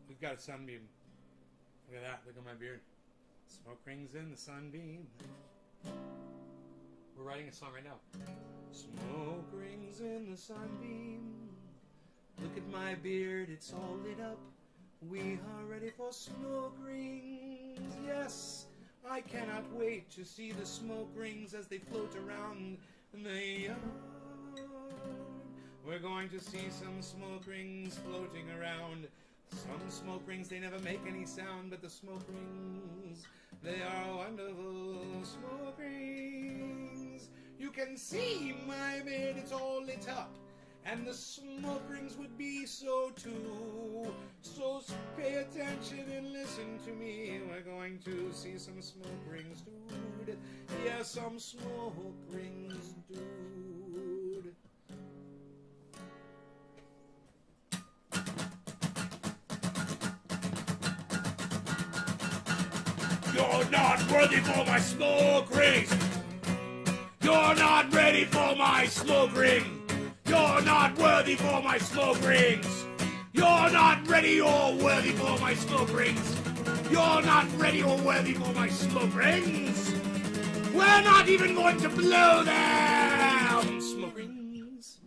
We've got a sunbeam. Look at that. Look at my beard. Smoke rings in the sunbeam. We're writing a song right now. Smoke rings in the sunbeam. Look at my beard. It's all lit up. We are ready for smoke rings. Yes, I cannot wait to see the smoke rings as they float around the yard. We're going to see some smoke rings floating around. Some smoke rings, they never make any sound, but the smoke rings, they are wonderful smoke rings. You can see my bed, it's all lit up, and the smoke rings would be so too. So pay attention and listen to me. We're going to see some smoke rings, dude. Yeah, some smoke rings, dude. You're not worthy for my smoke rings. You're not ready for my smoke ring. You're not worthy for my smoke rings. You're not ready or worthy for my smoke rings. You're not ready or worthy for my smoke rings. We're not even going to blow them. Smoke rings.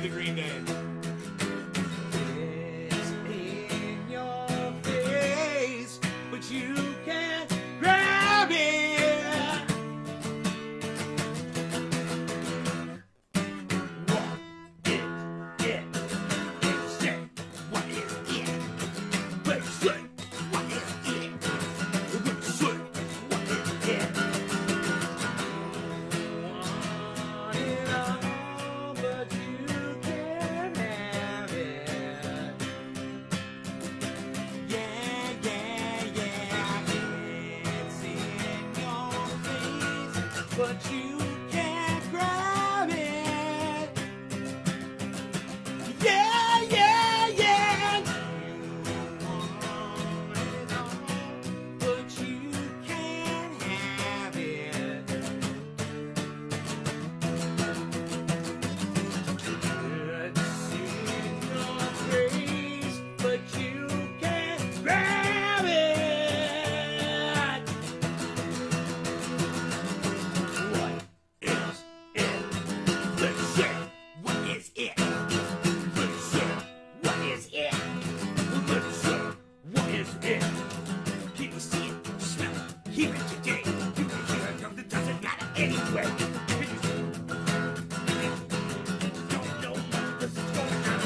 the Green Day. It's in your face, but you can't grab it. What is it? Say, what is it? But say, what is it? But say, what is it? Want it all, but you can't have it. Yeah, yeah, yeah. It's in your face, but you can't grab it. Yeah, yeah, yeah. You want it all, but you can't have it. It's in your face, but you can't grab it. What is it? Let's say, what is it? Let's say, what is it? Let's say, what is it? Can you see it? Smell it? Hear it today? You can hear it, it doesn't matter anyway. Can you see it? Don't know what's going on.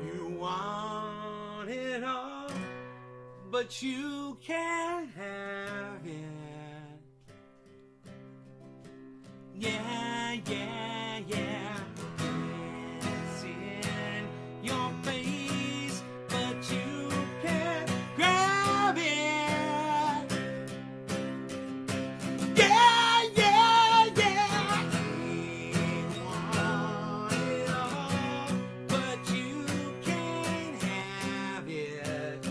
You want it all, but you can't have it. Yeah, yeah, yeah. It's in your face, but you can't grab it. Yeah, yeah, yeah. We want it all, but you can't have it.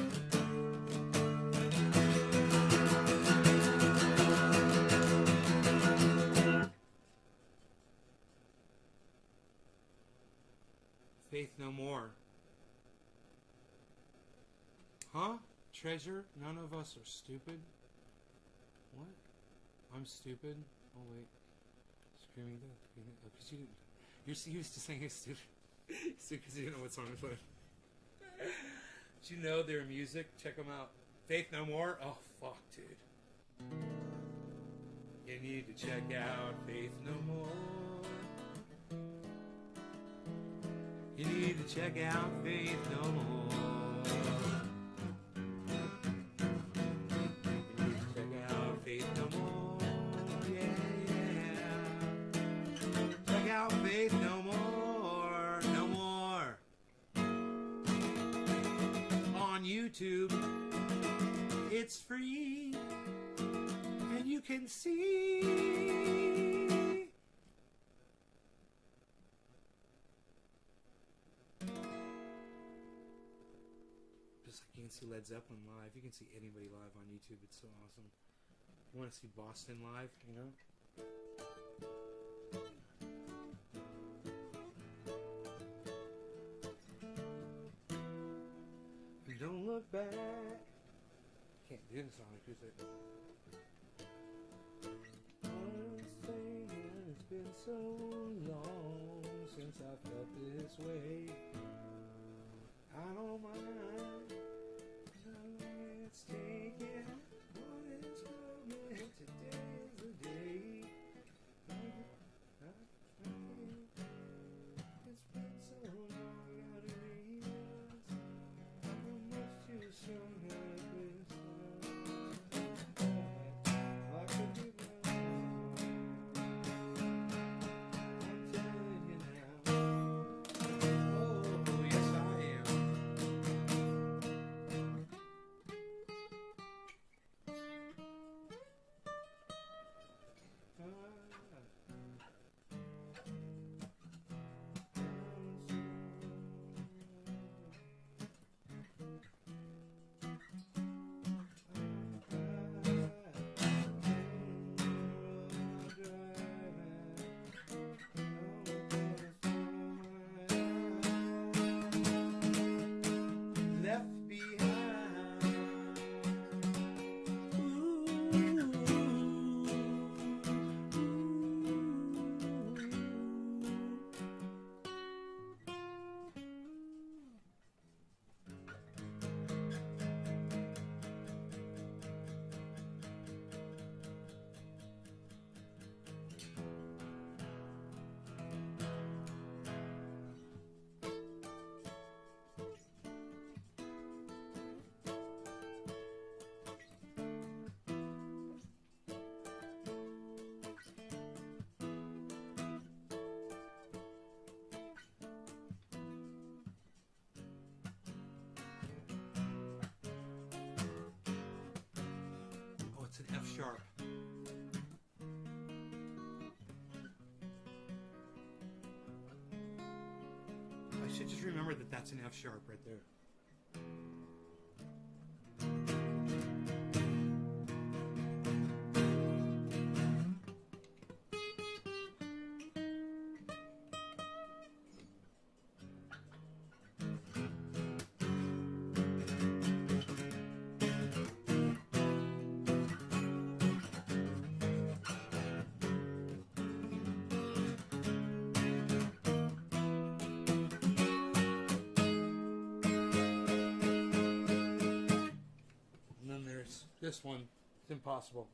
Faith no more. Huh? Treasure? None of us are stupid? What? I'm stupid? Oh wait. Screaming death. Oh, because you didn't. You're used to saying it's stupid. Because you know what song to play. Did you know their music? Check them out. Faith No More? Oh, fuck, dude. You need to check out Faith No More. You need to check out Faith No More. You need to check out Faith No More. Yeah, yeah. Check out Faith No More. No more. On YouTube, it's free, and you can see. Just like you can see Led Zeppelin live, you can see anybody live on YouTube. It's so awesome. You want to see Boston live, you know? Don't look back. Can't do this on acoustic. I'm saying it's been so long since I felt this way. I don't mind. Let's take it. What is coming? Today is the day. It's been so long. I gotta realize how much you show like this. I could be wrong. I'm telling you now. Oh, yes I am. sharp. I should just remember that that's an F sharp right there. This one, it's impossible.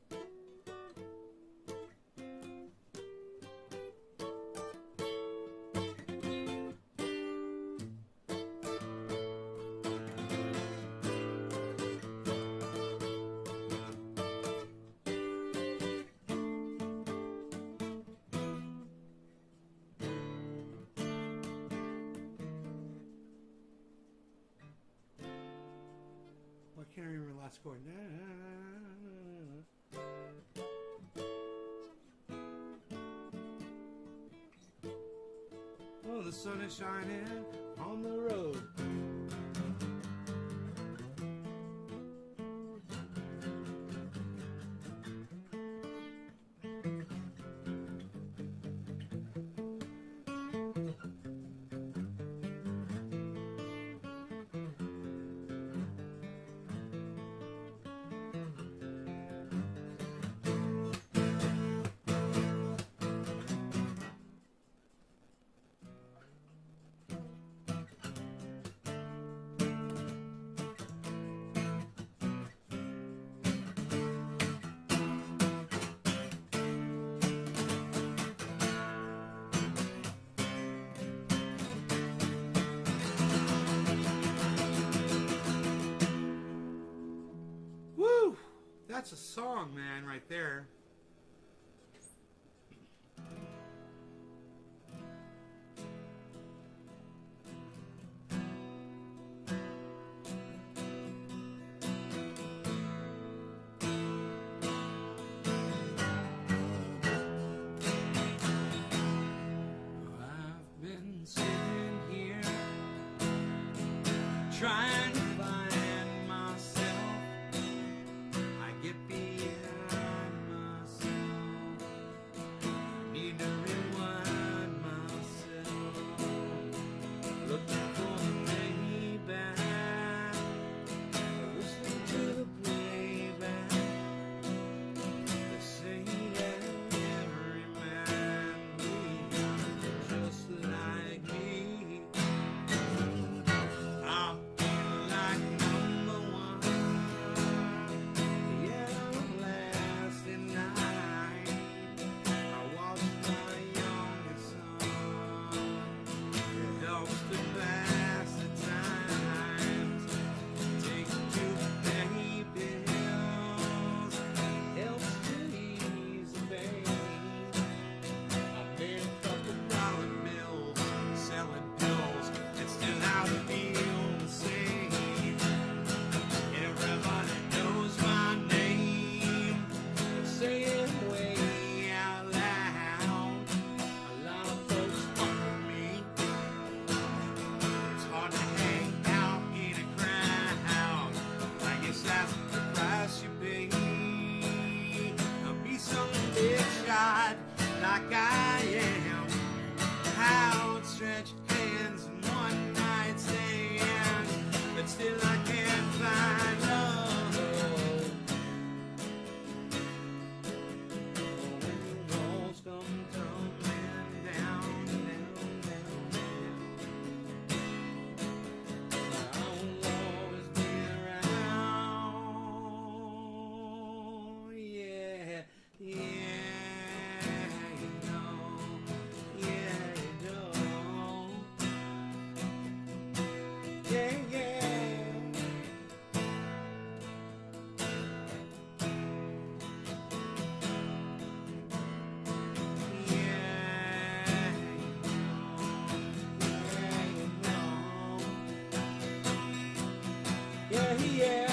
Why can't I remember the last chord? Oh, the sun is shining on the road. That's a song, man, right there. I've been sitting here trying to find myself. I get beyond myself. I need to rewind myself. Looking for the playback. Listen to the playback. They say that every man needs just like me. I'm feeling like number one. The everlasting night. I watched my youngest son. It helps to pass the times. Takes to pay bills. Helps to ease the pain. I've made a couple dollar bills, selling pills, and still how to feel the same. Everybody knows my name. Say it way out loud. A lot of folks fuck with me. It's hard to hang out in a crowd. I guess that's the price you pay. I'll be some big shot like I am. How it stretch hands in one night stand, but still I can't find love. When the walls come tumbling down, down, down, down, I'll always be around. Yeah, yeah, you know, yeah, you know, yeah, yeah. Yeah, yeah.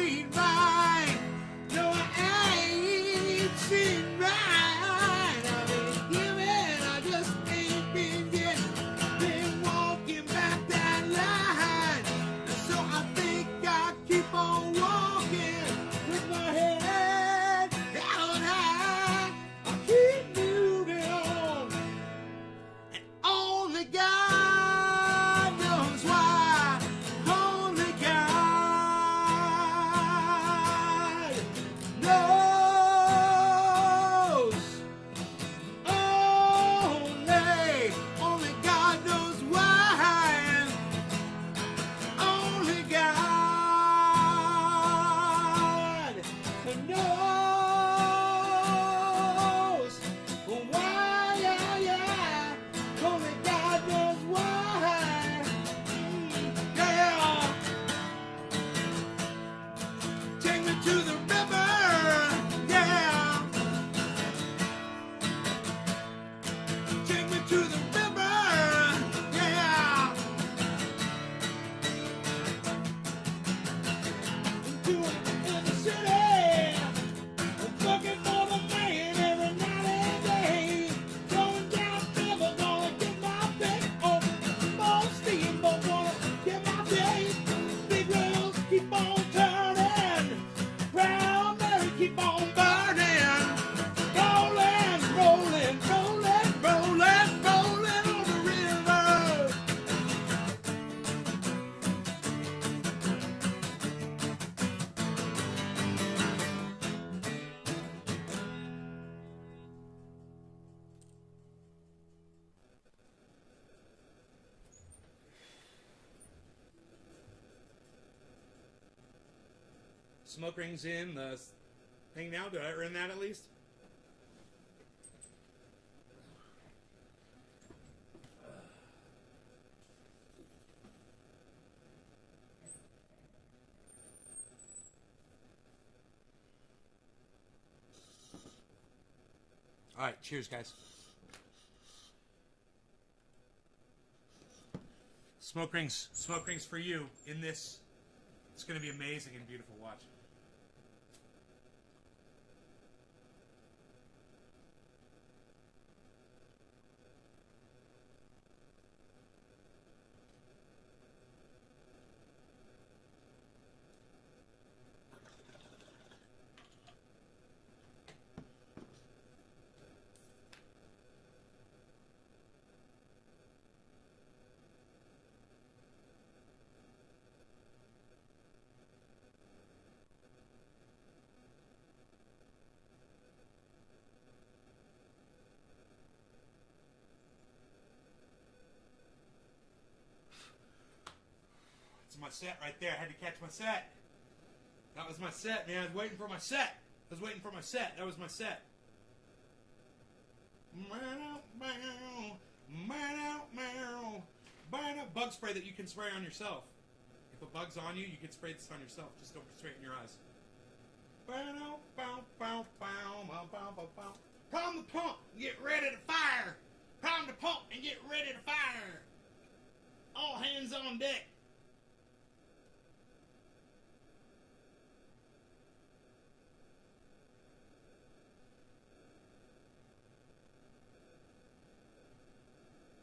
seen right. No, I ain't seen right. I've been giving, I just ain't been getting. Been walking back that line. So I think I keep on walking with my head held high. I keep moving on. And only God knows why. Only God knows. Only God knows why. Only God knows why. Yeah, yeah. Only God knows why. Yeah. Take me to the river. Yeah. Take me to the river. Yeah. To in the city. Looking for the man every night and day. Going down river, gonna get my day. Oh, small steamboat, wanna get my day. Big wheels keep on turning. Proud Mary keep on burning. Rolling, rolling, rolling, rolling, rolling on the river. Smoke rings in the thing now. Did I earn that at least? All right, cheers, guys. Smoke rings for you in this. It's going to be amazing and beautiful. Watch. It's my set right there. I had to catch my set. That was my set, man. I was waiting for my set. That was my set. Bug spray that you can spray on yourself. If a bug's on you, you can spray this on yourself. Just don't spray it in your eyes. Prime the pump, get ready to fire. Prime the pump and get ready to fire. All hands on deck.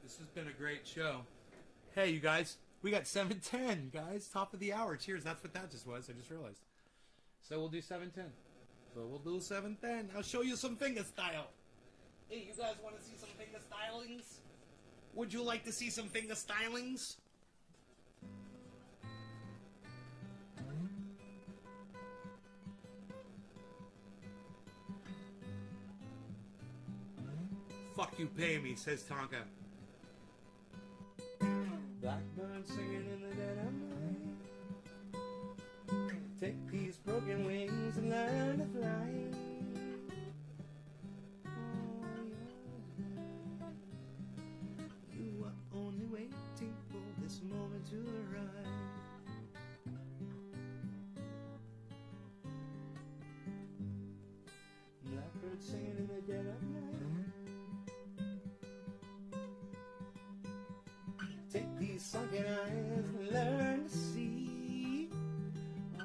This has been a great show. Hey, you guys, we got 7:10, guys. Top of the hour. Cheers. That's what that just was. I just realized. So we'll do 7:10. I'll show you some finger style. Hey, you guys want to see some finger stylings? Would you like to see some finger stylings? Fuck you, pay me, says Tonka. Blackbird singing in the dead of night. Take these broken wings and learn to fly. You are only waiting for this moment to arrive. Blackbird singing in the dead of night. Take these sunken eyes and learn to see. Oh,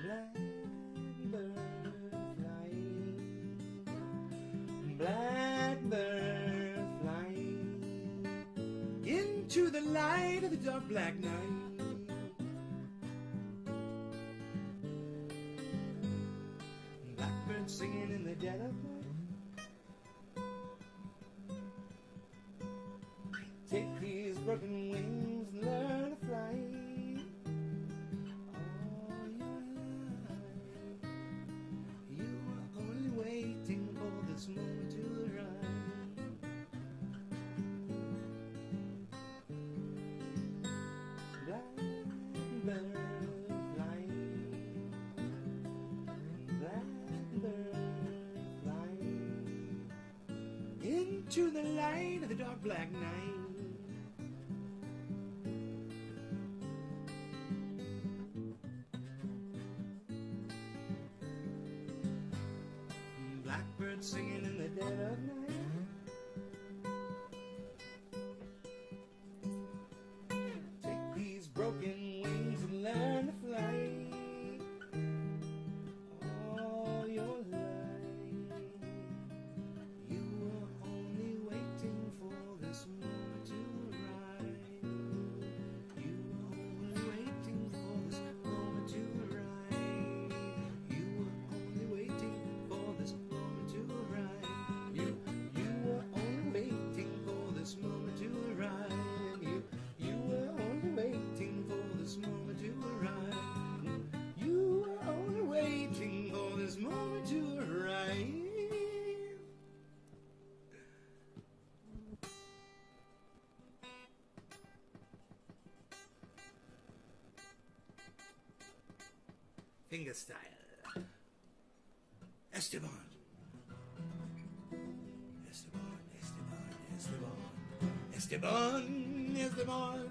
Blackbird flying, blackbird flying into the light of the dark black night. Blackbird singing in the dead of night. Take these broken wings and learn to fly. All your life, you are only waiting for this moment to arrive. Blackbird flying, blackbird flying into the light of the dark black night. Blackbird singing in the dead of night. Take these broken wings and learn to fly. All your life, you were only waiting for this moment to arrive. You were only waiting for this moment to arrive. You were only waiting for this moment to arrive. You were only waiting for this moment to arrive. You were only waiting for this moment to arrive. You were only waiting for this moment to arrive. Finger style. Esteban. Esteban, Esteban, Esteban. Esteban, Esteban.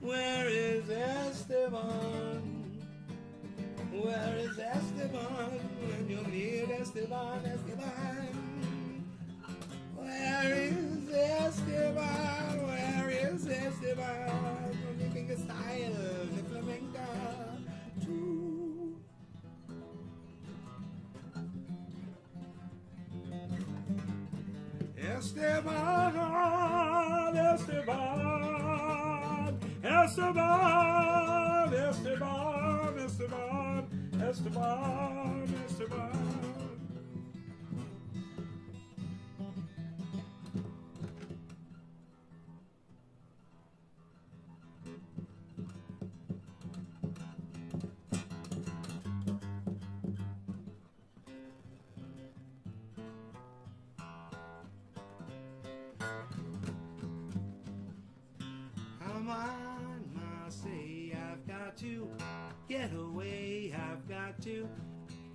Where is Esteban? Where is Esteban? When you need Esteban, Esteban. Where is Esteban? Where is Esteban? From the finger style, the flamenco. Too. Esteban, Esteban, Esteban, Esteban, Esteban, Esteban, Esteban. I'm on my say, I've got to get away, I've got to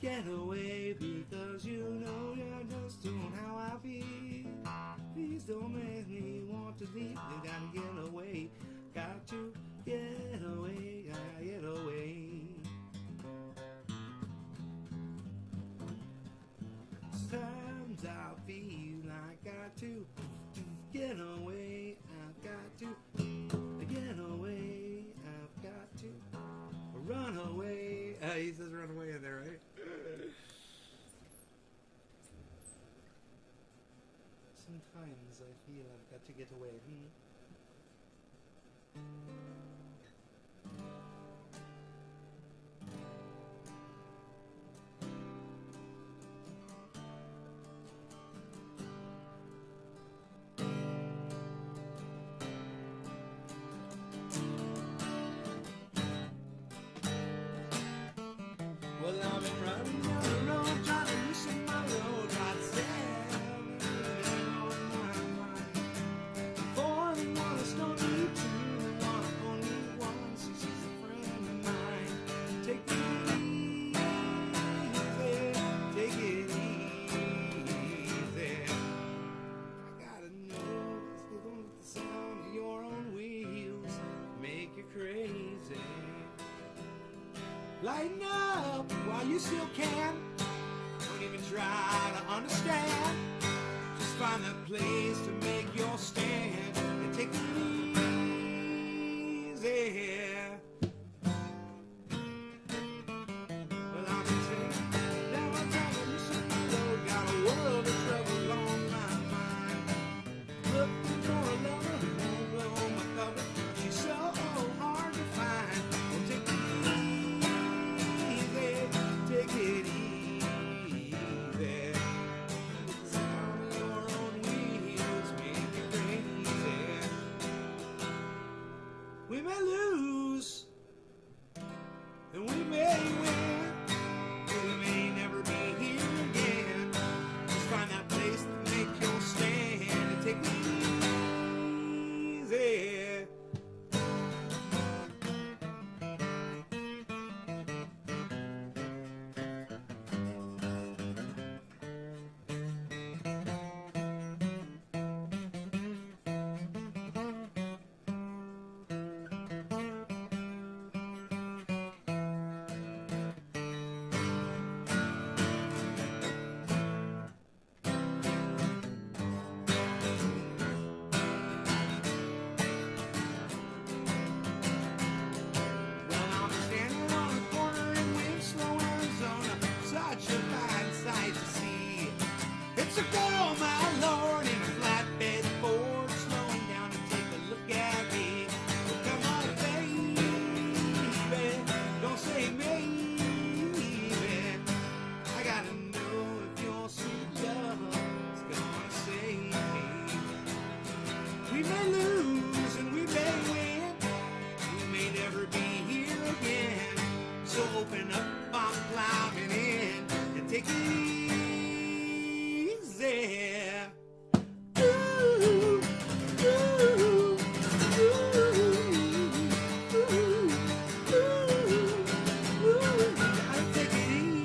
get away, because you know you just don't how I feel. Please don't make me want to leave, you gotta get away, got to get away, gotta get away. Sometimes I feel like I got to get away, I've got to get away, I've got to run away. He says run away in there, right? Sometimes I feel I've got to get away. Well, I've been running down the road, trying to loosen my load, about 7 on my mind. 4 and 1 is no need to, one only one, so she's a friend of mine. Take it easy, take it easy. I gotta know, it's gonna let the sound of your own wheels make you crazy. Lighten up while you still can. Don't even try to understand. Just find that place to make your stand and take it easy. We may lose, and we may win, but we may never be here again. Just find that place that make you stand and take it easy. We may lose and we may win. We may never be here again. So open up, I'm climbing in and take it easy. Ooh, ooh, ooh, ooh, gotta take it easy.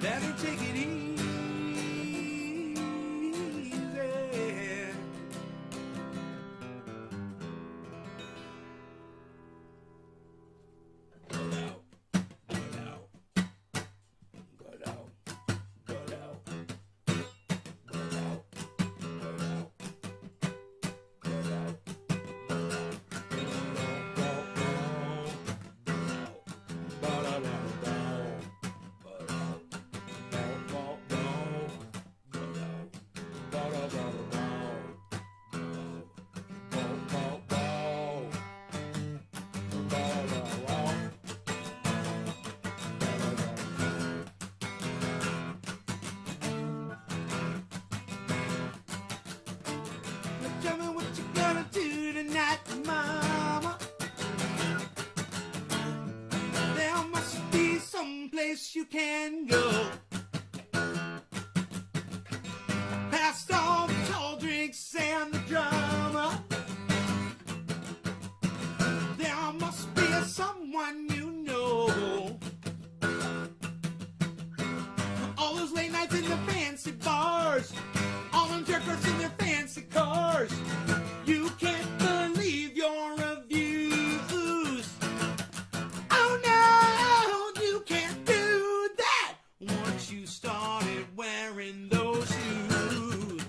Better take it easy. Tell me what you gonna do tonight, mama. There must be some place you can go. Past all the tall drinks and the drama. There must be someone you know. All those late nights in the fancy bars. All them jerkers in their fancy cars. You can't believe your reviews. Oh no, you can't do that once you started wearing those shoes.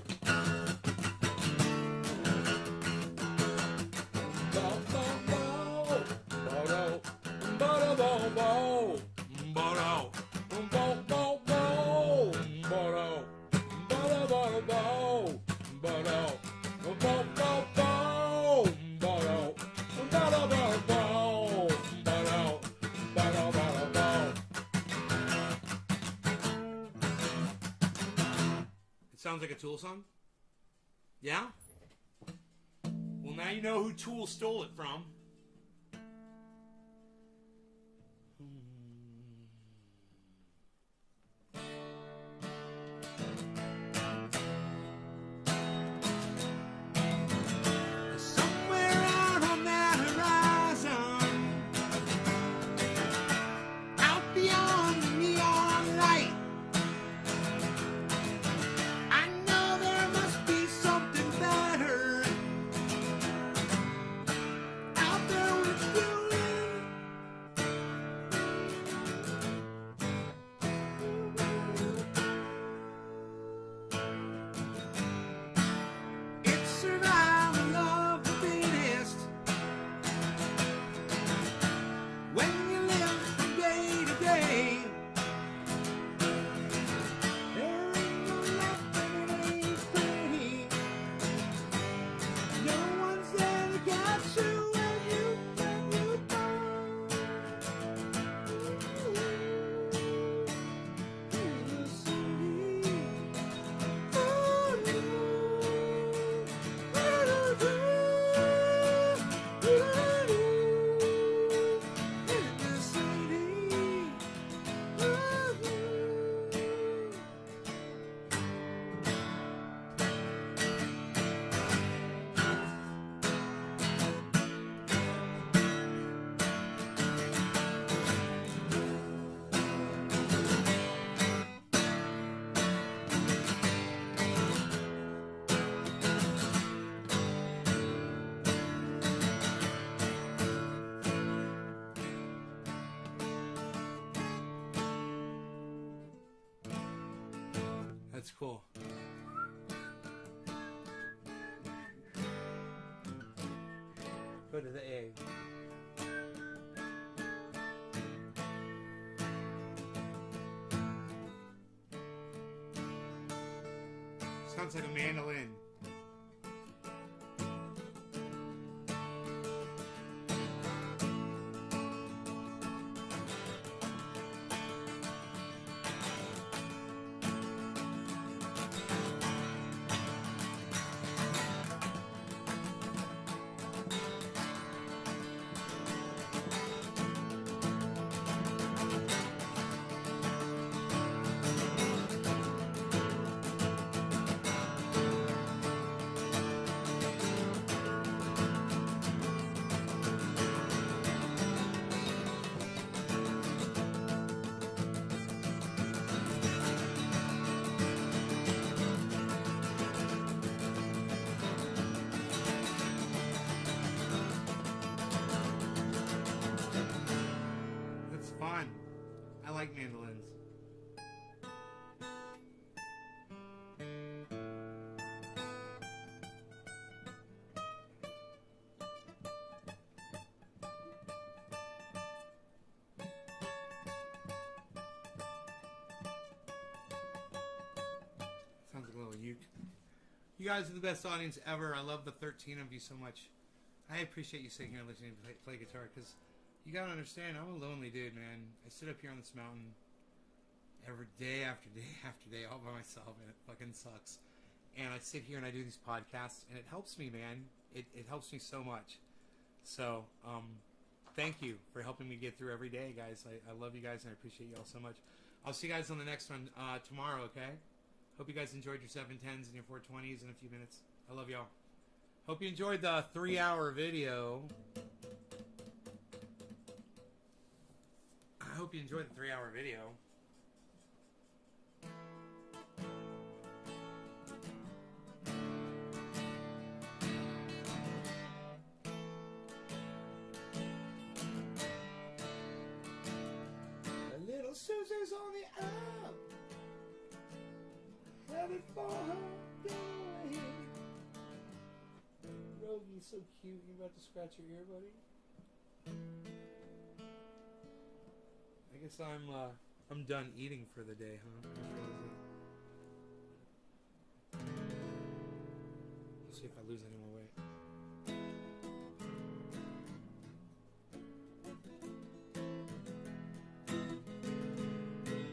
It sounds like a Tool song? Yeah? Well, now you know who Tool stole it from. Somewhere out on that horizon, out beyond the neon light, I know there must be something better. Out That's cool. Go to the A. Sounds like a mandolin. That's fun. I like mandolins. Sounds like a little uke. You guys are the best audience ever. I love the 13 of you so much. I appreciate you sitting here and listening to me play guitar, because you gotta understand, I'm a lonely dude, man. I sit up here on this mountain every day after day after day all by myself, and it fucking sucks. And I sit here and I do these podcasts, and it helps me, man. It helps me so much. So, thank you for helping me get through every day, guys. I love you guys, and I appreciate you all so much. I'll see you guys on the next one tomorrow, okay? Hope you guys enjoyed your 710s and your 420s in a few minutes. I love y'all. Hope you enjoyed the 3-hour video. I hope you enjoyed the 3-hour video. The little Susie's on the up. Headed for her getaway. Rogan's so cute. You about to scratch your ear, buddy? I guess I'm done eating for the day, huh? Let's see if I lose any more weight.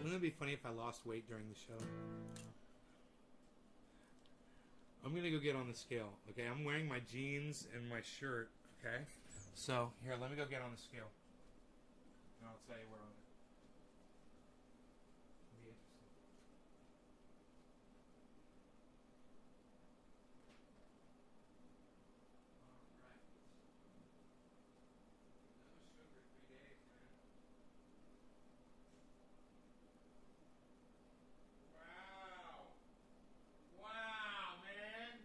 Wouldn't it be funny if I lost weight during the show? I'm gonna go get on the scale, okay? I'm wearing my jeans and my shirt, okay? So, here, let me go get on the scale. And I'll tell you where I'm at. It'll be interesting. Alright. No sugar 3 days, man. Wow. Wow, man.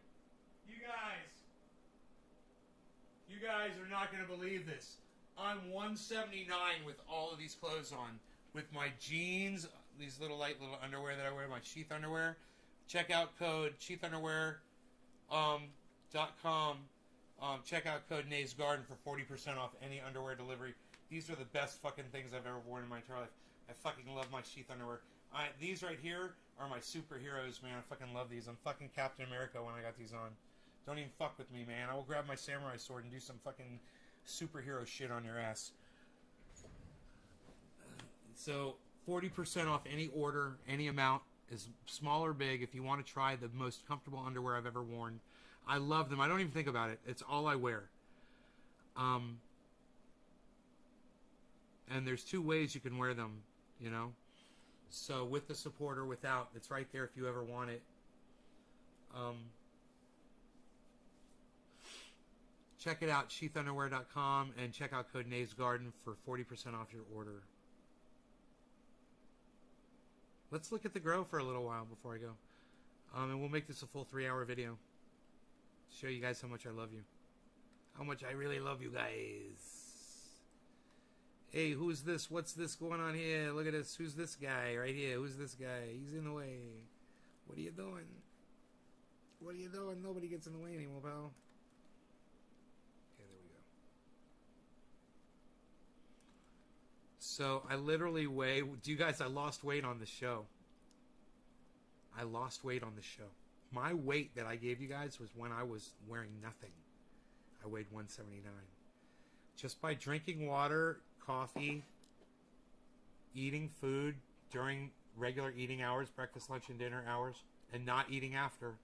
You guys are not going to believe this. I'm 179 with all of these clothes on. With my jeans, these little light little underwear that I wear, my sheath underwear. Checkout code sheathunderwear.com. Checkout code Nays Garden for 40% off any underwear delivery. These are the best fucking things I've ever worn in my entire life. I fucking love my sheath underwear. These right here are my superheroes, man. I fucking love these. I'm fucking Captain America when I got these on. Don't even fuck with me, man. I will grab my samurai sword and do some fucking superhero shit on your ass. So, 40% off any order, any amount, is small or big, if you want to try the most comfortable underwear I've ever worn. I love them. I don't even think about it. It's all I wear. And there's 2 ways you can wear them, you know. So, with the support or without, it's right there if you ever want it. Check it out, sheathunderwear.com, and check out code Nays Garden for 40% off your order. Let's look at the grow for a little while before I go. And we'll make this a full 3-hour video. Show you guys how much I love you. How much I really love you guys. Hey, who's this? What's this going on here? Look at this. Who's this guy right here? Who's this guy? He's in the way. What are you doing? What are you doing? Nobody gets in the way anymore, pal. Okay, there we go. So I literally weigh. Do you guys? I lost weight on the show. I lost weight on the show. My weight that I gave you guys was when I was wearing nothing. I weighed 179. Just by drinking water, coffee, eating food during regular eating hours, breakfast, lunch, and dinner hours, and not eating after.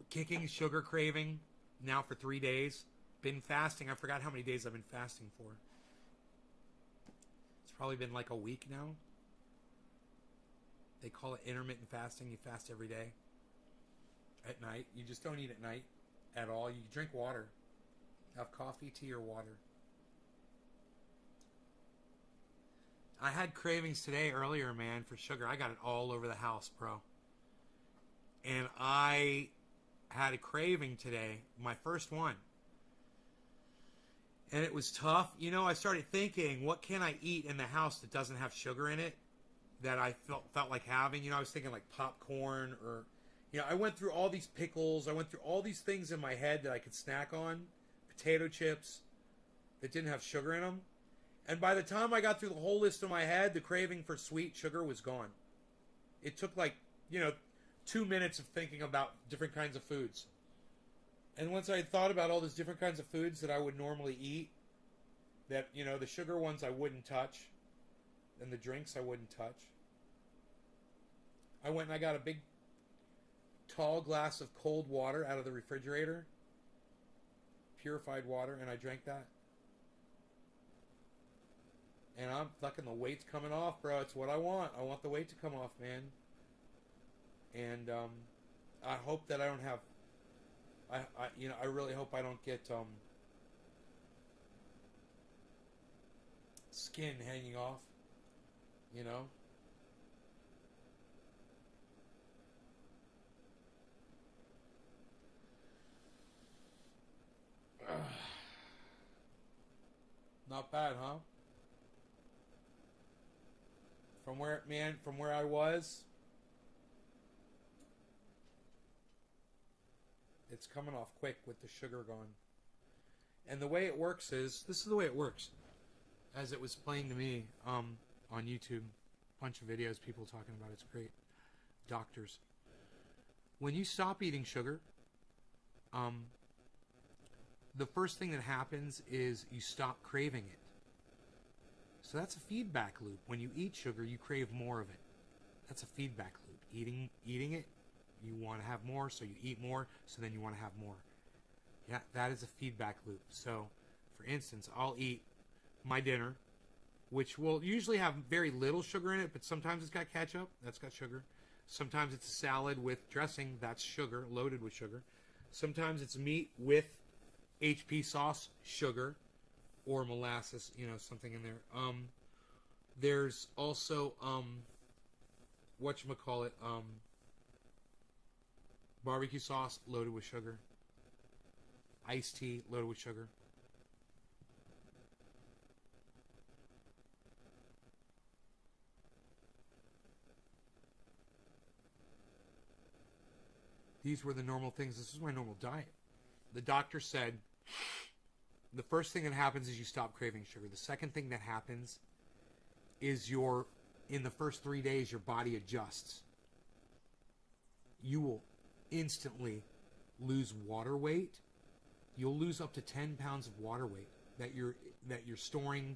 Kicking sugar craving now for 3 days. Been fasting. I forgot how many days I've been fasting for. It's probably been like a week now. They call it intermittent fasting. You fast every day. At night. You just don't eat at night at all. You drink water. Have coffee, tea, or water. I had cravings today earlier, man, for sugar. I got it all over the house, bro. And I had a craving today. My first one. And it was tough. You know, I started thinking, what can I eat in the house that doesn't have sugar in it? That I felt like having. You know, I was thinking like popcorn or, you know, I went through all these pickles. I went through all these things in my head that I could snack on. Potato chips that didn't have sugar in them. And by the time I got through the whole list in my head, the craving for sweet sugar was gone. It took like, 2 minutes of thinking about different kinds of foods. And once I had thought about all those different kinds of foods that I would normally eat, that, the sugar ones I wouldn't touch, and the drinks I wouldn't touch, I went and I got a big, tall glass of cold water out of the refrigerator, purified water, and I drank that. And I'm fucking, the weight's coming off, bro. It's what I want. I want the weight to come off, man. And I hope that I don't have. I really hope I don't get skin hanging off. Not bad, huh? From where I was, it's coming off quick with the sugar gone. And the way it works is, this is the way it works. As it was playing to me on YouTube, bunch of videos, people talking about it. It's great. Doctors. When you stop eating sugar, the first thing that happens is you stop craving it. So that's a feedback loop. When you eat sugar, you crave more of it. That's a feedback loop. Eating it, you want to have more, so you eat more, so then you want to have more. Yeah, that is a feedback loop. So, for instance, I'll eat my dinner, which will usually have very little sugar in it, but sometimes it's got ketchup, that's got sugar. Sometimes it's a salad with dressing, that's sugar, loaded with sugar. Sometimes it's meat with HP sauce, sugar, or molasses, something in there. There's also, barbecue sauce loaded with sugar. Iced tea loaded with sugar. These were the normal things. This is my normal diet. The doctor said, the first thing that happens is you stop craving sugar. The second thing that happens is in the first 3 days, your body adjusts. You will instantly lose water weight. You'll lose up to 10 pounds of water weight that you're storing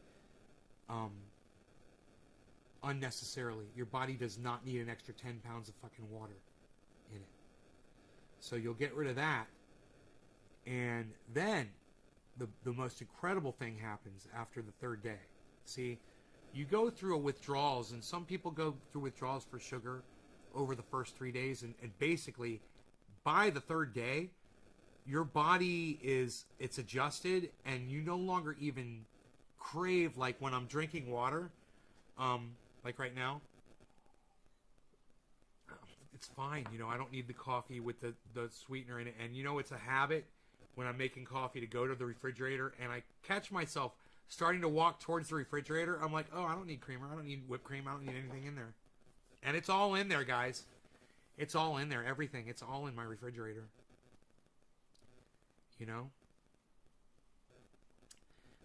unnecessarily. Your body does not need an extra 10 pounds of fucking water in it. So you'll get rid of that. And then the most incredible thing happens after the third day. See, you go through a withdrawals, and some people go through withdrawals for sugar over the first 3 days, and basically by the third day, your body it's adjusted, and you no longer even crave, like when I'm drinking water, like right now, it's fine. I don't need the coffee with the sweetener in it, and it's a habit when I'm making coffee to go to the refrigerator, and I catch myself starting to walk towards the refrigerator. I'm like, oh, I don't need creamer. I don't need whipped cream. I don't need anything in there. And it's all in there, guys. It's all in there. Everything. It's all in my refrigerator. You know?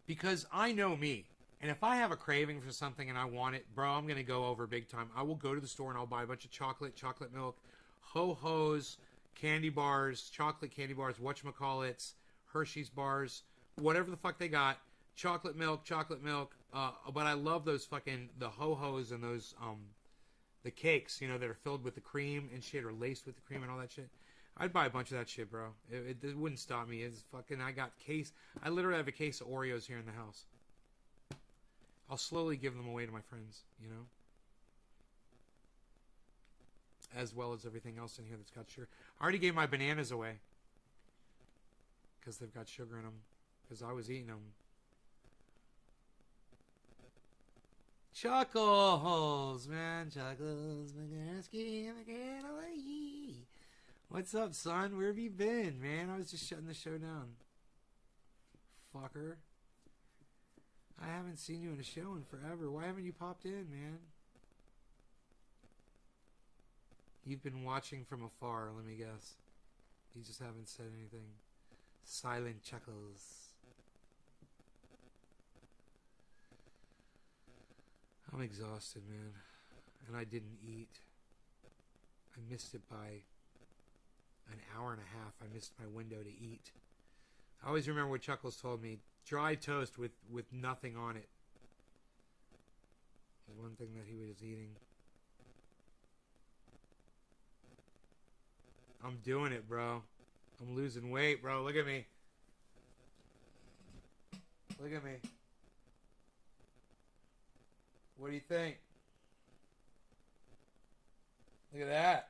Because I know me. And if I have a craving for something and I want it, bro, I'm going to go over big time. I will go to the store and I'll buy a bunch of chocolate milk, ho-hos, candy bars, chocolate candy bars, whatchamacallits, Hershey's bars, whatever the fuck they got. Chocolate milk. But I love those fucking, the ho-hos and those, the cakes, you know, that are filled with the cream and shit, or laced with the cream and all that shit. I'd buy a bunch of that shit, bro. It wouldn't stop me. It's fucking, I literally have a case of Oreos here in the house. I'll slowly give them away to my friends, you know? As well as everything else in here that's got sugar. I already gave my bananas away. Because they've got sugar in them. Because I was eating them. Chuckles, man. Chuckles. What's up, son? Where have you been, man? I was just shutting the show down. Fucker. I haven't seen you in a show in forever. Why haven't you popped in, man? You've been watching from afar, let me guess. You just haven't said anything. Silent chuckles. I'm exhausted, man. And I didn't eat. I missed it by an hour and a half. I missed my window to eat. I always remember what Chuckles told me. Dry toast with nothing on it. Was one thing that he was eating. I'm doing it, bro. I'm losing weight, bro. Look at me. Look at me. What do you think? Look at that.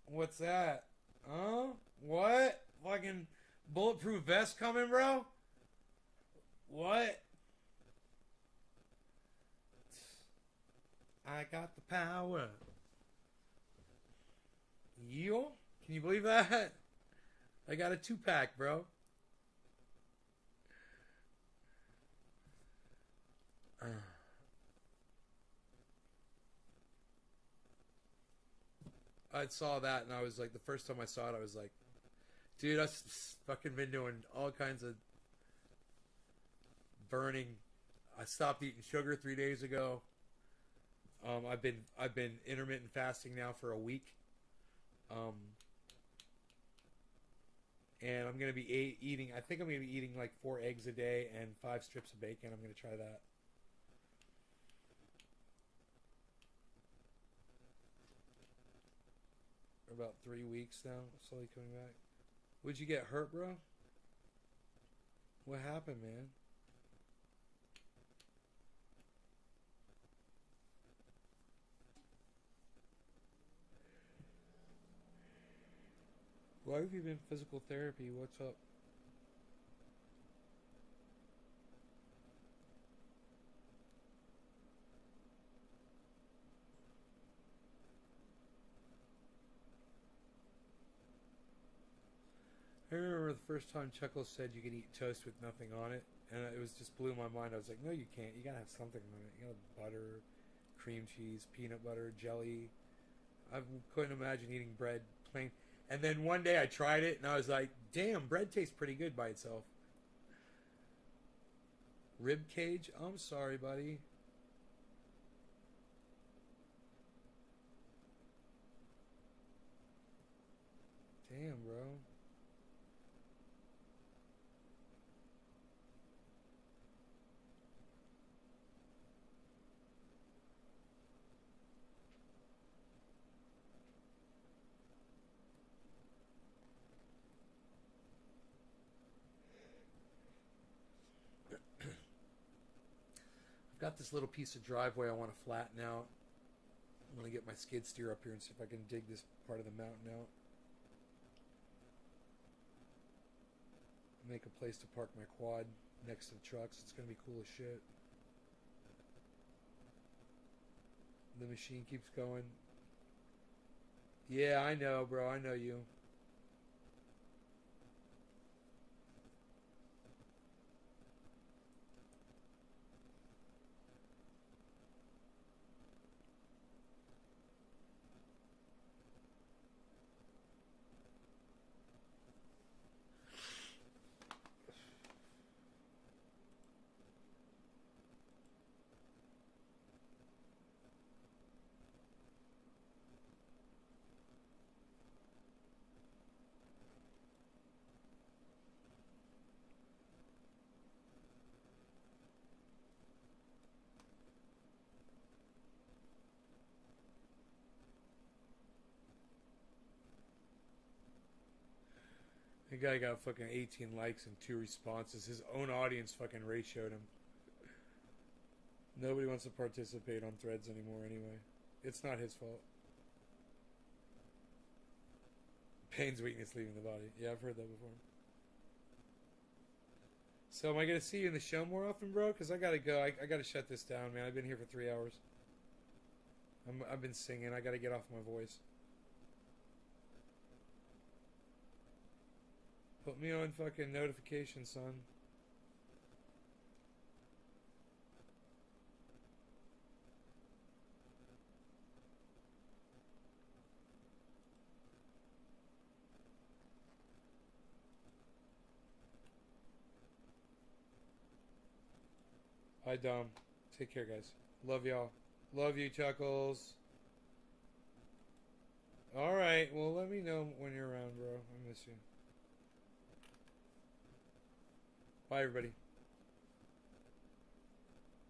What's that? Huh? What? Fucking bulletproof vest coming, bro? What? I got the power. Yo? Can you believe that? I got a 2-pack, bro. I saw that and I was like, the first time I saw it, I was like, dude, I've fucking been doing all kinds of burning. I stopped eating sugar 3 days ago. I've been intermittent fasting now for a week. And I'm gonna be eating. I think I'm gonna be eating like 4 eggs a day and 5 strips of bacon. I'm gonna try that. For about 3 weeks now, slowly coming back. Would you get hurt, bro? What happened, man? Why have you been physical therapy? What's up? I remember the first time Chuckles said you could eat toast with nothing on it, and it was just blew my mind. I was like, no, you can't. You gotta have something on it. You gotta have butter, cream cheese, peanut butter, jelly. I couldn't imagine eating bread plain. And then one day I tried it, and I was like, damn, bread tastes pretty good by itself. Rib cage? I'm sorry, buddy. Damn, bro. I've got this little piece of driveway I want to flatten out. I'm going to get my skid steer up here and see if I can dig this part of the mountain out. Make a place to park my quad next to the trucks. It's going to be cool as shit. The machine keeps going. Yeah, I know, bro. I know you. The guy got fucking 18 likes and 2 responses. His own audience fucking ratioed him. Nobody wants to participate on Threads anymore anyway. It's not his fault. Pain's weakness leaving the body. Yeah, I've heard that before. So am I going to see you in the show more often, bro? Because I got to go. I got to shut this down, man. I've been here for 3 hours. I've been singing. I got to get off my voice. Put me on fucking notifications, son. Bye, Dom. Take care, guys. Love y'all. Love you, Chuckles. Alright, well, let me know when you're around, bro. I miss you. Bye, everybody.